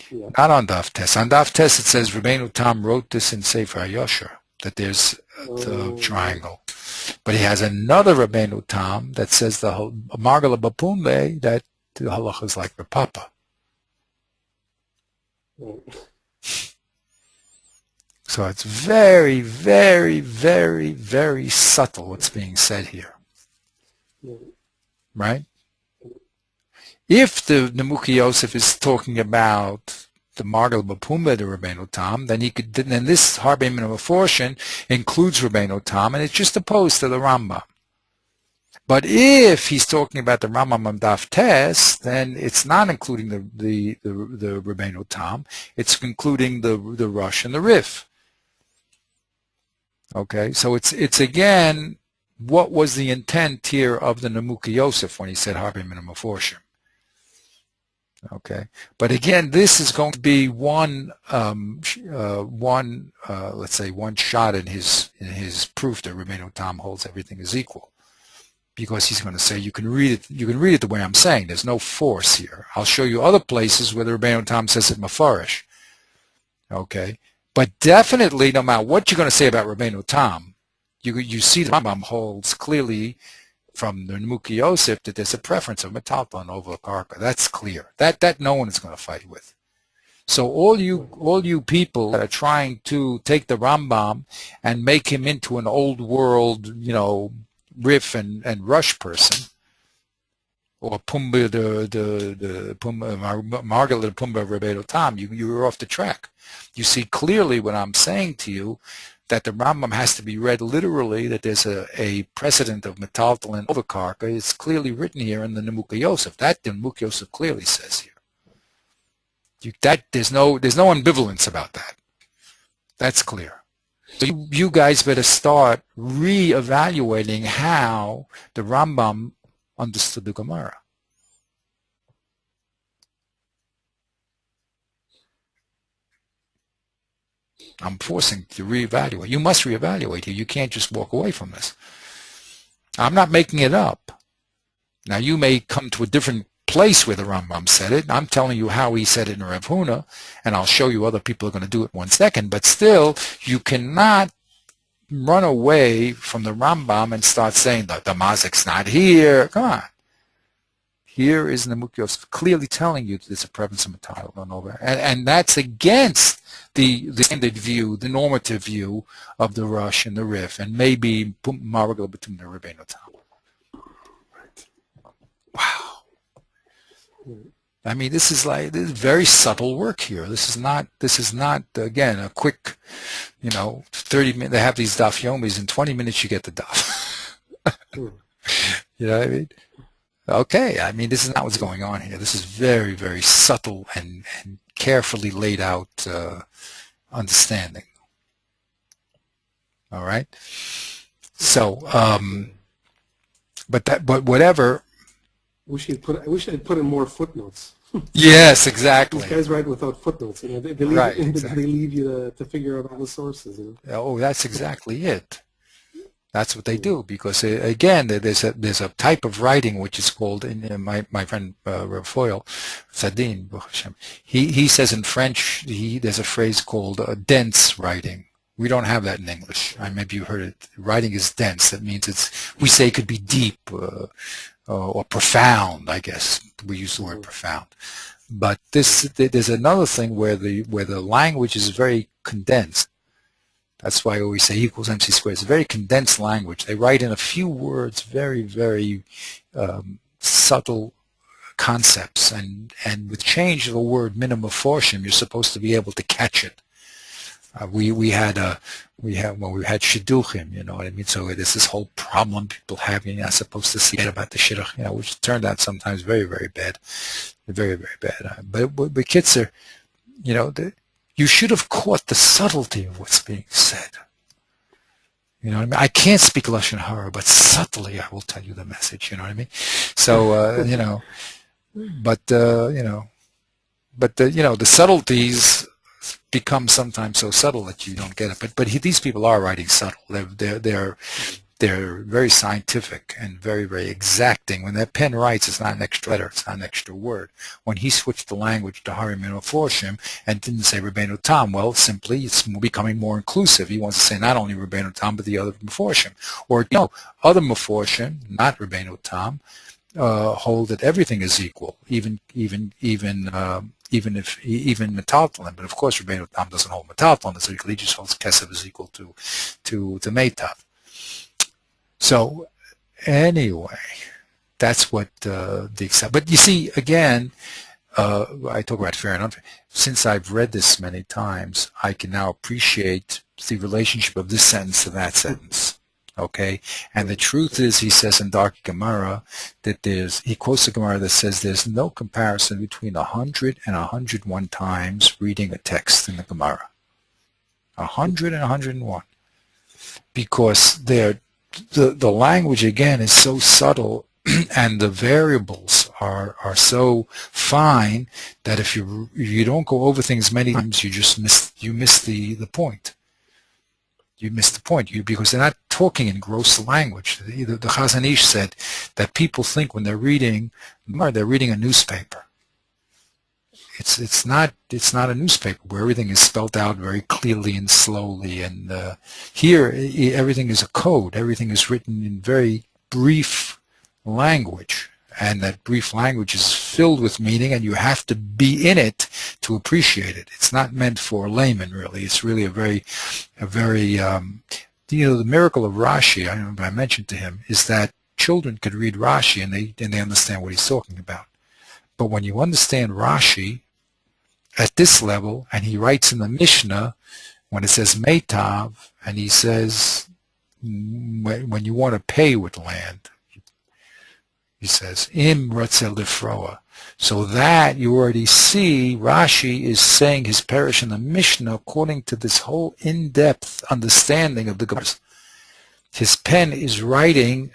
Yeah. Not on Daf Tes. On Daf Tes it says Rabbeinu Tam wrote this in Sefer HaYosher, that there's the triangle. But he has another Rabbeinu Tam that says the Margala Bapum that the halacha is like Reb Papa. So it's very, very, very, very subtle what's being said here. Right? If the Nemuki Yosef is talking about the Margal Bapumba to Rabbeinu Tam, then this harbe mina meforshim includes Rabbeinu Tam, and it's just opposed to the Rambam. But if he's talking about the Rambam on Daf Tes, then it's not including the Rabbeinu Tam. It's including the Rush and the Rif. Okay, so it's again, what was the intent here of the Nemuki Yosef when he said harbe mina meforshim? Okay, but again, this is going to be let's say one shot in his proof that Rabbeinu Tam holds everything is equal, because he's going to say you can read it the way I'm saying. There's no force here. I'll show you other places where the Rabbeinu Tam says it mafarish. Okay, but definitely, no matter what you're going to say about Rabbeinu Tam, you see the Rambam holds clearly from the Nemuki Yosef that there's a preference of metalton over karka. That's clear. That no one is going to fight with. So all you people that are trying to take the Rambam and make him into an old world, Riff and Rush person, or Pumba the Pumba Margaret the Pumba Rabbeinu Tam, you're off the track. You see clearly what I'm saying to you, that the Rambam has to be read literally, that there's a precedent of metaltalin over karka. It's clearly written here in the Nemuki Yosef. That the Nemuki Yosef clearly says here. There's no ambivalence about that. That's clear. So you guys better start re-evaluating how the Rambam understood the Gemara. I'm forcing you to reevaluate. You must reevaluate here. You can't just walk away from this. I'm not making it up. Now, you may come to a different place where the Rambam said it. I'm telling you how he said it in Rav Huna, and I'll show you other people are going to do it in 1 second. But still, you cannot run away from the Rambam and start saying the mazik's not here. Come on. Here is Nemuki Yosef clearly telling you that there's a preference of metalton over, and that's against the standard view, the normative view of the Rush and the Riff, and maybe Maragel between the Rabbeinu Tam. Right. Wow. I mean, this is very subtle work here. This is not again a quick, 30 minutes. They have these daf yomis. In 20 minutes you get the daf. You know what I mean? Okay, I mean, this is not what's going on here. This is very, very subtle and carefully laid out understanding. All right. So, but whatever. I wish I'd put in more footnotes. Yes, exactly. These guys write without footnotes. They leave, right, exactly. They leave you to figure out all the sources. Oh, that's exactly it. That's what they do, because again, there's a type of writing which is called, my friend Rav Foyle, Sadin, he says in French, there's a phrase called dense writing. We don't have that in English. Maybe you heard it. Writing is dense. That means we say it could be deep or profound, I guess. We use the word profound. But there's another thing where the language is very condensed. That's why I always say E equals MC squared. It's a very condensed language. They write in a few words very, very subtle concepts. And with change of a word, minimum forshim, you're supposed to be able to catch it. We had shidduchim, you know what I mean? So there's this whole problem people have. You're not supposed to see about the shidduch, which turned out sometimes very, very bad. Very, very bad. But kids are, you should have caught the subtlety of what's being said. You know what I mean? I can't speak Lashon Hara, but subtly I will tell you the message. You know what I mean? So, the subtleties become sometimes so subtle that you don't get it. But these people are writing subtle. They're very scientific and very, very exacting. When that pen writes, it's not an extra letter, it's not an extra word. When he switched the language to Hari Min Forshim and didn't say Rabbeinu Tam, well, simply it's becoming more inclusive. He wants to say not only Rabbeinu Tam, but the other Meforshim. Or, other Meforshim, not Rabbeinu Tam, hold that everything is equal, even metaltalin. But of course, Rabbeinu Tam doesn't hold metaltalin as equal. He just holds kesef is equal to meitav. So anyway, that's what but you see, again, I talk about fair and unfair. Since I've read this many times, I can now appreciate the relationship of this sentence to that sentence. Okay, and the truth is, he says in Dark Gemara that he quotes a Gemara that says there's no comparison between 100 and 101 times reading a text in the Gemara. 100 and 101, because the language again is so subtle, and the variables are so fine that if you don't go over things many times, you miss the point. You miss the point. Because they're not talking in gross language. The Chazon Ish said that people think when they're reading a newspaper. It's not a newspaper where everything is spelled out very clearly and slowly. And here everything is a code. Everything is written in very brief language, and that brief language is filled with meaning, and you have to be in it to appreciate it. It's not meant for a layman, really. It's really a very the miracle of Rashi, I mentioned to him, is that children could read Rashi and they understand what he's talking about. But when you understand Rashi at this level, and he writes in the Mishnah, when it says Meitav, and he says, when you want to pay with land, he says, Im Ratzel Defroa. So that you already see Rashi is saying his parish in the Mishnah according to this whole in-depth understanding of the Gemara. His pen is writing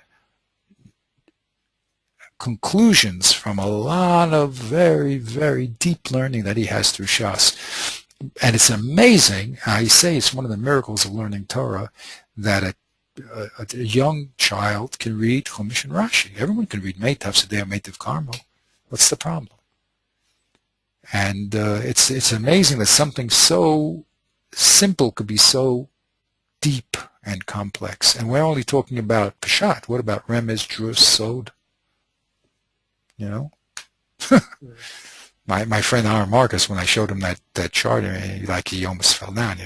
conclusions from a lot of very, very deep learning that he has through Shas. And it's amazing, I say it's one of the miracles of learning Torah, that a young child can read Chumash and Rashi. Everyone can read Meitav Sedei or Meitav Carmel. What's the problem? And it's amazing that something so simple could be so deep and complex. And we're only talking about Peshat. What about Remez, Drus, Sod? You know? my friend Aaron Marcus, when I showed him that chart, he almost fell down,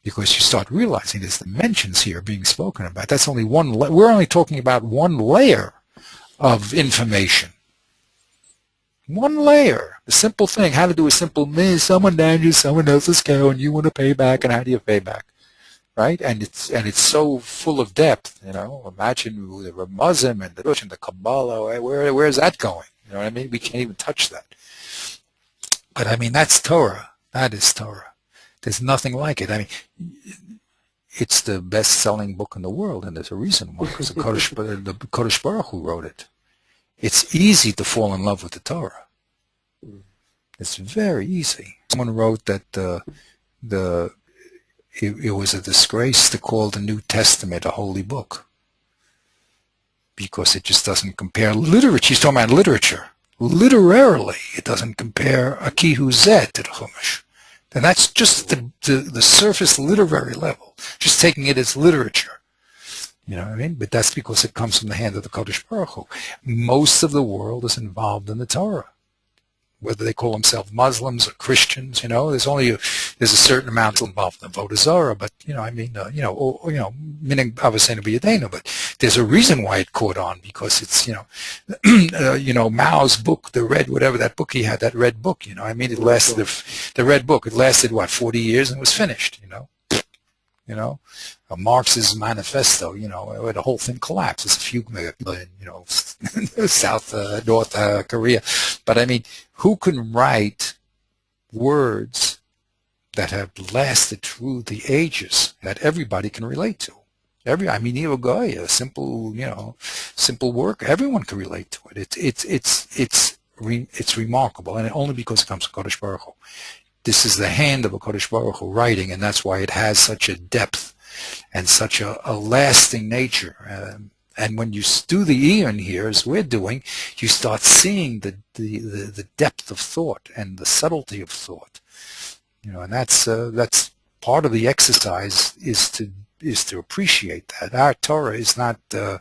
because you start realizing there's dimensions here being spoken about. That's only one. We're only talking about one layer of information. One layer. A simple thing. How to do a simple miss. Someone damages someone else's cow, and you want to pay back, and how do you pay back? Right? And it's so full of depth. Imagine the Ramazim and the Rush and the Kabbalah. Where is that going? You know what I mean? We can't even touch that. But I mean, that's Torah. That is Torah. There's nothing like it. I mean, it's the best-selling book in the world, and there's a reason why. It's the Kodesh Baruch who wrote it. It's easy to fall in love with the Torah. It's very easy. Someone wrote that it was a disgrace to call the New Testament a holy book, because it just doesn't compare literature. She's talking about literature. Literarily, it doesn't compare a Kihu Zeh to the Chumash. And that's just the surface literary level, just taking it as literature. You know what I mean? But that's because it comes from the hand of the Kodesh Baruch Hu. Most of the world is involved in the Torah, whether they call themselves Muslims or Christians. There's a certain amount involved in the Avodah Zarah, but meaning Avosenu B'Yadeinu. But there's a reason why it caught on, because it's Mao's book, the red, whatever that book he had, that red book. It lasted the red book. It lasted 40 years and was finished. Marx's manifesto, where the whole thing collapsed. It's a few million, North Korea. But I mean, who can write words that have lasted through the ages that everybody can relate to? Even a simple work, everyone can relate to it. It's remarkable, and only because it comes from Kodesh Baruch Hu. This is the hand of a Kodesh Baruch Hu writing, and that's why it has such a depth and such a lasting nature. And when you do the iyun here, as we're doing, you start seeing the depth of thought and the subtlety of thought. And that's part of the exercise is to appreciate that. Our Torah is not a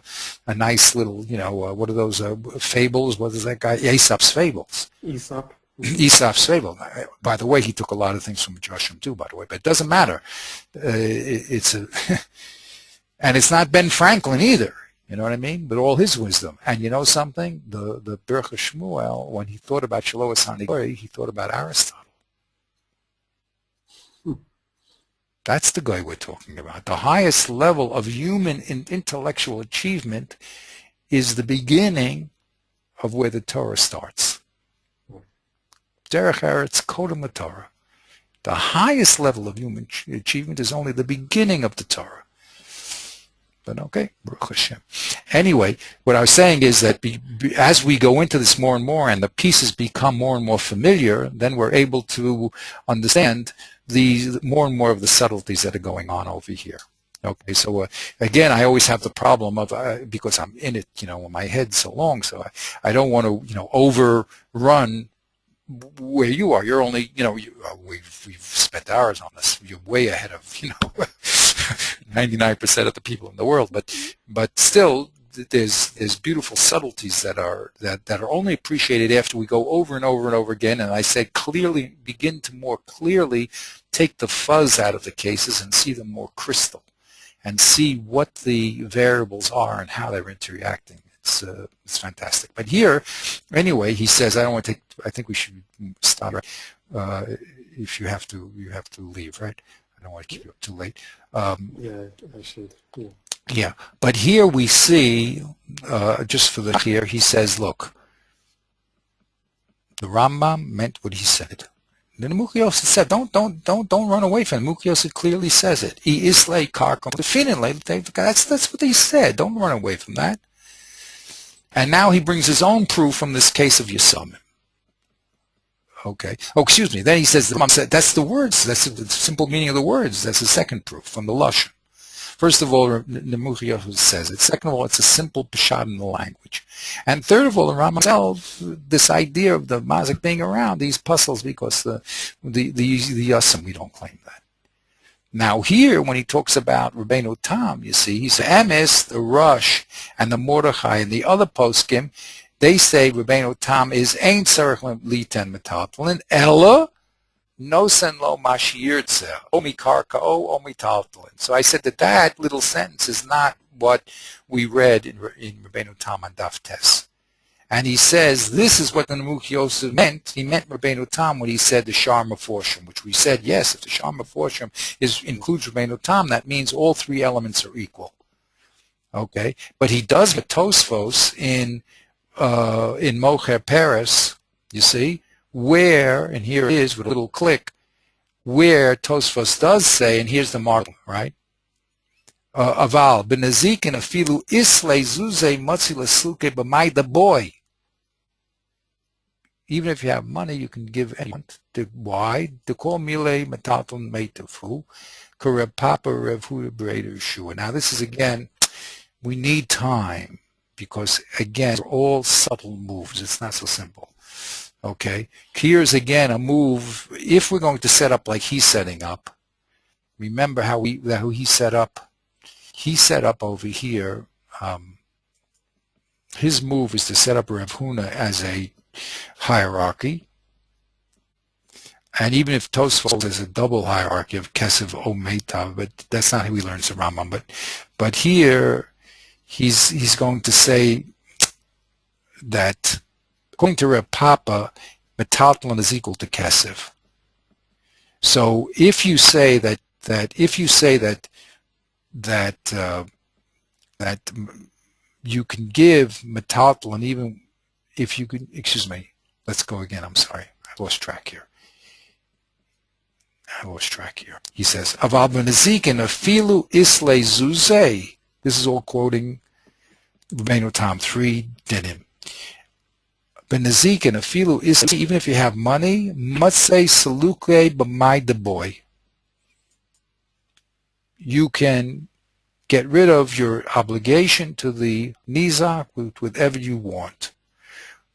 nice little, what are those fables? What is that guy? Aesop's fables. Aesop's fable. By the way, he took a lot of things from Joshua too, by the way, but it doesn't matter. And it's not Ben Franklin either. You know what I mean? But all his wisdom. And you know something? The Birch Shmuel, when he thought about Shaloas Hanigori, he thought about Aristotle. That's the guy we're talking about. The highest level of human intellectual achievement is the beginning of where the Torah starts. Derech Eretz Kodem Torah. The highest level of human achievement is only the beginning of the Torah. But okay, Baruch Hashem. Anyway, what I was saying is that as we go into this more and more and the pieces become more and more familiar, then we're able to understand the more and more of the subtleties that are going on over here. Okay, so again, I always have the problem of, because I'm in it, my head's so long, so I don't want to, overrun where you are. You're only, we've spent hours on this. You're way ahead of, 99% of the people in the world, but still, there's beautiful subtleties that are only appreciated after we go over and over and over again. And I said clearly, begin to more clearly take the fuzz out of the cases and see them more crystal, and see what the variables are and how they're interacting. It's fantastic. But here, anyway, he says, I think we should stop. If you have to leave, right? I don't want to keep you up too late. Yeah, I should. Yeah. Yeah, but here we see, just for the here, he says, look, the Rambam meant what he said. Then Muki said, don't run away from it. Muki clearly says it. He is like karkom. That's what he said. Don't run away from that. And now he brings his own proof from this case of Yisomim. Okay. Oh, excuse me. Then he says, the Rambam said, that's the words. That's the simple meaning of the words. That's the second proof from the Lashon. First of all, Nemuch says it. Second of all, it's a simple pshat in the language. And third of all, the Rambam himself, this idea of the mazik being around, these puzzles, because the Yasim, we don't claim that. Now here, when he talks about Rabbeinu Tam, you see, he says, Emes, the Rush, and the Mordechai, and the other poskim, they say Rabbeinu Tam is Ein Tzarech Liten Metaltalin, Ella, Nosen lo mashiyirtze, omi karkao, omi taltalin. So I said that little sentence is not what we read in Rabbeinu Tam and Daf Tes. And he says this is what the Nemuch Yosef meant. He meant Rabbeinu Tam when he said the Shar Meforshim, which we said, yes, if the Shar Meforshim includes Rabbeinu Tam, that means all three elements are equal. Okay? But he does get Tosfos in Mocher Paris, you see, where, and here it is with a little click, where Tosfos does say, and here's the mark, right? Aval, benazikin afilu isle zuze matzi lesluke b'may the boy. Even if you have money, you can give anyone. Why? To call mile metaton meitafu, koreb papa revhu breder shua. Now this is again, we need time, because again, they're all subtle moves. It's not so simple. Okay, here's again a move. If we're going to set up like he's setting up, remember how he set up. He set up over here. His move is to set up Rav Huna as a hierarchy, and even if Tosfos is a double hierarchy of Kesev O Meitav, but that's not how he learns the Rambam. But here he's going to say that, according to Reb Papa, metaltalin is equal to Kesev. So if you say that you can give metaltalin, even if you can, excuse me, let's go again, I'm sorry, I lost track here. He says, Aval b'nezikin afilu isle zuzeh. This is all quoting Rabbeinu Tam 3 dinim. Benazikin afilu is, even if you have money, matzei saluke b'may the boy. You can get rid of your obligation to the nizak with whatever you want.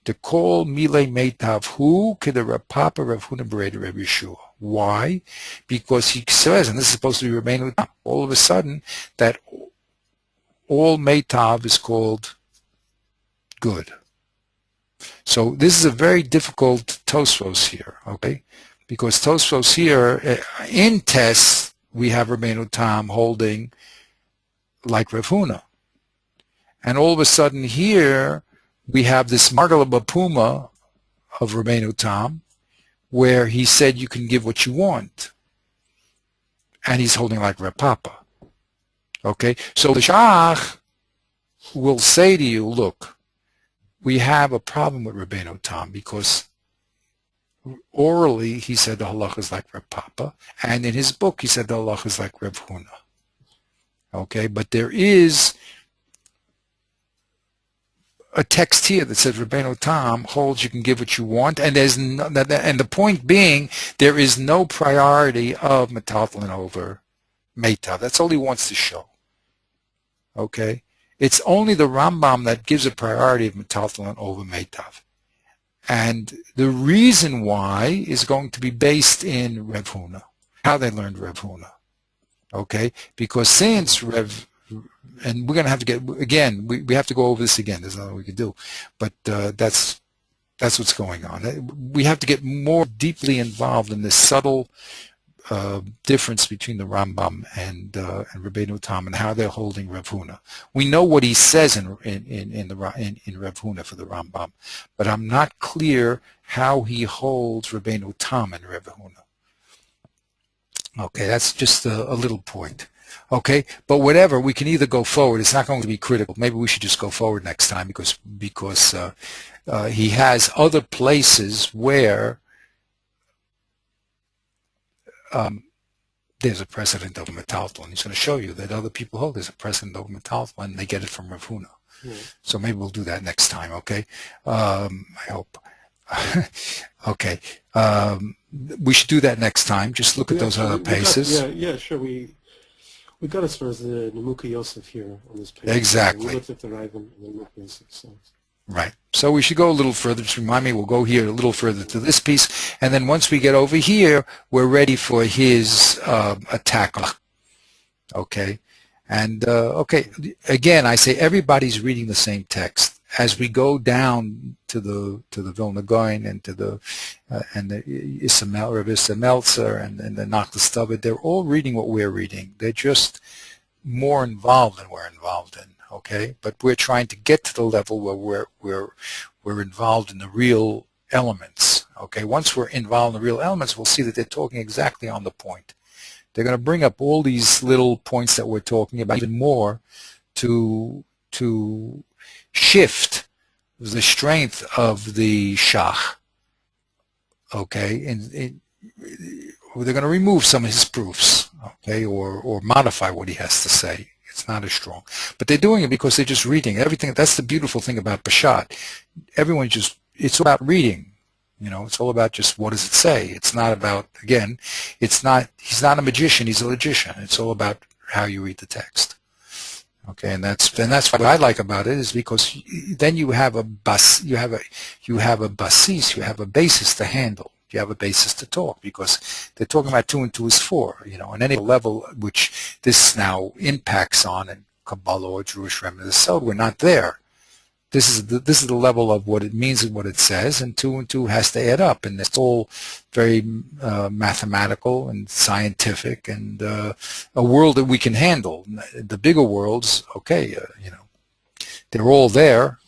To call mile meitav hu k'the Papa Rav Huna Bereder Reb Yeshua. Why? Because he says, and this is supposed to be Rabbeinu Tam, all of a sudden that all meitav is called good. So this is a very difficult Tosfos here, okay? Because Tosfos here, in tests, we have Rabbeinu Tam holding like Rav Huna. And all of a sudden here, we have this Margala Bapuma of Rabbeinu Tam, where he said you can give what you want. And he's holding like Reb Papa. Okay? So the Shach will say to you, look, we have a problem with Rabbeinu Tam because orally he said the halacha is like Reb Papa, and in his book he said the halacha is like Reb Huna. Okay, but there is a text here that says Rabbeinu Tam holds you can give what you want, and there's no, and the point being there is no priority of metaltalin over meitav. That's all he wants to show. Okay, it's only the Rambam that gives a priority of metaltalin over meitav, and the reason why is going to be based in Rev Huna, how they learned Rev Huna. Okay, because since and we're going to have to get, again, we have to go over this again, there's nothing we can do, but that's what's going on. We have to get more deeply involved in this subtle difference between the Rambam and Rabbeinu Tam and how they're holding Rev Huna. We know what he says in Rev Huna for the Rambam, but I'm not clear how he holds Rabbeinu Tam in Rev Huna. Okay, that's just a little point. Okay, but whatever, we can either go forward. It's not going to be critical. Maybe we should just go forward next time because he has other places where there's a precedent over metaltalin. He's going to show you that other people hold there's a precedent over metaltalin and they get it from Rav Huna. So maybe we'll do that next time, okay? I hope. Okay. We should do that next time. Just look at those other paces. Yeah, sure. We got as far as the Nemuka Yosef here on this page. Exactly. We looked at the Rav and the Nemuka Yosef. So. Right. So we should go a little further. Just remind me, we'll go here a little further to this piece, and then once we get over here, we're ready for his attack. Okay. And okay, again, I say everybody's reading the same text. As we go down to the Vilna Gaon and to the and the Rav Issa Meltzer and the Nachlas David, they're all reading what we're reading. They're just more involved than we're involved in. Okay, but we're trying to get to the level where we're involved in the real elements. Okay, once we're involved in the real elements, we'll see that they're talking exactly on the point. They're going to bring up all these little points that we're talking about even more to shift the strength of the Shach. Okay, and they're going to remove some of his proofs. Okay, or modify what he has to say. It's not as strong. But they're doing it because they're just reading everything. That's the beautiful thing about Peshat. Everyone just, it's all about reading. You know, it's all about just what does it say. It's not about, again, he's not a magician, he's a logician. It's all about how you read the text. Okay, and that's what I like about it is because then you have a basis, you have a basis to handle. You have a basis to talk because they're talking about 2 and 2 is 4, you know, and any level which this now impacts on in Kabbalah or Jewish remnant Sod, we're not there. This is the level of what it means and what it says, and 2 and 2 has to add up, and it's all very mathematical and scientific and a world that we can handle. The bigger worlds, okay, you know, they're all there.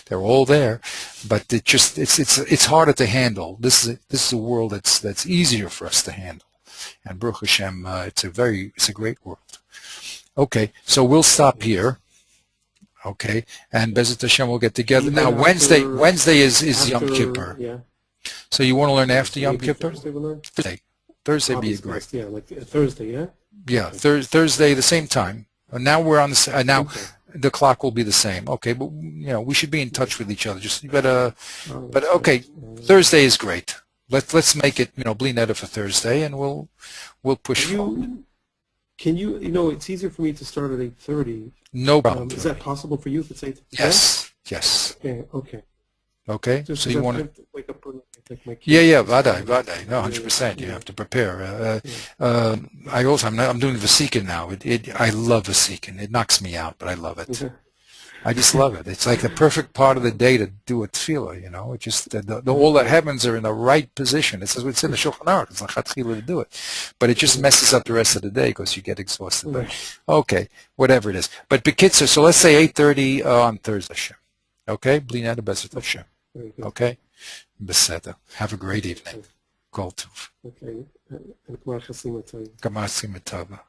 They're all there, but it's harder to handle. This is a world that's easier for us to handle, and Baruch Hashem, it's a great world. Okay, so we'll stop here. Okay, and Bezat Hashem will get together. Now Wednesday is Yom Kippur. Yeah. So you want to learn after Yom Kippur? Thursday be great. Yeah, like Thursday, yeah. Yeah, Thursday the same time. Now we're on the now. Okay. The clock will be the same. Okay, but you know we should be in touch with each other. Just you better. But okay, Thursday is great. Let's make it Bli Neder for Thursday, and we'll push forward. Can you it's easier for me to start at 8:30. No problem. Is that possible for you if it's 8:30? Yes. Yes. Okay. Okay. Just so you want to wake up early, take my kids. Yeah. Vadai. No, 100%. You have to prepare. I'm doing Vasikin now. I love Vasikin. It knocks me out, but I love it. I just love it. It's like the perfect part of the day to do a tefillah. It just all the heavens are in the right position. It says it's in the Shulchan Aruch. It's like chatchila to do it, but it just messes up the rest of the day because you get exhausted. But, okay, whatever it is. But Bekitzer, so let's say 8:30 on Thursday. Okay, Bli Neder Bezat Hashem. Okay, Beseda. Have a great evening. Kol Tov. Okay, and Gmar Chasim Tova. Gmar Chasim Tova.